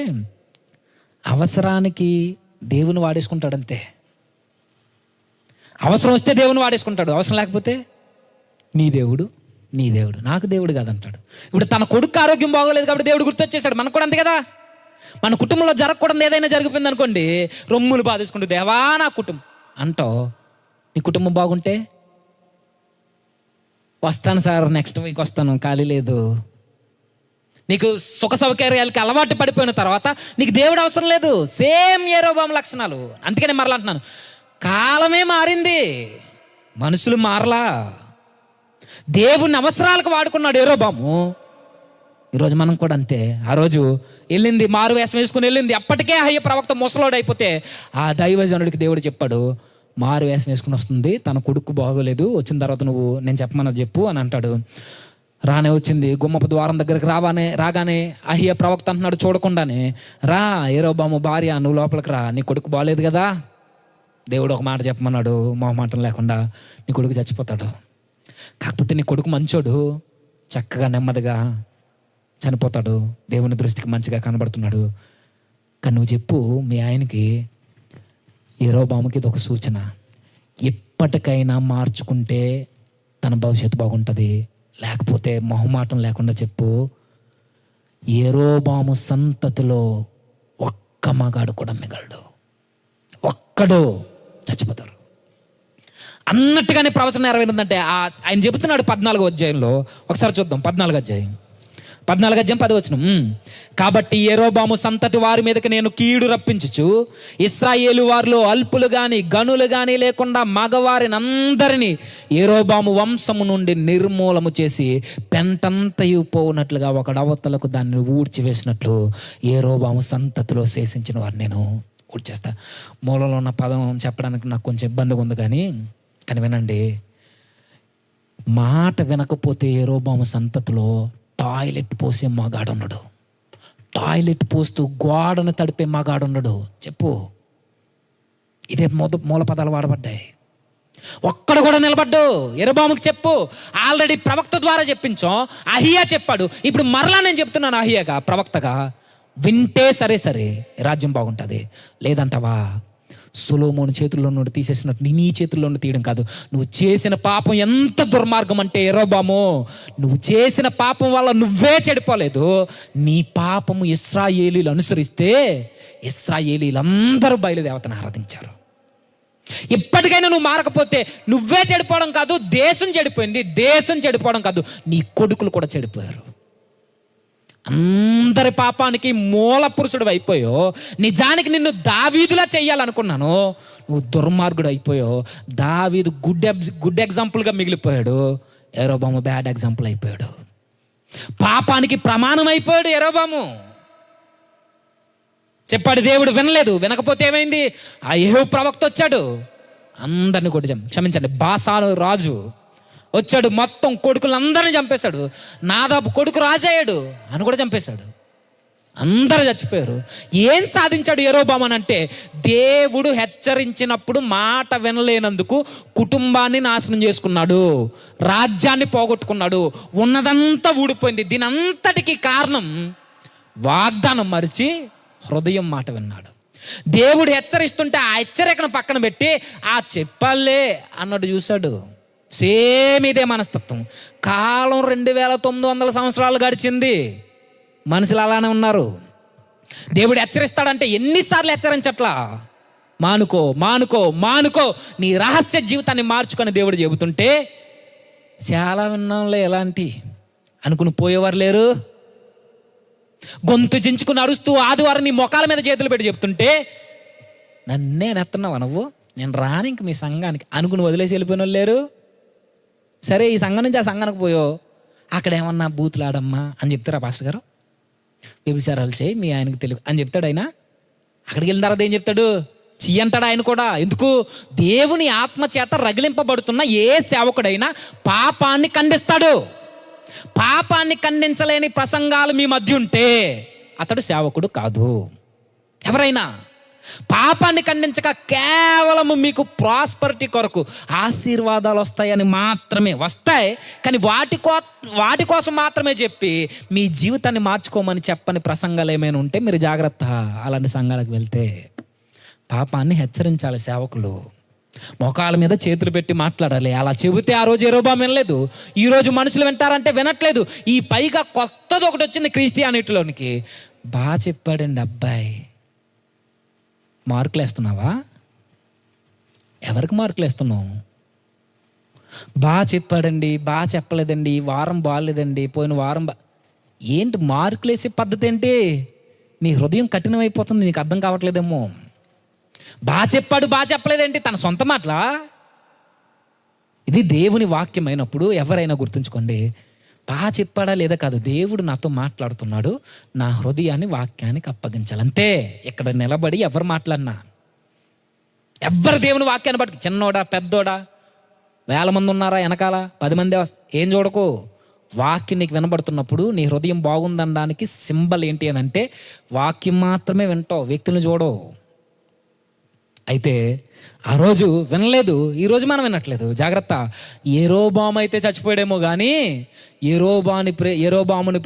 అవసరానికి దేవుని వాడేసుకుంటాడంతే. అవసరం వస్తే దేవుని వాడేసుకుంటాడు, అవసరం లేకపోతే నీ దేవుడు నాకు దేవుడు కాదంటాడు. ఇప్పుడు తన కొడుకు ఆరోగ్యం బాగోలేదు కాబట్టి దేవుడు గుర్తొచ్చేసాడు. మనకు కూడా అంతే కదా. మన కుటుంబంలో జరగకూడదు ఏదైనా జరిగిపోయింది అనుకోండి, రొమ్ములు బాధేసుకుంటూ దేవా నా కుటుంబం అంటావు. నీ కుటుంబం బాగుంటే వస్తాను సార్, నెక్స్ట్ వీక్ వస్తాను, ఖాళీ లేదు. నీకు సుఖ సౌకర్యాలకి అలవాటు పడిపోయిన తర్వాత నీకు దేవుడు అవసరం లేదు. సేమ్ యెరోబాము లక్షణాలు. అందుకనే మరలా అంటున్నాను, కాలమే మారింది, మనుషులు మారలా. దేవుని అవసరాలకు వాడుకున్నాడు యెరోబాము. ఈరోజు మనం కూడా అంతే. ఆ రోజు వెళ్ళింది, మారు వేషం వేసుకుని వెళ్ళింది. అప్పటికే అహియా ప్రవక్త ముసలోడు అయిపోతే ఆ దైవజనుడికి దేవుడు చెప్పాడు, మారు వేషం వేసుకుని వస్తుంది, తన కొడుకు బాగోలేదు, వచ్చిన తర్వాత నువ్వు నేను చెప్పమన్నది చెప్పు అని అంటాడు. రానే వచ్చింది, గుమ్మపు ద్వారం దగ్గరికి రాగానే అహియా ప్రవక్త అంటున్నాడు చూడకుండానే, రా యెరోబాము భార్య, నువ్వు లోపలికి రా, నీ కొడుకు బాగలేదు కదా. దేవుడు ఒక మాట చెప్పమన్నాడు, మొహమాటం లేకుండా, నీ కొడుకు చచ్చిపోతాడు. కాకపోతే నీ కొడుకు మంచోడు, చక్కగా నెమ్మదిగా చనిపోతాడు, దేవుని దృష్టికి మంచిగా కనబడుతున్నాడు. కానీ నువ్వు చెప్పు మీ ఆయనకి, యెరోబాముకి ఇది ఒక సూచన, ఎప్పటికైనా మార్చుకుంటే తన భవిష్యత్తు బాగుంటుంది, లేకపోతే మొహమాటం లేకుండా చెప్పు, యెరోబాము సంతతిలో ఒక్క మగాడు కూడా మిగలడు, ఒక్కడు చచ్చిపోతారు అన్నట్టుగానే ప్రవచనం నెరవేరిందంటే ఆయన చెబుతున్నాడు 14వ అధ్యాయంలో. ఒకసారి చూద్దాం 14వ అధ్యాయం 10వ వచనం. కాబట్టి యెరోబాము సంతతి వారి మీదకి నేను కీడు రప్పించుచు ఇశ్రాయేలు వారిలో అల్పులు గాని గనులు గాని లేకుండా మగవారిని అందరినీ యెరోబాము వంశము నుండి నిర్మూలము చేసి పెంటంతయు పోనట్లుగా ఒకడవతలకు దాన్ని ఊడ్చివేసినట్లు యెరోబాము సంతతిలో శేషించిన వారిని నేను ఊడ్చేస్తా. మూలలో ఉన్న పదం చెప్పడానికి నాకు కొంచెం ఇబ్బందిగా ఉంది, కానీ వినండి. మాట వినకపోతే యెరోబాము సంతతిలో టాయిలెట్ పోసే మగాడున్నాడు, టాయిలెట్ పోస్తూ గోడను తడిపే మగాడున్నాడు. చెప్పు, ఇదే మూల పదాలు వాడబడ్డాయి. ఒక్కడు కూడా నిలబడ్డు. యెరోబాముకి చెప్పు, ఆల్రెడీ ప్రవక్త ద్వారా చెప్పించాం, అహియా చెప్పాడు, ఇప్పుడు మరలా నేను చెప్తున్నాను అహియాగా ప్రవక్తగా, వింటే సరే రాజ్యం బాగుంటుంది, లేదంటావా సొలొమోను చేతుల్లో నుండి తీసేసినట్టు నీ చేతుల్లో నుండి తీయడం కాదు. నువ్వు చేసిన పాపం ఎంత దుర్మార్గం అంటే యెరోబాము, నువ్వు చేసిన పాపం వల్ల నువ్వే చెడిపోలేదు, నీ పాపము ఇశ్రాయేలీలు అనుసరిస్తే ఇశ్రాయేలీలందరూ బయలుదేవతను ఆరాధించారు. ఇప్పటికైనా నువ్వు మారకపోతే నువ్వే చెడిపోవడం కాదు, దేశం చెడిపోయింది. దేశం చెడిపోవడం కాదు, నీ కొడుకులు కూడా చెడిపోయారు. అందరి పాపానికి మూల పురుషుడు అయిపోయో, నిజానికి నిన్ను దావీదులా చెయ్యాలనుకున్నాను, నువ్వు దుర్మార్గుడు అయిపోయో. దావీదు గుడ్ ఎగ్జాంపుల్గా మిగిలిపోయాడు, యెరోబాము బ్యాడ్ ఎగ్జాంపుల్ అయిపోయాడు. పాపానికి ప్రమాణం అయిపోయాడు యెరోబాము. చెప్పాడు దేవుడు, వినలేదు. వినకపోతే ఏమైంది? ఆ యెహూ ప్రవక్త వచ్చాడు, అందరిని కొట్టి క్షమించండి బాసాను రాజు వచ్చాడు, మొత్తం కొడుకులందరినీ చంపేశాడు. నాదాబు కొడుకు రాజయ్యాడు అని కూడా చంపేశాడు, అందరూ చచ్చిపోయారు. ఏం సాధించాడు యెరోబాము అని అంటే, దేవుడు హెచ్చరించినప్పుడు మాట వినలేనందుకు కుటుంబాన్ని నాశనం చేసుకున్నాడు, రాజ్యాన్ని పోగొట్టుకున్నాడు, ఉన్నదంతా ఊడిపోయింది. దీని అంతటికి కారణం వాగ్దానం మరిచి హృదయం మాట విన్నాడు. దేవుడు హెచ్చరిస్తుంటే ఆ హెచ్చరికను పక్కన పెట్టి ఆ చెప్పాలే అన్నట్టు చూశాడు. సేమ్ ఇదే మనస్తత్వం. కాలం 2900 సంవత్సరాలు గడిచింది, మనుషులు అలానే ఉన్నారు. దేవుడు హెచ్చరిస్తాడంటే ఎన్నిసార్లు హెచ్చరించట్లా, మానుకో మానుకో మానుకో, నీ రహస్య జీవితాన్ని మార్చుకొని దేవుడు చెబుతుంటే చాలా విన్నాంలే ఎలాంటి అనుకుని పోయేవారు లేరు. గొంతు చించుకుని అరుస్తూ ఆదివారం నీ మొఖాల మీద చేతులు పెట్టి చెప్తుంటే నన్నే నెత్తన్నావా నువ్వు, నేను రాను ఇంక మీ సంఘానికి అనుకుని వదిలేసి వెళ్ళిపోయిన వాళ్ళు లేరు. సరే ఈ సంఘం నుంచి ఆ సంఘానికి పోయో, అక్కడ ఏమన్నా బూతులాడమ్మా అని చెప్తారా పాస్టర్ గారు? వ్యభిచారాలు చేయి మీ ఆయనకు తెలియదు అని చెప్తాడు ఆయన. అక్కడికి వెళ్ళిన తర్వాత ఏం చెప్తాడు? చెయ్యి అంటాడు ఆయన కూడా. ఎందుకు? దేవుని ఆత్మ చేత రగిలింపబడుతున్న ఏ సేవకుడైనా పాపాన్ని ఖండిస్తాడు. పాపాన్ని ఖండించలేని ప్రసంగాలు మీ మధ్య ఉంటే అతడు సేవకుడు కాదు. ఎవరైనా పాపాన్ని ఖండించక కేవలం మీకు ప్రాస్పరిటీ కొరకు ఆశీర్వాదాలు వస్తాయని మాత్రమే వస్తాయి, కానీ వాటి కోసం మాత్రమే చెప్పి మీ జీవితాన్ని మార్చుకోమని చెప్పని ప్రసంగాలు ఏమైనా ఉంటే మీరు జాగ్రత్త. అలాంటి సంఘాలకు వెళ్తే పాపాన్ని హెచ్చరించాలి సేవకులు. మోకాల మీద చేతులు పెట్టి మాట్లాడాలి. అలా చెబితే ఆ రోజు యెరొబాము వినలేదు, ఈరోజు మనుషులు వింటారంటే వినట్లేదు. ఈ పైగా కొత్తది ఒకటి వచ్చింది క్రిస్టియానిటీలోనికి. బాగా చెప్పాడండి అబ్బాయి. మార్కులు వేస్తున్నావా? ఎవరికి మార్కులు వేస్తున్నావు? బాగా చెప్పాడండి, బాగా చెప్పలేదండి, ఈ వారం బాగాలేదండి, పోయిన వారం ఏంటి మార్కులు వేసే పద్ధతి ఏంటి? నీ హృదయం కఠినమైపోతుంది, నీకు అర్థం కావట్లేదేమో. బాగా చెప్పాడు బాగా చెప్పలేదేంటి? తన సొంత మాటలా? ఇది దేవుని వాక్యం అయినప్పుడు ఎవరైనా గుర్తుంచుకోండి, బాగా చెప్పాడా లేదా కాదు, దేవుడు నాతో మాట్లాడుతున్నాడు, నా హృదయాన్ని వాక్యానికి అప్పగించాలి అంతే. ఇక్కడ నిలబడి ఎవరు మాట్లాడినా, ఎవరు దేవుని వాక్యాన్ని బట్టి, చిన్నోడా పెద్దోడా, 1000 మంది ఉన్నారా వెనకాల 10 మంది, ఏం చూడకు. వాక్యం నీకు వినబడుతున్నప్పుడు నీ హృదయం బాగుందనడానికి సింబల్ ఏంటి అని అంటే వాక్యం మాత్రమే వింటావు, వ్యక్తులను చూడవు. అయితే ఆ రోజు వినలేదు, ఈరోజు మనం వినట్లేదు. జాగ్రత్త. యెరొబాము అయితే చచ్చిపోయాడేమో కానీ యెరొబాముని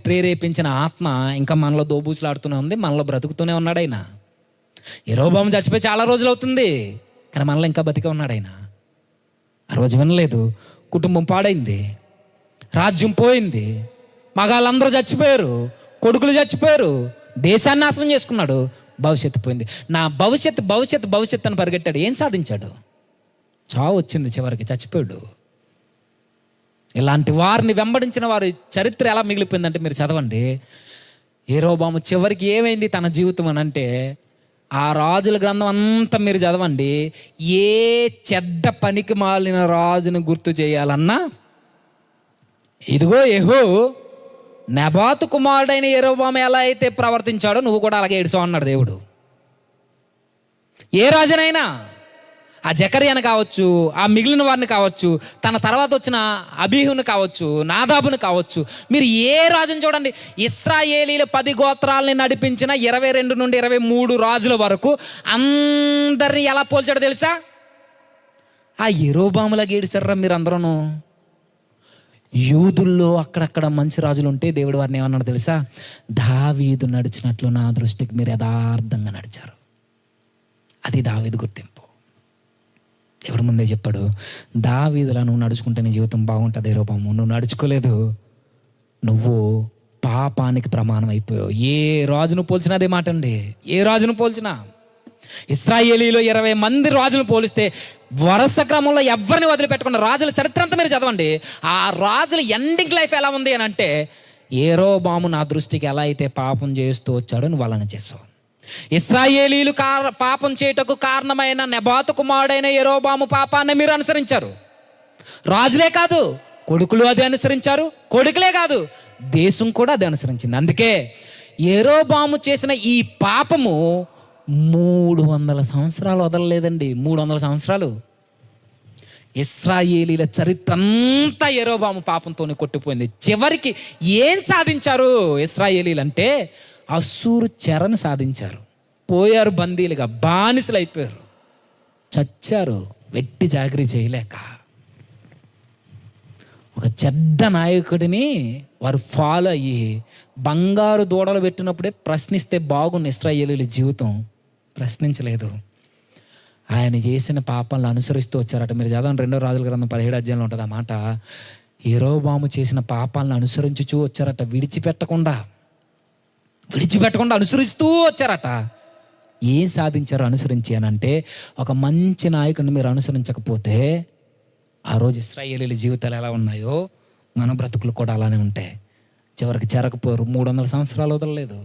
ప్రేరేపించిన ఆత్మ ఇంకా మనలో దోబూచులాడుతూనే ఉంది, మనలో బ్రతుకుతూనే ఉన్నాడు ఆయన. యెరొబాము చచ్చిపోయి చాలా రోజులు అవుతుంది, కానీ మనలో ఇంకా బతికే ఉన్నాడు ఆయన. ఆ రోజు వినలేదు, కుటుంబం పాడైంది, రాజ్యం పోయింది, మగాళ్ళందరూ చచ్చిపోయారు, కొడుకులు చచ్చిపోయారు, దేశాన్ని నాశనం చేసుకున్నాడు, భవిష్యత్తు పోయింది. నా భవిష్యత్తు అని పరిగెట్టాడు. ఏం సాధించాడు? చావు వచ్చింది, చివరికి చచ్చిపోయాడు. ఇలాంటి వారిని వెంబడించిన వారి చరిత్ర ఎలా మిగిలిపోయిందంటే మీరు చదవండి. యెరొబాము చివరికి ఏమైంది తన జీవితం అని అంటే, ఆ రాజుల గ్రంథం అంతా మీరు చదవండి. ఏ చెడ్డ పనికి మాలిన రాజును గుర్తు చేయాలన్నా, ఇదిగో యెహూ నెబాతు కుమారుడైన యెరొబాము ఎలా అయితే ప్రవర్తించాడో నువ్వు కూడా అలాగే ఏడుసావు అన్నాడు దేవుడు. ఏ రాజునైనా, ఆ జకర్యాను కావచ్చు, ఆ మిగిలిన వారిని కావచ్చు, తన తర్వాత వచ్చిన అబీహుని కావచ్చు, నాదాబుని కావచ్చు, మీరు ఏ రాజుని చూడండి. ఇశ్రాయేలీల 10 గోత్రాలని నడిపించిన 22 నుండి 23 రాజుల వరకు అందరినీ ఎలా పోల్చాడో తెలుసా? ఆ యెరొబాములాగా ఏడిచారా మీరు అందరూ. యూదుల్లో అక్కడక్కడ మంచి రాజులు ఉంటే దేవుడు వారిని ఏమన్నాడు తెలుసా? దావీదు నడిచినట్లు నా దృష్టికి మీరు యథార్థంగా నడిచారు. అది దావీదు గుర్తింపు. దేవుడు ముందే చెప్పాడు, దావీదులా నువ్వు నడుచుకుంటే నీ జీవితం బాగుంటుంది. యెరొబాము నువ్వు నడుచుకోలేదు, నువ్వు పాపానికి ప్రమాణం అయిపోయావు. ఏ రాజును పోల్చినా అదే మాట అండి. ఏ రాజును పోల్చినా, ఇశ్రాయేలీలో 20 మంది రాజులను పోలిస్తే వరుస క్రమంలో ఎవరిని వదిలిపెట్టకుండా రాజుల చరిత్ర అంతా మీరు చదవండి. ఆ రాజుల ఎండింగ్ లైఫ్ ఎలా ఉంది అని అంటే, యెరొబాము నా దృష్టికి ఎలా అయితే పాపం చేస్తూ వచ్చాడో నువ్వు అలానే చేస్తావు. ఇశ్రాయేలీలు పాపం చేయటకు కారణమైన నెబాతు కుమారుడైన యెరొబాము పాపాన్ని మీరు అనుసరించారు. రాజులే కాదు, కొడుకులు అది అనుసరించారు, కొడుకులే కాదు, దేశం కూడా అది అనుసరించింది. అందుకే యెరొబాము చేసిన ఈ పాపము 300 సంవత్సరాలు వదలలేదండి. 300 సంవత్సరాలు ఇశ్రాయేలీల చరిత్ర అంతా యెరొబాము పాపంతోనే కొట్టిపోయింది. చివరికి ఏం సాధించారు ఇశ్రాయేలీలు అంటే, అస్సూరు చెరను సాధించారు. పోయారు బందీలుగా, బానిసలు అయిపోయారు, చచ్చారు వెట్టి చాకరీ చేయలేక. ఒక చెడ్డ నాయకుడిని వారు ఫాలో అయ్యి బంగారు దూడలు పెట్టినప్పుడే ప్రశ్నిస్తే బాగున్న ఇశ్రాయేలీల జీవితం ప్రశ్నించలేదు. ఆయన చేసిన పాపాలను అనుసరిస్తూ వచ్చారట. మీరు చదవండి, 2 రాజుల గ్రంథం 17 అధ్యాయంలో ఉంటుంది ఆ మాట. యెరొబాము చేసిన పాపాలను అనుసరించుచూ వచ్చారట, విడిచిపెట్టకుండా అనుసరిస్తూ వచ్చారట. ఏం సాధించారు అనుసరించి అని అంటే, ఒక మంచి నాయకుడిని మీరు అనుసరించకపోతే ఆ రోజు ఇశ్రాయేలీల జీవితాలు ఎలా ఉన్నాయో మన బ్రతుకులు కూడా అలానే ఉంటాయి. చివరికి చెరకపోరు. 300 సంవత్సరాలు వదలలేదు.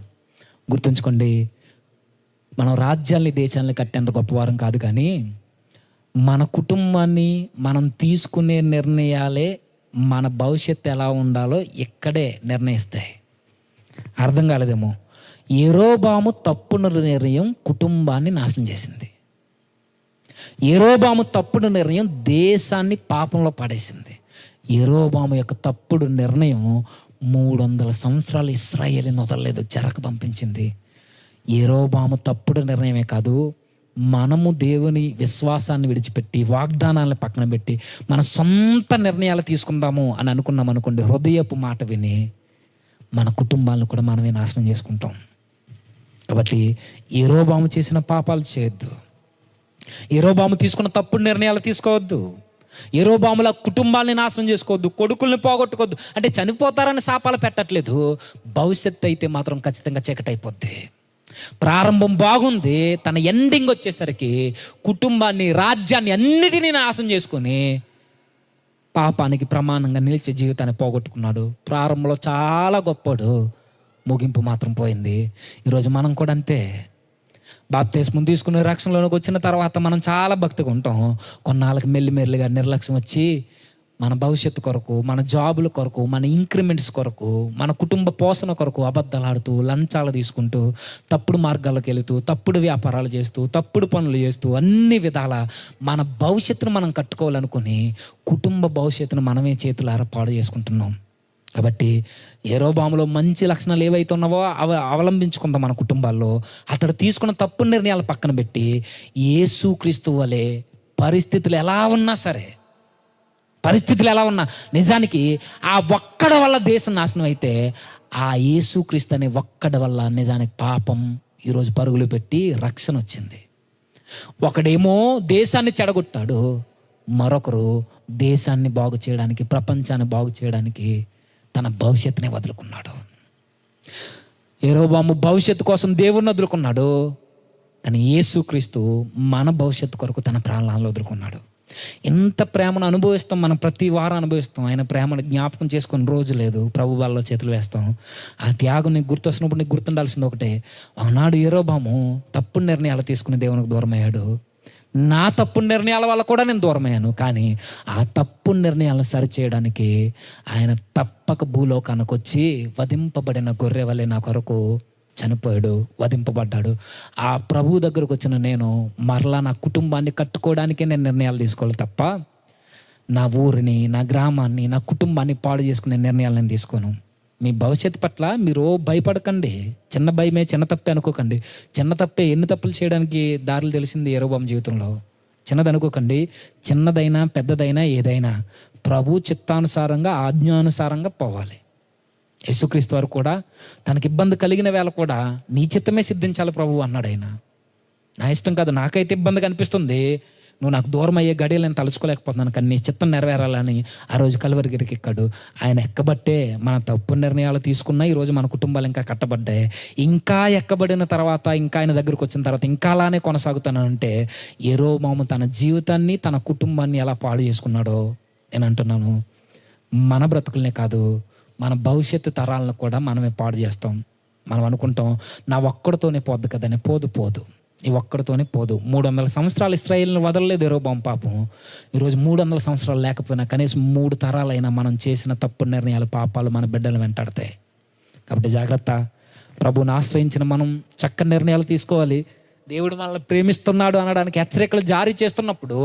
గుర్తుంచుకోండి, మనం రాజ్యాల్ని దేశాలని కట్టేంత గొప్పవారం కాదు, కానీ మన కుటుంబాన్ని మనం తీసుకునే నిర్ణయాలే మన భవిష్యత్తు ఎలా ఉండాలో ఇక్కడే నిర్ణయిస్తాయి. అర్థం కాలేదేమో. యెరోబాము తప్పుడు నిర్ణయం కుటుంబాన్ని నాశనం చేసింది. యెరోబాము తప్పుడు నిర్ణయం దేశాన్ని పాపంలో పడేసింది. యెరోబాము యొక్క తప్పుడు నిర్ణయం 300 సంవత్సరాలు ఇశ్రాయేలుని వదలలేదు, చెరకు పంపించింది. యెరోబాము తప్పుడు నిర్ణయమే కాదు, మనము దేవుని విశ్వాసాన్ని విడిచిపెట్టి వాగ్దానాలను పక్కన పెట్టి మన సొంత నిర్ణయాలు తీసుకుందాము అని అనుకున్నాం అనుకోండి, హృదయపు మాట విని మన కుటుంబాలను కూడా మనమే నాశనం చేసుకుంటాం. కాబట్టి యెరోబాము చేసిన పాపాలు చేయొద్దు. యెరోబాము తీసుకున్న తప్పుడు నిర్ణయాలు తీసుకోవద్దు. యెరోబాముల కుటుంబాన్ని నాశనం చేసుకోవద్దు, కొడుకుల్ని పోగొట్టుకోవద్దు. అంటే చనిపోతారని శాపాలు పెట్టట్లేదు, భవిష్యత్తు అయితే మాత్రం ఖచ్చితంగా చీకటి అయిపోద్ది. ప్రారంభం బాగుంది, తన ఎండింగ్ వచ్చేసరికి కుటుంబాన్ని, రాజ్యాన్ని అన్నిటినీ నాశనం చేసుకొని పాపానికి ప్రమాణంగా నిలిచే జీవితాన్ని పోగొట్టుకున్నాడు. ప్రారంభంలో చాలా గొప్పడు, ముగింపు మాత్రం పోయింది. ఈరోజు మనం కూడా అంతే. బాప్తిస్మం తీసుకునే రక్షణలోకి వచ్చిన తర్వాత మనం చాలా భక్తిగా ఉంటాం. కొన్నాళ్ళకి మెల్లిమెల్లిగా నిర్లక్ష్యం వచ్చి మన భవిష్యత్తు కొరకు, మన జాబుల కొరకు, మన ఇంక్రిమెంట్స్ కొరకు, మన కుటుంబ పోషణ కొరకు అబద్ధాలు ఆడుతూ, లంచాలు తీసుకుంటూ, తప్పుడు మార్గాలకు వెళుతూ, తప్పుడు వ్యాపారాలు చేస్తూ, తప్పుడు పనులు చేస్తూ, అన్ని విధాల మన భవిష్యత్తును మనం కట్టుకోవాలనుకుని కుటుంబ భవిష్యత్తును మనమే చేతులారా పాడు చేసుకుంటున్నాం. కాబట్టి యెరోబాములో మంచి లక్షణాలు ఏవైతే ఉన్నావో అవి అవలంబించుకుందాం మన కుటుంబాల్లో. అతడు తీసుకున్న తప్పు నిర్ణయాలు పక్కన పెట్టి యేసుక్రీస్తు వలె పరిస్థితులు ఎలా ఉన్నా సరే, పరిస్థితులు ఎలా ఉన్నా, నిజానికి ఆ ఒక్కడి వల్ల దేశం నాశనం అయితే ఆ యేసుక్రీస్తు అనే ఒక్కడి వల్ల నిజానికి పాపం ఈరోజు పరుగులు పెట్టి రక్షణ వచ్చింది. ఒకడేమో దేశాన్ని చెడగొట్టాడు, మరొకరు దేశాన్ని బాగు చేయడానికి, ప్రపంచాన్ని బాగు చేయడానికి తన భవిష్యత్తునే వదులుకున్నాడు. యెరోబాము భవిష్యత్తు కోసం దేవుణ్ణి వదులుకున్నాడు, కానీ యేసుక్రీస్తు మన భవిష్యత్తు కొరకు తన ప్రాణాలను వదులుకున్నాడు. ఎంత ప్రేమను అనుభవిస్తాం, మనం ప్రతి వారం అనుభవిస్తాం. ఆయన ప్రేమను జ్ఞాపకం చేసుకుని రోజు లేదు, ప్రభు వాళ్ళలో చేతులు వేస్తాం. ఆ త్యాగం నీకు గుర్తొస్తున్నప్పుడు నీకు గుర్తుండాల్సింది ఒకటే, ఆనాడు యెరోబాము తప్పుడు నిర్ణయాలు తీసుకుని దేవునికి దూరం అయ్యాడు. నా తప్పుడు నిర్ణయాల వల్ల కూడా నేను దూరమయ్యాను, కానీ ఆ తప్పుడు నిర్ణయాలను సరిచేయడానికి ఆయన తప్పక భూలోకానికి వచ్చి వధింపబడిన గొర్రె వలె నా కొరకు చనిపోయాడు, వధింపబడ్డాడు. ఆ ప్రభువు దగ్గరకు వచ్చిన నేను మరలా నా కుటుంబాన్ని కట్టుకోవడానికే నేను నిర్ణయాలు తీసుకోవాలి తప్ప నా ఊరిని, నా గ్రామాన్ని, నా కుటుంబాన్ని పాడు చేసుకునే నిర్ణయాలు నేను తీసుకోను. మీ భవిష్యత్తు పట్ల మీరు భయపడకండి. చిన్న భయమే, చిన్న తప్పే అనుకోకండి. చిన్న తప్పే, ఎన్ని తప్పులు చేయడానికి దారులు తెలిసింది యెరోబాము జీవితంలో. చిన్నది అనుకోకండి. చిన్నదైనా పెద్దదైనా ఏదైనా ప్రభు చిత్తానుసారంగా, ఆజ్ఞానుసారంగా పోవాలి. యేసుక్రీస్తు వారు కూడా తనకి ఇబ్బంది కలిగిన వేళ కూడా నీ చిత్తమే సిద్ధించాలి ప్రభు అన్నాడు. ఆయన నా ఇష్టం కాదు, నాకైతే ఇబ్బందిగా అనిపిస్తుంది, నువ్వు నాకు దూరం అయ్యే గడియలు నేను తలుచుకోలేకపోతున్నాను, కానీ నీ చిత్తం నెరవేరాలని ఆ రోజు కలువరిగిరికి ఎక్కాడు. ఆయన ఎక్కబట్టే మన తప్పు నిర్ణయాలు తీసుకున్నా ఈరోజు మన కుటుంబాలు ఇంకా కట్టబడ్డాయి. ఇంకా ఎక్కబడిన తర్వాత, ఇంకా ఆయన దగ్గరకు వచ్చిన తర్వాత ఇంకా అలానే కొనసాగుతానంటే యెరోబాము తన జీవితాన్ని, తన కుటుంబాన్ని ఎలా పాడు చేసుకున్నాడో నేను అంటున్నాను. మన బ్రతుకులనే కాదు, మన భవిష్యత్తు తరాలను కూడా మనమే పాడు చేస్తాం. మనం అనుకుంటాం నా ఒక్కడితోనే పోద్దు కదని. పోదు, ఈ ఒక్కడితోనే పోదు. 300 సంవత్సరాలు ఇశ్రాయేలుని వదలలేదు యెరోబాము పాపం. ఈరోజు 300 సంవత్సరాలు లేకపోయినా కనీసం 3 తరాలైనా మనం చేసిన తప్పుడు నిర్ణయాలు, పాపాలు మన బిడ్డలు వెంటాడతాయి. కాబట్టి జాగ్రత్త. ప్రభువుని ఆశ్రయించిన మనం చక్కని నిర్ణయాలు తీసుకోవాలి. దేవుడు మనల్ని ప్రేమిస్తున్నాడు అనడానికి హెచ్చరికలు జారీ చేస్తున్నప్పుడు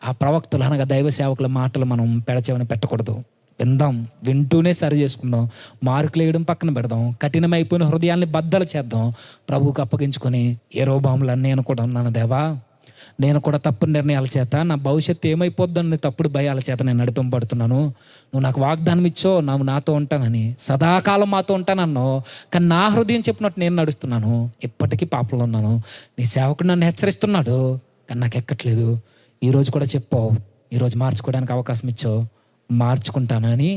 ఆ ప్రవక్తలు అనగా దైవ సేవకుల మాటలు మనం పెడచెవిన పెట్టకూడదు. విందాం, వింటూనే సరి చేసుకుందాం, మార్కులు వేయడం పక్కన పెడదాం, కఠినమైపోయిన హృదయాల్ని బద్దలు చేద్దాం, ప్రభువుకు అప్పగించుకొని యెరోబాములా నేను కూడా ఉన్నాను దేవా, నేను కూడా తప్పుడు నిర్ణయాల చేత నా భవిష్యత్తు ఏమైపోద్దని తప్పుడు భయాల చేత నేను నడిపింపబడుతున్నాను. నువ్వు నాకు వాగ్దానం ఇచ్చో నువ్వు నాతో ఉంటానని, సదాకాలం మాతో ఉంటానన్నో, కానీ నా హృదయం చెప్పినట్టు నేను నడుస్తున్నాను, ఇప్పటికీ పాపంలో ఉన్నాను. నీ సేవకుడు నన్ను హెచ్చరిస్తున్నాడు, కానీ నాకు ఎక్కట్లేదు. ఈరోజు కూడా చెప్పావు, ఈరోజు మార్చుకోవడానికి అవకాశం ఇచ్చో, మార్చుకుంటానని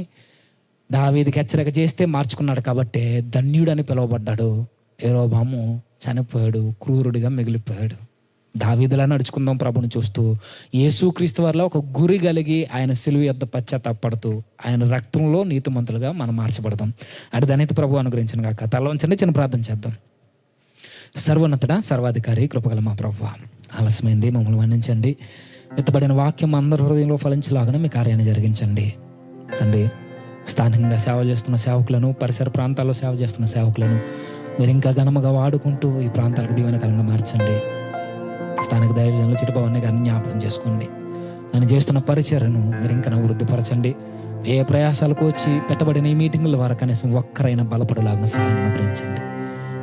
దావీదుకి హెచ్చరిక చేస్తే మార్చుకున్నాడు. కాబట్టి ధన్యుడని పిలువబడ్డాడు. యెరోబాము చనిపోయాడు, క్రూరుడిగా మిగిలిపోయాడు. దావీదులా నడుచుకుందాం ప్రభుని చూస్తూ, యేసుక్రీస్తు వారిలో ఒక గురి కలిగి ఆయన సిలువ యొద్ద పశ్చాత్తాపడుతూ ఆయన రక్తంలో నీతిమంతులుగా మనం మార్చబడదాం. అటు ధన్యత ప్రభు అనుగ్రహించిన గాక. తల వంచండి, చిన్న ప్రార్థన చేద్దాం. సర్వోన్నతుడా, సర్వాధికారి, కృపగల మా ప్రభువా, ఆలస్యమైంది, మమ్మల్ని మన్నించండి. ఎత్తబడిన వాక్యం అందరి హృదయంలో ఫలించలాగానే మీ కార్యాన్ని జరిగించండి తండ్రి. స్థానికంగా సేవ చేస్తున్న సేవకులను, పరిసర ప్రాంతాల్లో సేవ చేస్తున్న సేవకులను మీరు ఇంకా ఘనముగా వాడుకుంటూ ఈ ప్రాంతాలకు దీవెనకరంగా మార్చండి. స్థానిక దైవజనుల చిరుభావాన్ని కానీ జ్ఞాపకం చేసుకోండి. నేను చేస్తున్న పరిచర్ను మీరు ఇంకా వృద్ధిపరచండి. ఏ ప్రయాసాలకు వచ్చి పెట్టబడిన ఈ మీటింగుల ద్వారా కనీసం ఒక్కరైనా బలపడలాగిన సహాయం అనుగ్రహించండి.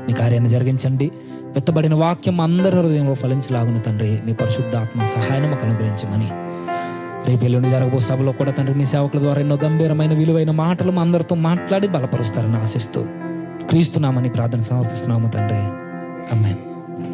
మీ కార్యాన్ని జరిగించండి. విత్తబడిన వాక్యం అందరి హృదయంలో ఫలించలాగున తండ్రి మీ పరిశుద్ధాత్మ సహాయం మాకు అనుగ్రహించమని, రేపు ఎల్లుండి జరగబో సభలో కూడా తండ్రి మీ సేవకుల ద్వారా ఎన్నో గంభీరమైన విలువైన మాటలు మా అందరితో మాట్లాడి బలపరుస్తారని ఆశిస్తూ క్రీస్తునామని ప్రార్థన సమర్పిస్తున్నాము తండ్రి. ఆమేన్.